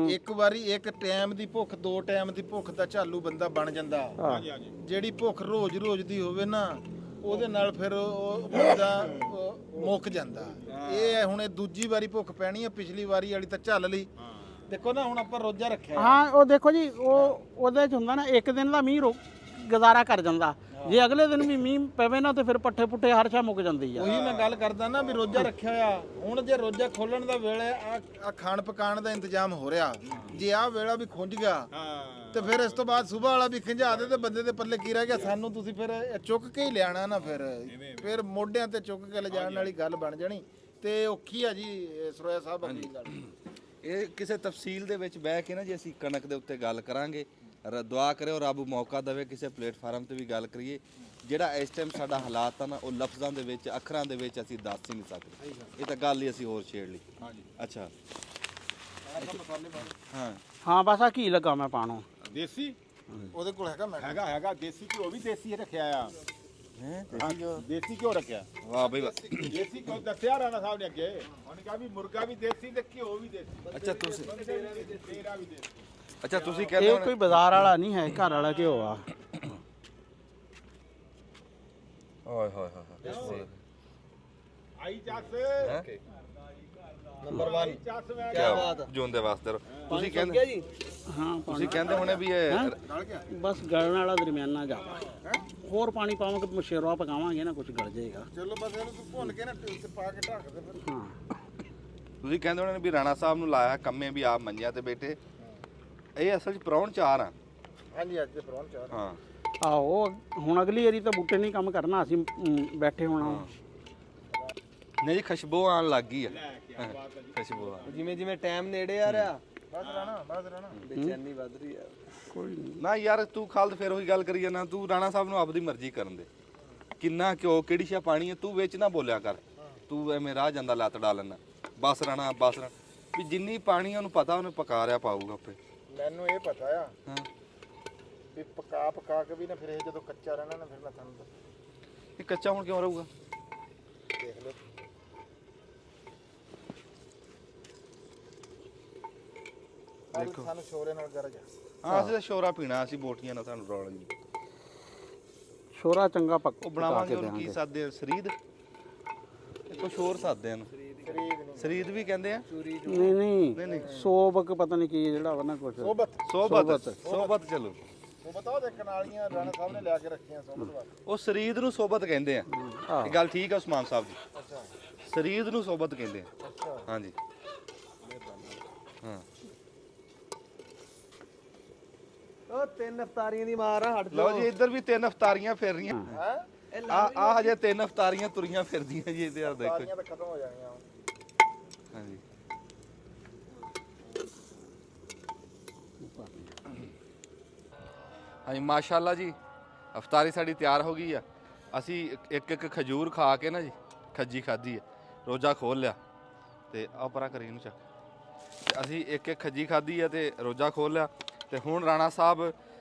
ਇੱਕ ਵਾਰੀ ਇੱਕ ਟਾਈਮ ਦੀ ਭੁੱਖ, 2 ਟਾਈਮ ਦੀ ਭੁੱਖ ਦਾ ਝਾਲੂ ਬੰਦਾ ਬਣ ਜਾਂਦਾ। ਜਿਹੜੀ ਭੁੱਖ ਰੋਜ਼ ਦੀ ਹੋਵੇ ਨਾ, ਉਹਦੇ ਨਾਲ ਫਿਰ ਉਹ ਬੰਦਾ ਮੁੱਕ ਜਾਂਦਾ। ਇਹ ਹੁਣ ਇਹ ਦੂਜੀ ਵਾਰੀ ਭੁੱਖ ਪੈਣੀ ਆ, ਪਿਛਲੀ ਵਾਰੀ ਵਾਲੀ ਤਾਂ ਝੱਲ ਲਈ। ਦੇਖੋ ਨਾ ਹੁਣ ਆਪਾਂ ਰੋਜ਼ਾ ਰੱਖਿਆ। ਹਾਂ, ਉਹ ਦੇਖੋ ਜੀ, ਉਹਦੇ 'ਚ ਹੁੰਦਾ ਨਾ, ਇੱਕ ਦਿਨ ਦਾ ਮੀਂਹ ਗੁਜ਼ਾਰਾ ਕਰ ਜਾਂਦਾ, ਜੇ ਅਗਲੇ ਦਿਨ ਵੀ ਮੀਂਹ ਪਵੇ ਨਾ ਤੇ ਫਿਰ ਪੱਠੇ ਪੁੱਠੇ ਹਰ ਸ਼ਾ ਮੁੱਕ ਜਾਂਦੀ ਆ। ਉਹੀ ਮੈਂ ਗੱਲ ਕਰਦਾ ਨਾ ਵੀ ਰੋਜ਼ਾ ਰੱਖਿਆ ਆ। ਹੁਣ ਜੇ ਰੋਜ਼ਾ ਖੋਲਣ ਦਾ ਵੇਲੇ ਆ ਖਾਣ ਪਕਾਣ ਦਾ ਇੰਤਜ਼ਾਮ ਹੋ ਰਿਹਾ, ਜੇ ਆਹ ਵੇਲਾ ਵੀ ਖੁੰਝ ਗਿਆ ਤੇ ਫਿਰ ਇਸ ਤੋਂ ਬਾਅਦ ਸਵੇਰ ਵਾਲਾ ਵੀ ਖਿੰਝਾ ਦੇ ਤੇ ਬੰਦੇ ਦੇ ਪੱਲੇ ਕੀ ਰਹਿ ਗਿਆ। ਸਾਨੂੰ ਤੁਸੀਂ ਫਿਰ ਚੁੱਕ ਕੇ ਹੀ ਲਿਆਣਾ ਨਾ, ਫਿਰ ਮੋਢਿਆਂ ਤੇ ਚੁੱਕ ਕੇ ਲਿਜਾਣ ਵਾਲੀ ਗੱਲ ਬਣ ਜਾਣੀ ਤੇ ਔਖੀ ਆ ਜੀ ਸਰੋਇਆ ਸਾਹਿਬ ਅਗਲੀ ਗੱਲ। ਇਹ ਕਿਸੇ ਤਫਸੀਲ ਦੇ ਵਿੱਚ ਬਹਿ ਕੇ ਨਾ, ਜੇ ਅਸੀਂ ਕਣਕ ਦੇ ਉੱਤੇ ਗੱਲ ਕਰਾਂਗੇ, ਦੁਆ ਕਰਿਓ ਰੱਬ ਮੌਕਾ ਦੇਵੇ ਕਿਸੇ ਪਲੇਟਫਾਰਮ ਤੇ ਵੀ ਗੱਲ ਕਰੀਏ। ਜਿਹੜਾ ਇਸ ਟਾਈਮ ਸਾਡਾ ਹਾਲਾਤ ਆ ਨਾ, ਉਹ ਲਫ਼ਜ਼ਾਂ ਦੇ ਵਿੱਚ, ਅੱਖਰਾਂ ਦੇ ਵਿੱਚ ਅਸੀਂ ਦੱਸ ਹੀ ਨਹੀਂ ਸਕਦੇ। ਇਹ ਤਾਂ ਗੱਲ ਹੀ ਅਸੀਂ ਹੋਰ ਛੇੜ ਲਈ। ਅੱਛਾ, ਹਾਂ, ਬਸ ਆ ਘੀ ਲੱਗਾ ਮੈਂ ਪਾਣੋ ਦੇਸੀ ਉਹਦੇ ਕੋਲ ਹੈਗਾ ਮੈਂ ਹੈਗਾ ਦੇਸੀ ਘਿਓ ਵੀ ਦੇਸੀ ਰੱਖਿਆ ਆ। ਦੇਸੀ ਘਿਓ ਰੱਖਿਆ। ਵਾਹ ਬਈ ਵਾਹ। ਦੇਸੀ ਘਿਓ ਦੱਸਿਆ ਰਾਣਾ ਸਾਹਿਬ ਨੇ ਅੱਗੇ, ਉਹਨੇ ਕਿਹਾ ਵੀ ਮੁਰਗਾ ਵੀ ਦੇਸੀ ਤੇ ਘਿਓ ਵੀ ਦੇਸੀ। ਅੱਛਾ, ਤੁਸੀਂ ਤੇਰਾ ਵੀ ਦੇਸੀ। ਅੱਛਾ, ਤੁਸੀਂ ਕਹਿੰਦੇ ਇਹ ਕੋਈ ਬਾਜ਼ਾਰ ਵਾਲਾ ਨਹੀਂ ਹੈ, ਘਰ ਵਾਲਾ ਘਿਓ ਆ। ਓਏ ਹੋਏ ਹੋਏ ਆਈ ਚੱਸ ਨੰਬਰ 1 ਚੱਸ ਮੈਂ ਕੀ ਬਾਤ ਜੂੰਦੇ ਵਾਸਤੇ ਰਹੋ। ਤੁਸੀਂ ਕਹਿੰਦੇ ਜੀ ਹਾਂ, ਤੁਸੀਂ ਕਹਿੰਦੇ ਹੋਣੇ ਵੀ ਇਹ ਬਸ ਗਲਣ ਵਾਲਾ ਦਰਮਿਆਨਾ ਜਾਵਾ। ਹੋਰ ਪਾਣੀ ਪਾਵਾਂਗੇ, ਮਸ਼ੇਰਵਾ ਪਕਾਵਾਂਗੇ ਨਾ, ਕੁਝ ਗਲ ਜਾਏਗਾ। ਚਲੋ ਬਸ ਇਹਨੂੰ ਤੂੰ ਭੁੰਨ ਕੇ ਨਾ ਟਿਲ ਤੇ ਪਾ ਕੇ ਢੱਕ ਦੇ ਫਿਰ। ਹਾਂ, ਤੁਸੀਂ ਕਹਿੰਦੇ ਹੋਣੇ ਵੀ ਰਾਣਾ ਸਾਹਿਬ ਨੂੰ ਲਾਇਆ ਕੰਮੇ ਵੀ ਆਪ ਮੰਜਿਆ ਤੇ ਬੈਠੇ। ਇਹ ਅਸਲ 'ਚ ਪ੍ਰਾਹੁਣ ਚਾਰ ਆ। ਹਾਂਜੀ, ਅੱਜ ਦੇ ਪ੍ਰਾਹੁਣ ਚਾਰ। ਹਾਂ, ਆਹੋ, ਹੁਣ ਅਗਲੀ ਵਾਰੀ ਤਾਂ ਬੂਟੇ ਨਹੀਂ ਕੰਮ ਕਰਨਾ, ਅਸੀਂ ਬੈਠੇ ਹੋਣਾ। ਨਹੀਂ ਜੀ, ਖੁਸ਼ਬੂ ਆਉਣ ਲੱਗ ਗਈ ਆ। ਖੁਸ਼ਬੂ ਆ। ਜਿਵੇਂ ਜਿਵੇਂ ਟਾਈਮ ਨੇੜੇ ਆ ਰਿਹਾ, ਬਸ ਰਾਣਾ ਬੇਚੈਨੀ ਵੱਧ ਰਹੀ ਆ। ਕੋਈ ਨਹੀਂ, ਨਾ ਯਾਰ, ਤੂੰ ਖਾਲਦ ਫਿਰ ਉਹੀ ਗੱਲ ਕਰੀ ਜਾਂਦਾ। ਤੂੰ ਰਾਣਾ ਸਾਹਿਬ ਨੂੰ ਆਪਦੀ ਮਰਜ਼ੀ ਕਰਨ ਦੇ। ਕਿੰਨਾ ਘਿਓ, ਕਿਹੜੀ ਸ਼ਾ ਪਾਣੀ ਹੈ, ਤੂੰ ਵਿੱਚ ਨਾ ਬੋਲਿਆ ਕਰ। ਤੂੰ ਐਵੇਂ ਰਾਹ ਜਾਂਦਾ ਲੱਤ ਡਾ ਲੈਣਾ। ਬਸ ਰਾਣਾ ਵੀ ਜਿੰਨੀ ਪਾਣੀ ਉਹਨੂੰ ਪਤਾ, ਉਹਨੇ ਪਕਾ ਰਿਆ ਪਾਊਗਾ ਆਪੇ। ਮੈਨੂੰ ਇਹ ਪਤਾ ਆ ਹਾਂ, ਵੀ ਪਕਾ ਕੇ ਵੀ ਨਾ ਫਿਰ ਇਹ ਜਦੋਂ ਕੱਚਾ ਰਹਿਣਾ ਨਾ, ਫਿਰ ਮੈਂ ਤੁਹਾਨੂੰ ਇਹ ਕੱਚਾ ਹੁਣ ਕਿਉਂ ਰਹੂਗਾ? ਦੇਖ ਲਓ। ਦੇਖੋ ਸਾਨੂੰ ਸ਼ੋਰੇ ਨਾਲ ਗਰਜ ਆ। ਹਾਂ ਅਸੀਂ ਤਾਂ ਸ਼ੋਰਾ ਪੀਣਾ, ਅਸੀਂ ਬੋਟੀਆਂ ਨਾਲ ਸਾਨੂੰ ਰੌਲ ਨਹੀਂ। ਛੋਰਾ ਚੰਗਾ ਪੱਕ ਉਹ ਬਣਾਵਾਂਗੇ ਉਹਨੂੰ ਕੀ ਸਾਦੇ ਆ, ਸਰੀਦ ਕੁਛ ਹੋਰ ਸਾਦੇ ਹਨ, ਸਰੀਦ ਵੀ ਕਹਿੰਦੇ ਆ। ਨਹੀਂ ਨਹੀਂ ਸੋਬਕ ਪਤਾ ਨਹੀਂ ਕੀ ਜਿਹੜਾ ਵਾ ਨਾ ਕੁਛ ਸੋਬਤ ਚਲੋ ਉਹ ਬਤਾਓ ਦੇ ਕਨਾਲੀਆਂ ਰਾਣਾ ਸਾਹਿਬ ਨੇ ਲਿਆ ਕੇ ਰੱਖੀਆਂ ਸੋਬਤ ਵਾਲੇ। ਉਹ ਸਰੀਦ ਨੂੰ ਸੋਬਤ ਕਹਿੰਦੇ ਆ। ਇਹ ਗੱਲ ਠੀਕ ਆ ਉਸਮਾਨ ਸਾਹਿਬ ਦੀ। ਅੱਛਾ ਸਰੀਦ ਨੂੰ ਸੋਬਤ ਕਹਿੰਦੇ ਆ। ਅੱਛਾ ਹਾਂਜੀ ਹਾਂ ਉਹ 3 ਅਫਤਾਰੀਆਂ ਦੀ ਮਾਰ ਆ ਹਟ ਲਓ ਜੀ, ਇੱਧਰ ਵੀ 3 ਅਫਤਾਰੀਆਂ ਫਿਰ ਰਹੀਆਂ। ਆ ਹਜੇ 3 ਅਫਤਾਰੀਆਂ ਤੁਰੀਆਂ ਫਿਰਦੀਆਂ ਜੀ। ਇਹਦੇ ਆ ਦੇਖੋ ਸਾਰੀਆਂ ਤਾਂ ਖਤਮ ਹੋ ਜਾਣੀਆਂ ਹੁਣ। ਹਾਂਜੀ ਹਾਂਜੀ ਮਾਸ਼ਾਅੱਲਾ ਜੀ, ਅਫਤਾਰੀ ਸਾਡੀ ਤਿਆਰ ਹੋ ਗਈ ਆ। ਅਸੀਂ ਇੱਕ ਇੱਕ ਖਜੂਰ ਖਾ ਕੇ ਨਾ ਜੀ, ਖੱਜੀ ਖਾਧੀ ਹੈ, ਰੋਜ਼ਾ ਖੋਲ ਲਿਆ। ਤੇ ਆ ਪਰਾਂ ਕਰੀ ਨੂੰ ਚੱਕ। ਅਸੀਂ ਇੱਕ ਇੱਕ ਖੱਜੀ ਖਾਧੀ ਆ ਤੇ ਰੋਜ਼ਾ ਖੋਲ ਲਿਆ। ਤੇ ਹੁਣ ਰਾਣਾ ਸਾਹਿਬ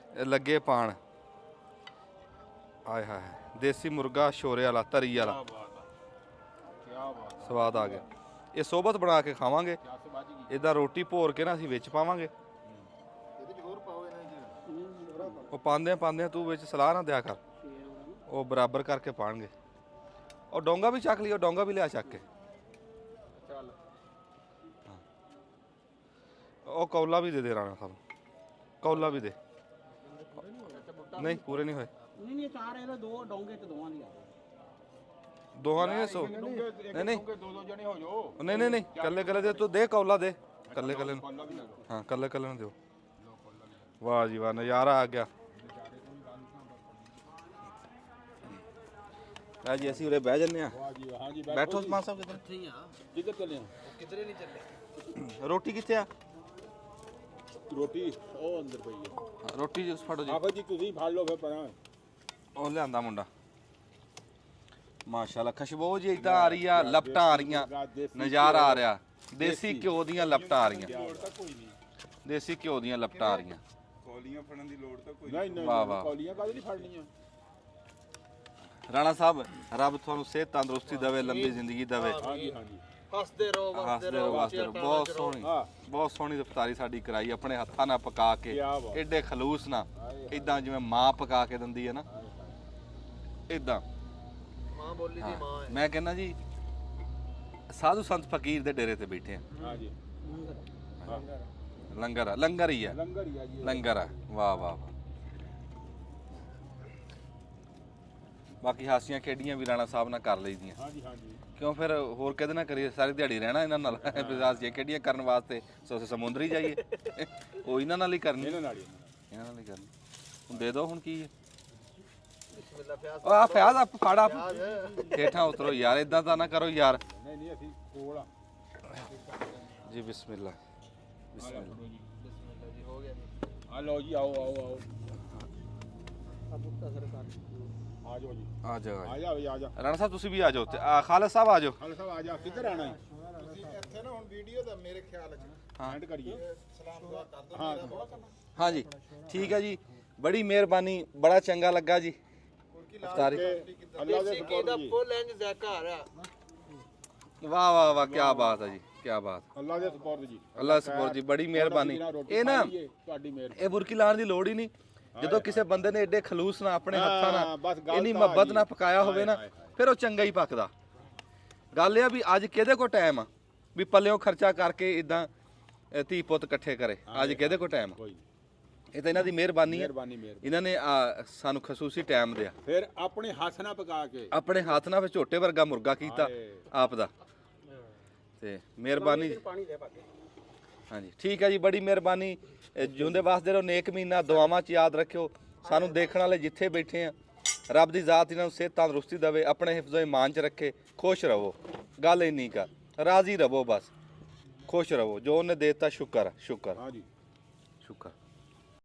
ਲੱਗੇ ਪਾਣ, ਆਏ ਹਾਏ ਦੇਸੀ ਮੁਰਗਾ ਸ਼ੋਰੇ ਵਾਲਾ ਤਰੀ ਵਾਲਾ, ਸਵਾਦ ਆ ਗਿਆ। ਇਹ ਸੋਬਤ ਬਣਾ ਕੇ ਖਾਵਾਂਗੇ। ਇਹਦਾ ਰੋਟੀ ਭੋਰ ਕੇ ਨਾ ਅਸੀਂ ਵਿੱਚ ਪਾਵਾਂਗੇ। ਇਹਦੇ ਚ ਹੋਰ ਪਾਓ ਇਹਨਾਂ ਚ। ਉਹ ਪਾਉਂਦੇ ਆ ਤੂੰ ਵਿੱਚ ਸਲਾਹ ਨਾ ਦਿਆ ਕਰ, ਉਹ ਬਰਾਬਰ ਕਰਕੇ ਪਾਣਗੇ। ਉਹ ਡੋਂਗਾ ਵੀ ਚੱਕ ਲਈ, ਉਹ ਡੋਂਗਾ ਵੀ ਲਿਆ ਚੱਕ ਕੇ। ਉਹ ਕੌਲਾ ਵੀ ਦੇ ਰਾਣਾ ਸਾਹਿਬ, ਕੌਲਾ ਵੀ ਦੇ। ਨਹੀਂ ਪੂਰੇ ਨਹੀਂ ਹੋਏ। ਨਹੀਂ ਨਹੀਂ ਚਾਰ ਇਹਦੇ ਦੋ ਡੋਂਗੇ ਤੇ ਦੋਵਾਂ ਦੀ ਆ ਦੋਹਾਂ ਨਹੀਂ ਸੋ ਨਹੀਂ ਨਹੀਂ ਦੋ ਜਣੇ ਹੋ ਜਾਓ। ਨਹੀਂ ਕੱਲੇ ਕੱਲੇ ਦੇ ਤੂੰ ਦੇ ਕੌਲਾ ਦੇ, ਕੱਲੇ ਕੱਲੇ ਨੂੰ। ਹਾਂ ਕੱਲੇ ਕੱਲੇ ਨੂੰ ਦਿਓ। ਵਾਹ ਜੀ ਵਾਹ, ਨਜ਼ਾਰਾ ਆ ਗਿਆ। ਆ ਜੀ ਅਸੀਂ ਉਰੇ ਬਹਿ ਜੰਨੇ ਆ। ਹਾਂ ਜੀ ਬੈਠੋ ਉਸਮਾਨ ਸਾਹਿਬ ਕਿੱਧਰ? ਕਿੱਧਰ ਚੱਲੇ ਆ? ਕਿਧਰੇ ਨਹੀਂ ਚੱਲੇ। ਰੋਟੀ ਕਿੱਥੇ ਆ? ਰੋਟੀ ਉਹ ਅੰਦਰ ਪਈ ਹੈ। ਰੋਟੀ ਜੂਸ ਫੜੋ ਜੀ। ਆਖੋ ਜੀ ਤੁਸੀਂ ਫੜ ਲਓ ਫਿਰ ਪਰਾਂ। ਉਹ ਲਿਆਂਦਾ ਮੁੰਡਾ। ਮਾਸ਼ਾਅੱਲਾ ਖੁਸ਼ਬੂ ਜੀ ਇਦਾਂ ਆ ਰਹੀ ਆ, ਲਪਟਾਂ ਆ ਰਹੀਆਂ, ਨਜ਼ਾਰਾ ਆ ਰਿਹਾ। ਦੇਸੀ ਘਿਓ ਦੀਆਂ ਲਪਟਾਂ ਆ ਰਹੀਆਂ, ਦੇਸੀ ਘਿਓ ਦੀਆਂ ਲਪਟਾਂ ਆ ਰਹੀਆਂ। ਕੌਲੀਆਂ ਫੜਨ ਦੀ ਲੋੜ ਤਾਂ ਕੋਈ ਨਹੀਂ। ਵਾਹ ਵਾਹ। ਕੌਲੀਆਂ ਕਾਹਦੇ ਲਈ ਫੜਨੀਆਂ? ਰਾਣਾ ਸਾਹਿਬ ਰੱਬ ਤੁਹਾਨੂੰ ਸਿਹਤ ਤੰਦਰੁਸਤੀ ਦੇਵੇ, ਲੰਬੀ ਜ਼ਿੰਦਗੀ ਦੇਵੇ। ਹਾਂਜੀ ਹਾਂਜੀ ਹੱਸਦੇ ਰਹੋ ਹੱਸਦੇ ਰਹੋ, ਵਸਦੇ ਰਹੋ। ਬਹੁਤ ਸੋਹਣੀ, ਬਹੁਤ ਸੋਹਣੀ ਇਫਤਾਰੀ ਸਾਡੀ ਕਰਾਈ ਆਪਣੇ ਹੱਥਾਂ ਨਾਲ ਪਕਾ ਕੇ, ਕਿਆ ਬਾਤ। ਏਡੇ ਖਲੂਸ ਨਾਲ, ਇਦਾਂ ਜਿਵੇਂ ਮਾਂ ਪਕਾ ਕੇ ਦਿੰਦੀ ਹੈ ਨਾ, ਇਦਾਂ। ਮਾਂ ਬੋਲੀ ਦੀ ਮਾਂ ਹੈ। ਮੈਂ ਕਹਿੰਦਾ ਜੀ ਸਾਧੂ ਸੰਤ ਫਕੀਰ ਦੇ ਡੇਰੇ ਤੇ ਬੈਠੇ ਆ। ਹਾਂਜੀ ਲੰਗਰ ਆ, ਲੰਗਰ ਹੀ ਆ, ਲੰਗਰ ਹੀ ਆ ਜੀ। ਲੰਗਰ ਆ। ਵਾਹ ਵਾਹ ਵਾਹ। ਬਾਕੀ ਹਾਸੀਆਂ ਖੇਡੀਆਂ ਵੀ ਰਾਣਾ ਸਾਹਿਬ ਨਾਲ ਕਰ ਲਈਦੀਆਂ। ਹਾਂਜੀ ਹਾਂਜੀ ਕਿਉਂ ਫਿਰ ਹੋਰ ਕਿਹਦੇ ਨਾਲ ਕਰੀਏ? ਸਾਰੀ ਦਿਹਾੜੀ ਰਹਿਣਾ ਇਹਨਾਂ ਨਾਲ। ਹਾਸੀਆਂ ਖੇਡੀਆਂ ਕਰਨ ਵਾਸਤੇ ਸਮੁੰਦਰੀ ਜਾਈਏ? ਉਹ ਇਹਨਾਂ ਨਾਲ ਹੀ ਕਰਨੀ, ਇਹਨਾਂ ਨਾਲ ਹੀ। ਇਹਨਾਂ ਨਾਲ ਹੀ ਕਰਨੀ। ਹੁਣ ਦੇ ਦੋ, ਹੁਣ ਕੀ ਹੈ? ਬਿਸਮਿਲ੍ਲਾ ਫਿਆਜ਼। ਆ ਫਿਆਜ਼ ਆ ਫਾੜਾ ਹੇਠਾਂ ਉਤਰੋ ਯਾਰ, ਇਦਾਂ ਤਾਂ ਨਾ ਕਰੋ ਯਾਰ। ਨਹੀਂ ਅਸੀਂ ਕੋਲ ਆ। ਜੀ ਬਿਸਮਿਲ੍ਲਾ ਬਿਸਮਿਲ੍ਲਾ। ਬਿਸਮਿਲ੍ਲਾ ਜੀ ਹੋ ਗਿਆ ਜੀ। ਆ ਲਓ ਜੀ, ਆਓ ਆਓ ਆਓ। ਅਬੂਤਾ ਸਰਕਾਰ ਆ ਜਾਓ ਜੀ, ਆ ਜਾ ਆ ਜਾ ਵੀ ਆ ਜਾ। ਰਾਣਾ ਸਾਹਿਬ ਤੁਸੀਂ ਵੀ ਆ ਜਾਓ ਤੇ ਖਾਲਦ ਸਾਹਿਬ ਆ ਜਾਓ। ਖਾਲਸਾ ਸਾਹਿਬ ਆ ਜਾ। ਕਿੱਧਰ ਆਣਾ ਹੈ? ਤੁਸੀਂ ਇੱਥੇ ਨਾ ਹੁਣ ਵੀਡੀਓ ਦਾ ਮੇਰੇ ਖਿਆਲ ਚ ਐਂਡ ਕਰੀਏ। ਸਲਾਮ ਦੁਆ ਕਰ ਦਿਓ। ਹਾਂ ਹਾਂਜੀ ਠੀਕ ਹੈ ਜੀ, ਬੜੀ ਮਿਹਰਬਾਨੀ, ਬੜਾ ਚੰਗਾ ਲੱਗਾ ਜੀ ਇਫਤਾਰੀ। ਅੱਲਾ ਦੇ ਕੀ ਦਾ ਫੁੱਲ ਇੰਜ ਜ਼ਾਕਾ ਆ ਰਿਹਾ। ਵਾਹ ਵਾਹ ਵਾਹ, ਕੀ ਬਾਤ ਹੈ ਜੀ, ਕੀ ਬਾਤ। ਅੱਲਾ ਦੇ ਸਪੋਰਟ ਜੀ। ਅੱਲਾ ਸਪੋਰਟ ਜੀ, ਬੜੀ ਮਿਹਰਬਾਨੀ। ਇਹ ਨਾ ਤੁਹਾਡੀ ਮਿਹਰ। ਇਹ ਬੁਰਕੀ ਲਾਉਣ ਦੀ ਲੋੜ ਹੀ ਨਹੀਂ। ਜਦੋਂ ਕਿਸੇ ਬੰਦੇ ਨੇ ਏਡੇ ਖਲੂਸ ਨਾਲ ਆਪਣੇ ਹੱਥਾਂ ਬਸ ਨਾਲ ਗੱਲ ਇੰਨੀ ਤਾਂ ਮੁਹੱਬਤ ਜੀ। ਨਾਲ ਪਕਾਇਆ ਹੋਵੇ ਨਾ, ਫਿਰ ਉਹ ਚੰਗਾ ਹੀ ਪੱਕਦਾ। ਗੱਲ ਇਹ ਆ ਵੀ ਅੱਜ ਕਿਹਦੇ ਕੋਲ ਟਾਈਮ ਆ ਵੀ ਪੱਲਿਓਂ ਖਰਚਾ ਕਰਕੇ ਇਦਾਂ ਧੀ ਪੁੱਤ ਇਕੱਠੇ ਕਰੇ? ਅੱਜ ਕਿਹਦੇ ਕੋਲ ਟਾਈਮ ਆ? ਕੋਈ ਇਹ ਤਾਂ ਇਹਨਾਂ ਦੀ ਮਿਹਰਬਾਨੀ ਹੈ। ਮਿਹਰਬਾਨੀ ਮਿਹਰ। ਇਹਨਾਂ ਨੇ ਸਾਨੂੰ ਖਸੂਸੀ ਟਾਈਮ ਦਿਆ, ਫਿਰ ਆਪਣੇ ਹੱਥ ਨਾਲ ਪਕਾ ਕੇ ਆਪਣੇ ਹੱਥ ਨਾਲ ਫਿਰ ਝੋਟੇ ਵਰਗਾ ਮੁਰਗਾ ਕੀਤਾ ਹਾਏ। ਆਪ ਦਾ। ਤੇ ਮਿਹਰਬਾਨੀ ਜੀ। ਪਾਣੀ ਦੇ ਪਾਕੇ। ਹਾਂਜੀ ਠੀਕ ਹੈ ਜੀ, ਬੜੀ ਮਿਹਰਬਾਨੀ। ਜਿਉਂਦੇ ਵਾਸਦੇ ਰਹੋ, ਨੇਕ ਮਹੀਨਾ ਦੁਆਵਾਂ 'ਚ ਯਾਦ ਰੱਖਿਓ। ਸਾਨੂੰ ਦੇਖਣ ਵਾਲੇ ਜਿੱਥੇ ਬੈਠੇ ਆ, ਰੱਬ ਦੀ ਜ਼ਾਤ ਇਹਨਾਂ ਨੂੰ ਸਿਹਤ ਤੰਦਰੁਸਤੀ ਦੇਵੇ, ਆਪਣੇ ਹਿਫਜ਼ੋ ਇਮਾਨ 'ਚ ਰੱਖੇ, ਖੁਸ਼ ਰਹੋ। ਗੱਲ ਇੰਨੀ ਕਾ, ਰਾਜ਼ੀ ਰਹੋ, ਬਸ ਖੁਸ਼ ਰਹੋ। ਜੋ ਉਹਨੇ ਦੇਤਾ ਸ਼ੁਕਰ, ਸ਼ੁਕਰ, ਹਾਂਜੀ ਸ਼ੁਕਰ।